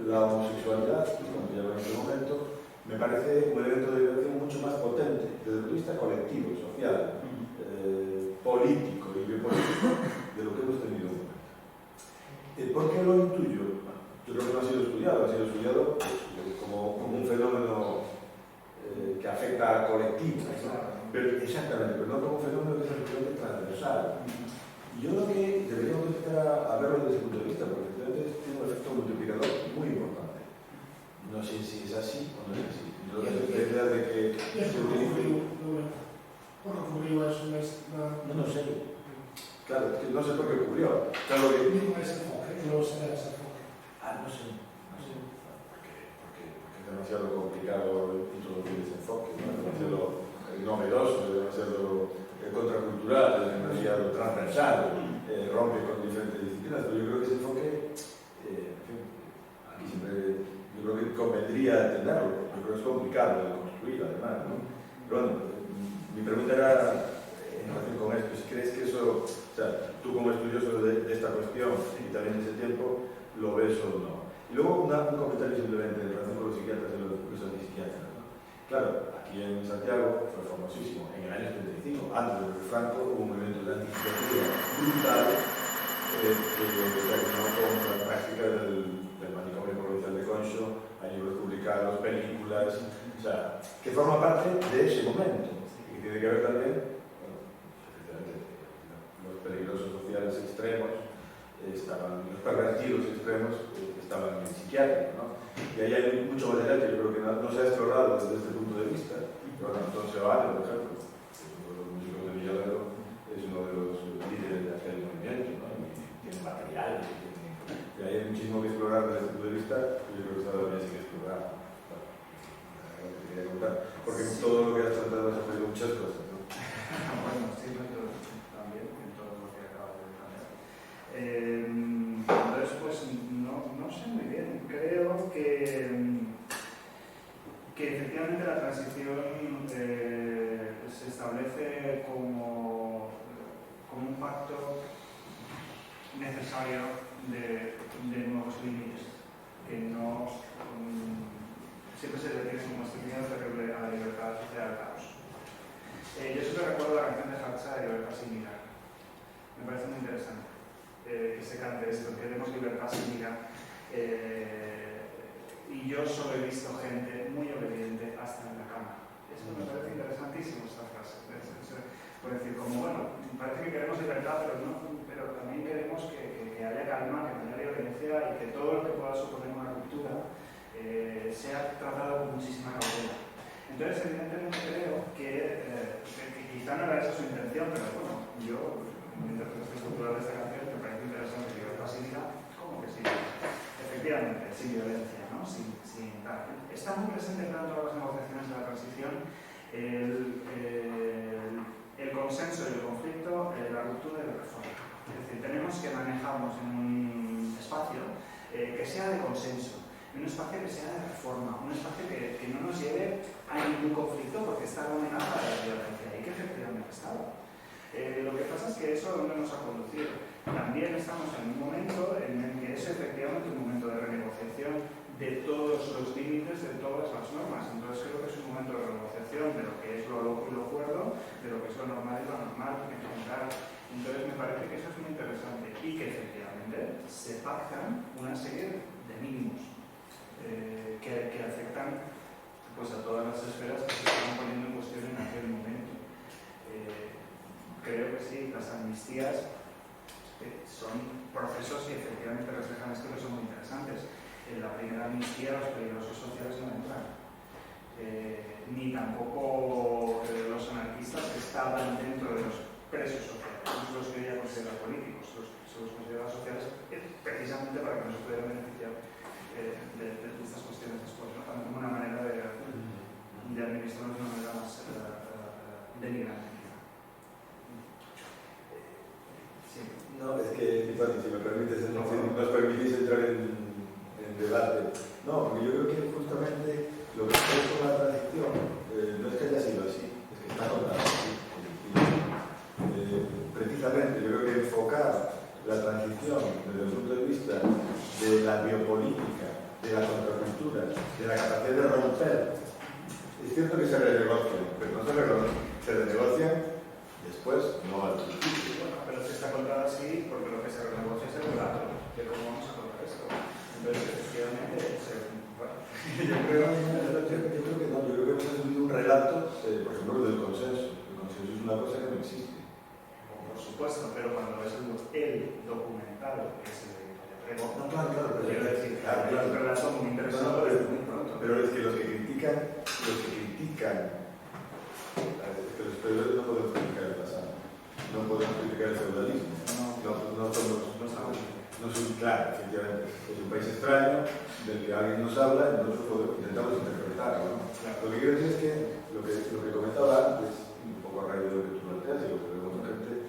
la homosexualidad, como se llama en este momento, me parece un elemento de liberación mucho más potente desde el punto de vista colectivo, social, político y biopolítico de lo que hemos tenido en cuenta. ¿Por qué lo intuyo? Yo creo que no ha sido estudiado como un fenómeno que afecta al colectivo, ¿no? Pero, exactamente, pero no como un fenómeno que es absolutamente transversal. Y yo creo que deberíamos empezar a verlo desde ese punto de vista, porque entonces tiene un efecto multiplicador muy importante. No sé si es así o no es así. Yo la idea de que se utilice...
¿Por qué ocurrió eso?
No sé. Claro, es que no sé por qué ocurrió. Claro que...
No ese enfoque, no se da ese enfoque.
No sé. Porque es demasiado complicado introducir ese enfoque, ¿no? Es demasiado novedoso, es demasiado contracultural, es demasiado transversal, rompe con diferentes disciplinas, pero yo creo que ese enfoque, en fin, aquí siempre, yo creo que convendría tenerlo, yo creo que es complicado de construir además, ¿no? Pero bueno, mi pregunta era en relación con esto, si crees que eso, o sea, tú como estudioso de esta cuestión y también de ese tiempo, lo ves o no. Y luego un comentario simplemente en relación con los psiquiatras y los profesores de psiquiatras, ¿no? Claro, aquí en Santiago fue famosísimo, en el año 75, antes de Franco, hubo un movimiento de antipsiquiatría brutal que terminó con la práctica del manicomio provincial de Conxo, hay libros publicados, películas, o sea, que forma parte de ese momento y que tiene que ver también, bueno, los peligrosos sociales extremos, los pervertidos extremos estaban en el psiquiátrico, ¿no? Y ahí hay mucho material que yo creo que no se ha explorado desde este punto de vista. Pero bueno, entonces Vale, por ejemplo, uno de los músicos de Villalero, es uno de los líderes de aquel movimiento, ¿no? Y tiene material, y hay muchísimo que explorar desde este punto de vista, y yo creo que todavía sigue explorar. Bueno, te quería contar, porque todo lo que has tratado has aprendido muchas cosas, ¿no?
Bueno, sí, también en todo lo que acabas de plantear. Entonces, pues no sé muy bien. Creo que efectivamente la transición se establece como un pacto necesario de nuevos límites, que no siempre se le tiene como este miedo terrible a la libertad y al caos. Yo siempre recuerdo la canción de Hatcha de Libertad sin mirar. Me parece muy interesante que se cante esto, queremos libertad sin mirar. Y yo solo he visto gente muy obediente hasta en la cama. Esto me parece interesantísimo, esta frase. Por decir, como bueno, parece que queremos libertad, pero también queremos que haya calma, que no haya violencia y que todo lo que pueda suponer una ruptura sea tratado con muchísima cautela. Entonces, evidentemente creo que quizá no era esa su intención, pero bueno, yo, como interpretación cultural de esta canción, me parece interesante que libertad sin ira, como que sí. Efectivamente, sin violencia, ¿no? Sin tal. Está muy presente en todas las negociaciones de la transición el consenso y el conflicto, la ruptura y la reforma. Es decir, tenemos que manejarnos en un espacio que sea de consenso, en un espacio que sea de reforma, un espacio que no nos lleve a ningún conflicto porque está dominada la violencia y que efectivamente estaba. Lo que pasa es que eso a dónde nos ha conducido. También estamos en un momento en el que es efectivamente un momento de renegociación de todos los límites, de todas las normas. Entonces creo que es un momento de renegociación de lo que es lo loco y lo cuerdo, de lo que es lo normal y lo anormal, en general. Entonces me parece que eso es muy interesante y que efectivamente se pactan una serie de mínimos que afectan pues, a todas las esferas que se están poniendo en cuestión en aquel momento. Creo que sí, las amnistías son procesos que efectivamente reflejan esto, que son muy interesantes. En la primera amnistía los peligrosos sociales no entran. ni tampoco los anarquistas estaban dentro de los presos sociales, no los quería considerar políticos, se los consideraba sociales precisamente para que no se pudieran beneficiar de estas cuestiones después, ¿no? También como una manera de administrarlo de una manera más denigrante. Sí.
No, es que, Tony, si me permites, nos permitís entrar en debate. No, porque yo creo que justamente lo que está con la transición no es que haya sido así, es que está contada así. Precisamente, yo creo que enfocar la transición desde el punto de vista de la biopolítica, de la contracultura, de la capacidad de romper, es cierto que se renegocian, pero no se renegocian después, no al principio.
Bueno, pero es que está contada así porque lo que se renegocia es el relato de cómo vamos a contar esto. Entonces, efectivamente,
yo creo que no, yo creo que hemos asumido un relato, por ejemplo, del consenso. El consenso es una cosa que no existe.
Por supuesto, pero cuando ves el documentado, que es el de Prego,
No, claro, pero
quiero decir,
claro.
hay un relato muy interesante desde muy pronto.
Pero es que los que critican, es que los periodistas no podemos criticar el pasado, no podemos criticar el feudalismo, no son, claro, efectivamente, es un país extraño del que alguien nos habla y nosotros intentamos interpretarlo, ¿no?
Claro.
Lo que quiero decir es que lo que comentaba antes, un poco a raíz de lo que tú planteas y lo que vemos la gente,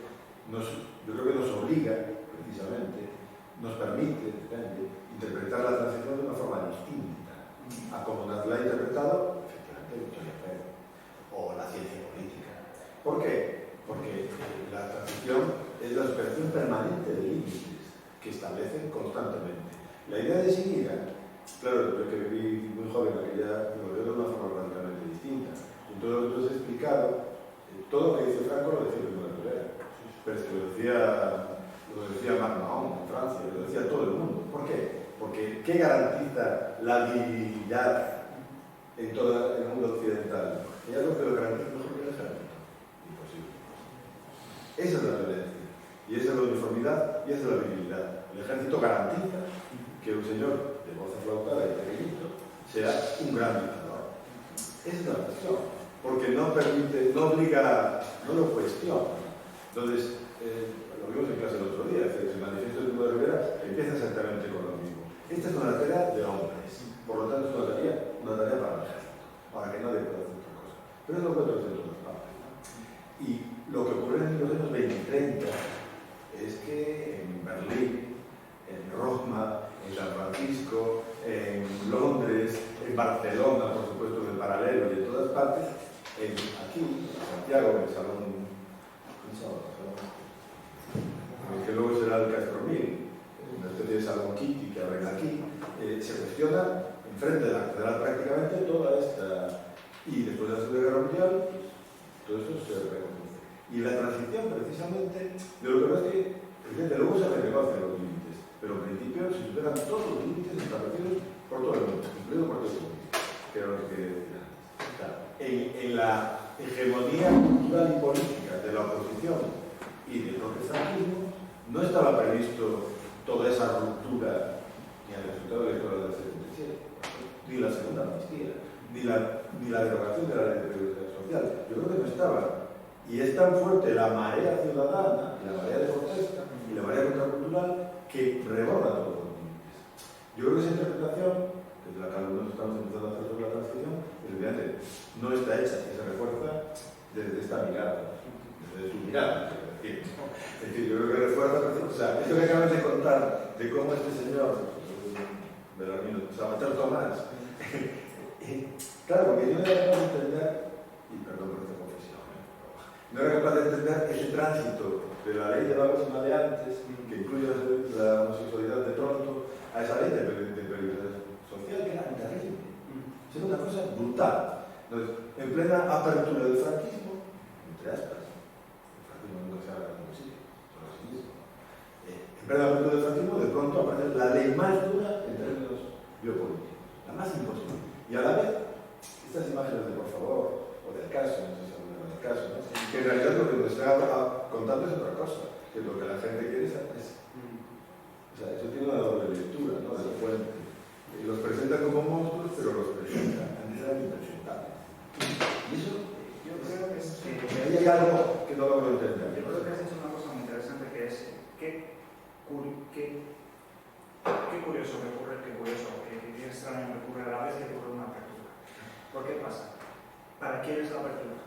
yo creo que nos obliga, precisamente, nos permite, interpretar la transición de una forma distinta a como nos la ha interpretado, efectivamente, Victoria Pérez o la ciencia política. ¿Por qué? Porque la transición es la superación permanente de límites que establecen constantemente. La idea de Siniga, claro, yo que viví muy joven, aquella lo veo de una forma radicalmente distinta. Y todo lo que tú has explicado, todo lo que dice Franco lo decía Primo de Rivera, pero es que lo decía Macron en Francia, lo decía todo el mundo. ¿Por qué? Porque ¿qué garantiza la virilidad en todo el mundo occidental? ¿Y algo que lo garantiza mejor que el ejército? Imposible. Esa es la violencia. Y esa es la uniformidad y esa es la virilidad. El ejército garantiza que un señor de voz aflautada y pequeñito sea un gran dictador. Esa es la cuestión. Porque no permite, no obliga, no lo cuestiona. Entonces, lo vimos en clase el otro día, el manifiesto de Primo de Rivera empieza exactamente con lo mismo. Esta es una tarea de hombres, por lo tanto es una tarea para el ejército, para que nadie pueda hacer otra cosa. Pero es lo que otros en todas partes, ¿no? Y lo que ocurre en los años 20 y 30 es que en Berlín, en Roma, en San Francisco, en Londres, en Barcelona, por supuesto, en el paralelo y en todas partes, aquí, en Santiago, en el Salón, que luego será el Castromil, una especie de Salón Kitty que abren aquí, se cuestiona enfrente de la catedral prácticamente toda esta, y después de la Segunda Guerra Mundial, todo esto se reconoce. Y la transición, precisamente, de lo que pasa es que, evidentemente, luego se renegocian los límites, pero en principio se superan todos los límites establecidos por todo el mundo, incluido por todo el mundo, que era lo que decía antes. Claro, en la hegemonía cultural y política de la oposición y del protestantismo, no estaba previsto toda esa ruptura ni el resultado electoral del 77, ni la segunda amnistía, ni la derogación de la ley de previsión social. Yo creo que no estaba. Y es tan fuerte la marea ciudadana, la marea de protesta y la marea contracultural que reborda todos los límites. Yo creo que esa interpretación, desde la que algunos estamos empezando a hacer sobre la transición, evidentemente no está hecha y se refuerza desde esta mirada, desde su mirada. Es decir, yo creo que refuerza, o sea, esto que acabas de contar de cómo este señor, Belarmino, Sabater Tomás, claro, porque yo no era capaz de entender, y perdón por esta confesión, no era capaz de entender ese tránsito de la ley de vagos y maleantes, que incluye la homosexualidad de pronto, a esa ley de periodismo social, que era terrible. Es una cosa brutal. Entonces, en plena apertura del franquismo, entre aspas, nunca se habla como sí, solo sí mismo. En plena apertura del franquismo, de pronto aparece la ley más dura en términos biopolíticos, la más imposible. Y a la vez, estas imágenes de Por favor, o del caso, no sé si hablan del caso, ¿no? Que en realidad lo que nos está contando es otra cosa, que lo que la gente quiere es apreciar. O sea, eso tiene una doble lectura, ¿no? De la fuente. Los presentan como monstruos, pero los presentan, antes eran impresentables. Y eso,
Yo creo que es...
ahí hay algo que no logro entender.
Yo creo que has hecho una cosa muy interesante que es qué curioso que ocurre, qué extraño que ocurre a la vez que ocurre una apertura. ¿Por qué pasa? ¿Para quién es la apertura?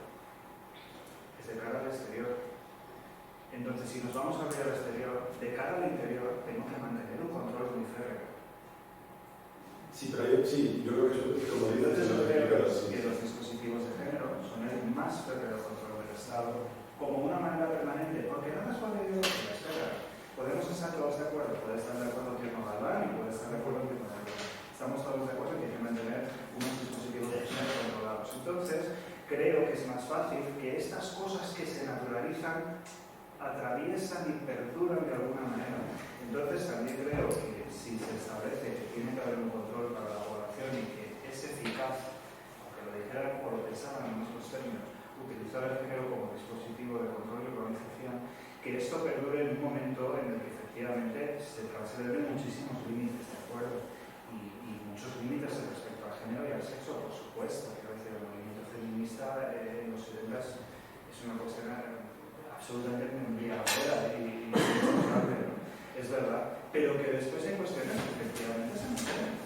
Es de cara al exterior. Entonces, si nos vamos a abrir al exterior, de cara al interior, tengo que mantener un control muy férreo.
Sí, pero yo creo que eso, como dices,
Entonces, yo creo
sí.
que los dispositivos de género son el más férreo control del Estado como una manera permanente, porque no nos puede ir a la esfera. Podemos estar todos de acuerdo, puede estar de acuerdo Tierno Galván y puede estar de acuerdo Tierno Galván. Estamos todos de acuerdo que hay que mantener unos dispositivos de género controlados. Entonces, creo que es más fácil que estas cosas que se naturalizan atraviesan y perduran de alguna manera. Entonces, también creo que si se establece que tiene que haber un control para la población y que es eficaz, aunque lo dijeran o lo pensaran en nuestros términos, utilizar el género como dispositivo de control y organización, que esto perdure en un momento en el que efectivamente se transgreden muchísimos límites, ¿de acuerdo? Y muchos límites respecto al género y al sexo, por supuesto. Quiero decir, el movimiento feminista en los 70 es una cuestión absolutamente embriagadora y responsable, ¿no? Es verdad, pero que después hay cuestiones que efectivamente se mantienen.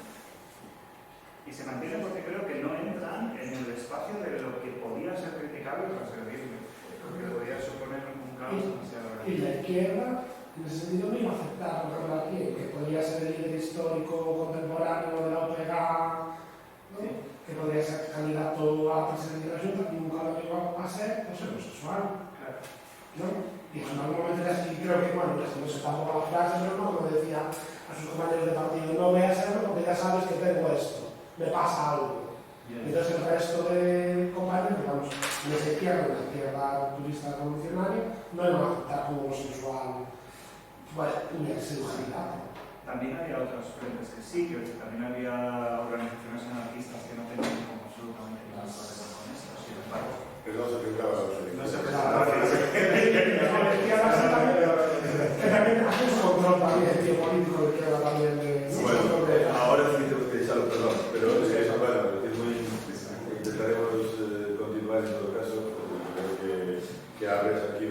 Y se mantienen porque creo que no entran en el espacio de lo que podía ser criticable o transgredible, porque podría suponer un caos demasiado grande.
Y la izquierda, en ese sentido, no iba a aceptar por ejemplo, aquí, que podría ser el líder histórico contemporáneo de la OPG, ¿no?
Sí.
Que podría ser candidato a presidente de la Junta, que nunca lo llegó a ser, pues homosexual.
Claro.
¿No? Y en algún momento era así, creo que, bueno, no sé tampoco la frase, pero no, como decía a sus compañeros de partido, no voy a hacerlo porque ya sabes que tengo esto, me pasa algo. Entonces el resto de compañeros, digamos, en esa izquierda, en la izquierda turista revolucionaria, no iban a aceptar como homosexual, bueno, ni a ser candidato.
También había otros frentes que sí, que también había organizaciones anarquistas que no tenían como absolutamente nada que ver con esto, sin embargo.
Pero no se presentaba a los
No se
presentaba.
Que también hace un control también, el tío político de izquierda también de...
Bueno, ahora sí tengo que echarlo, perdón, pero es que eso, bueno, es muy... Intentaremos continuar en todo caso, porque creo que abres aquí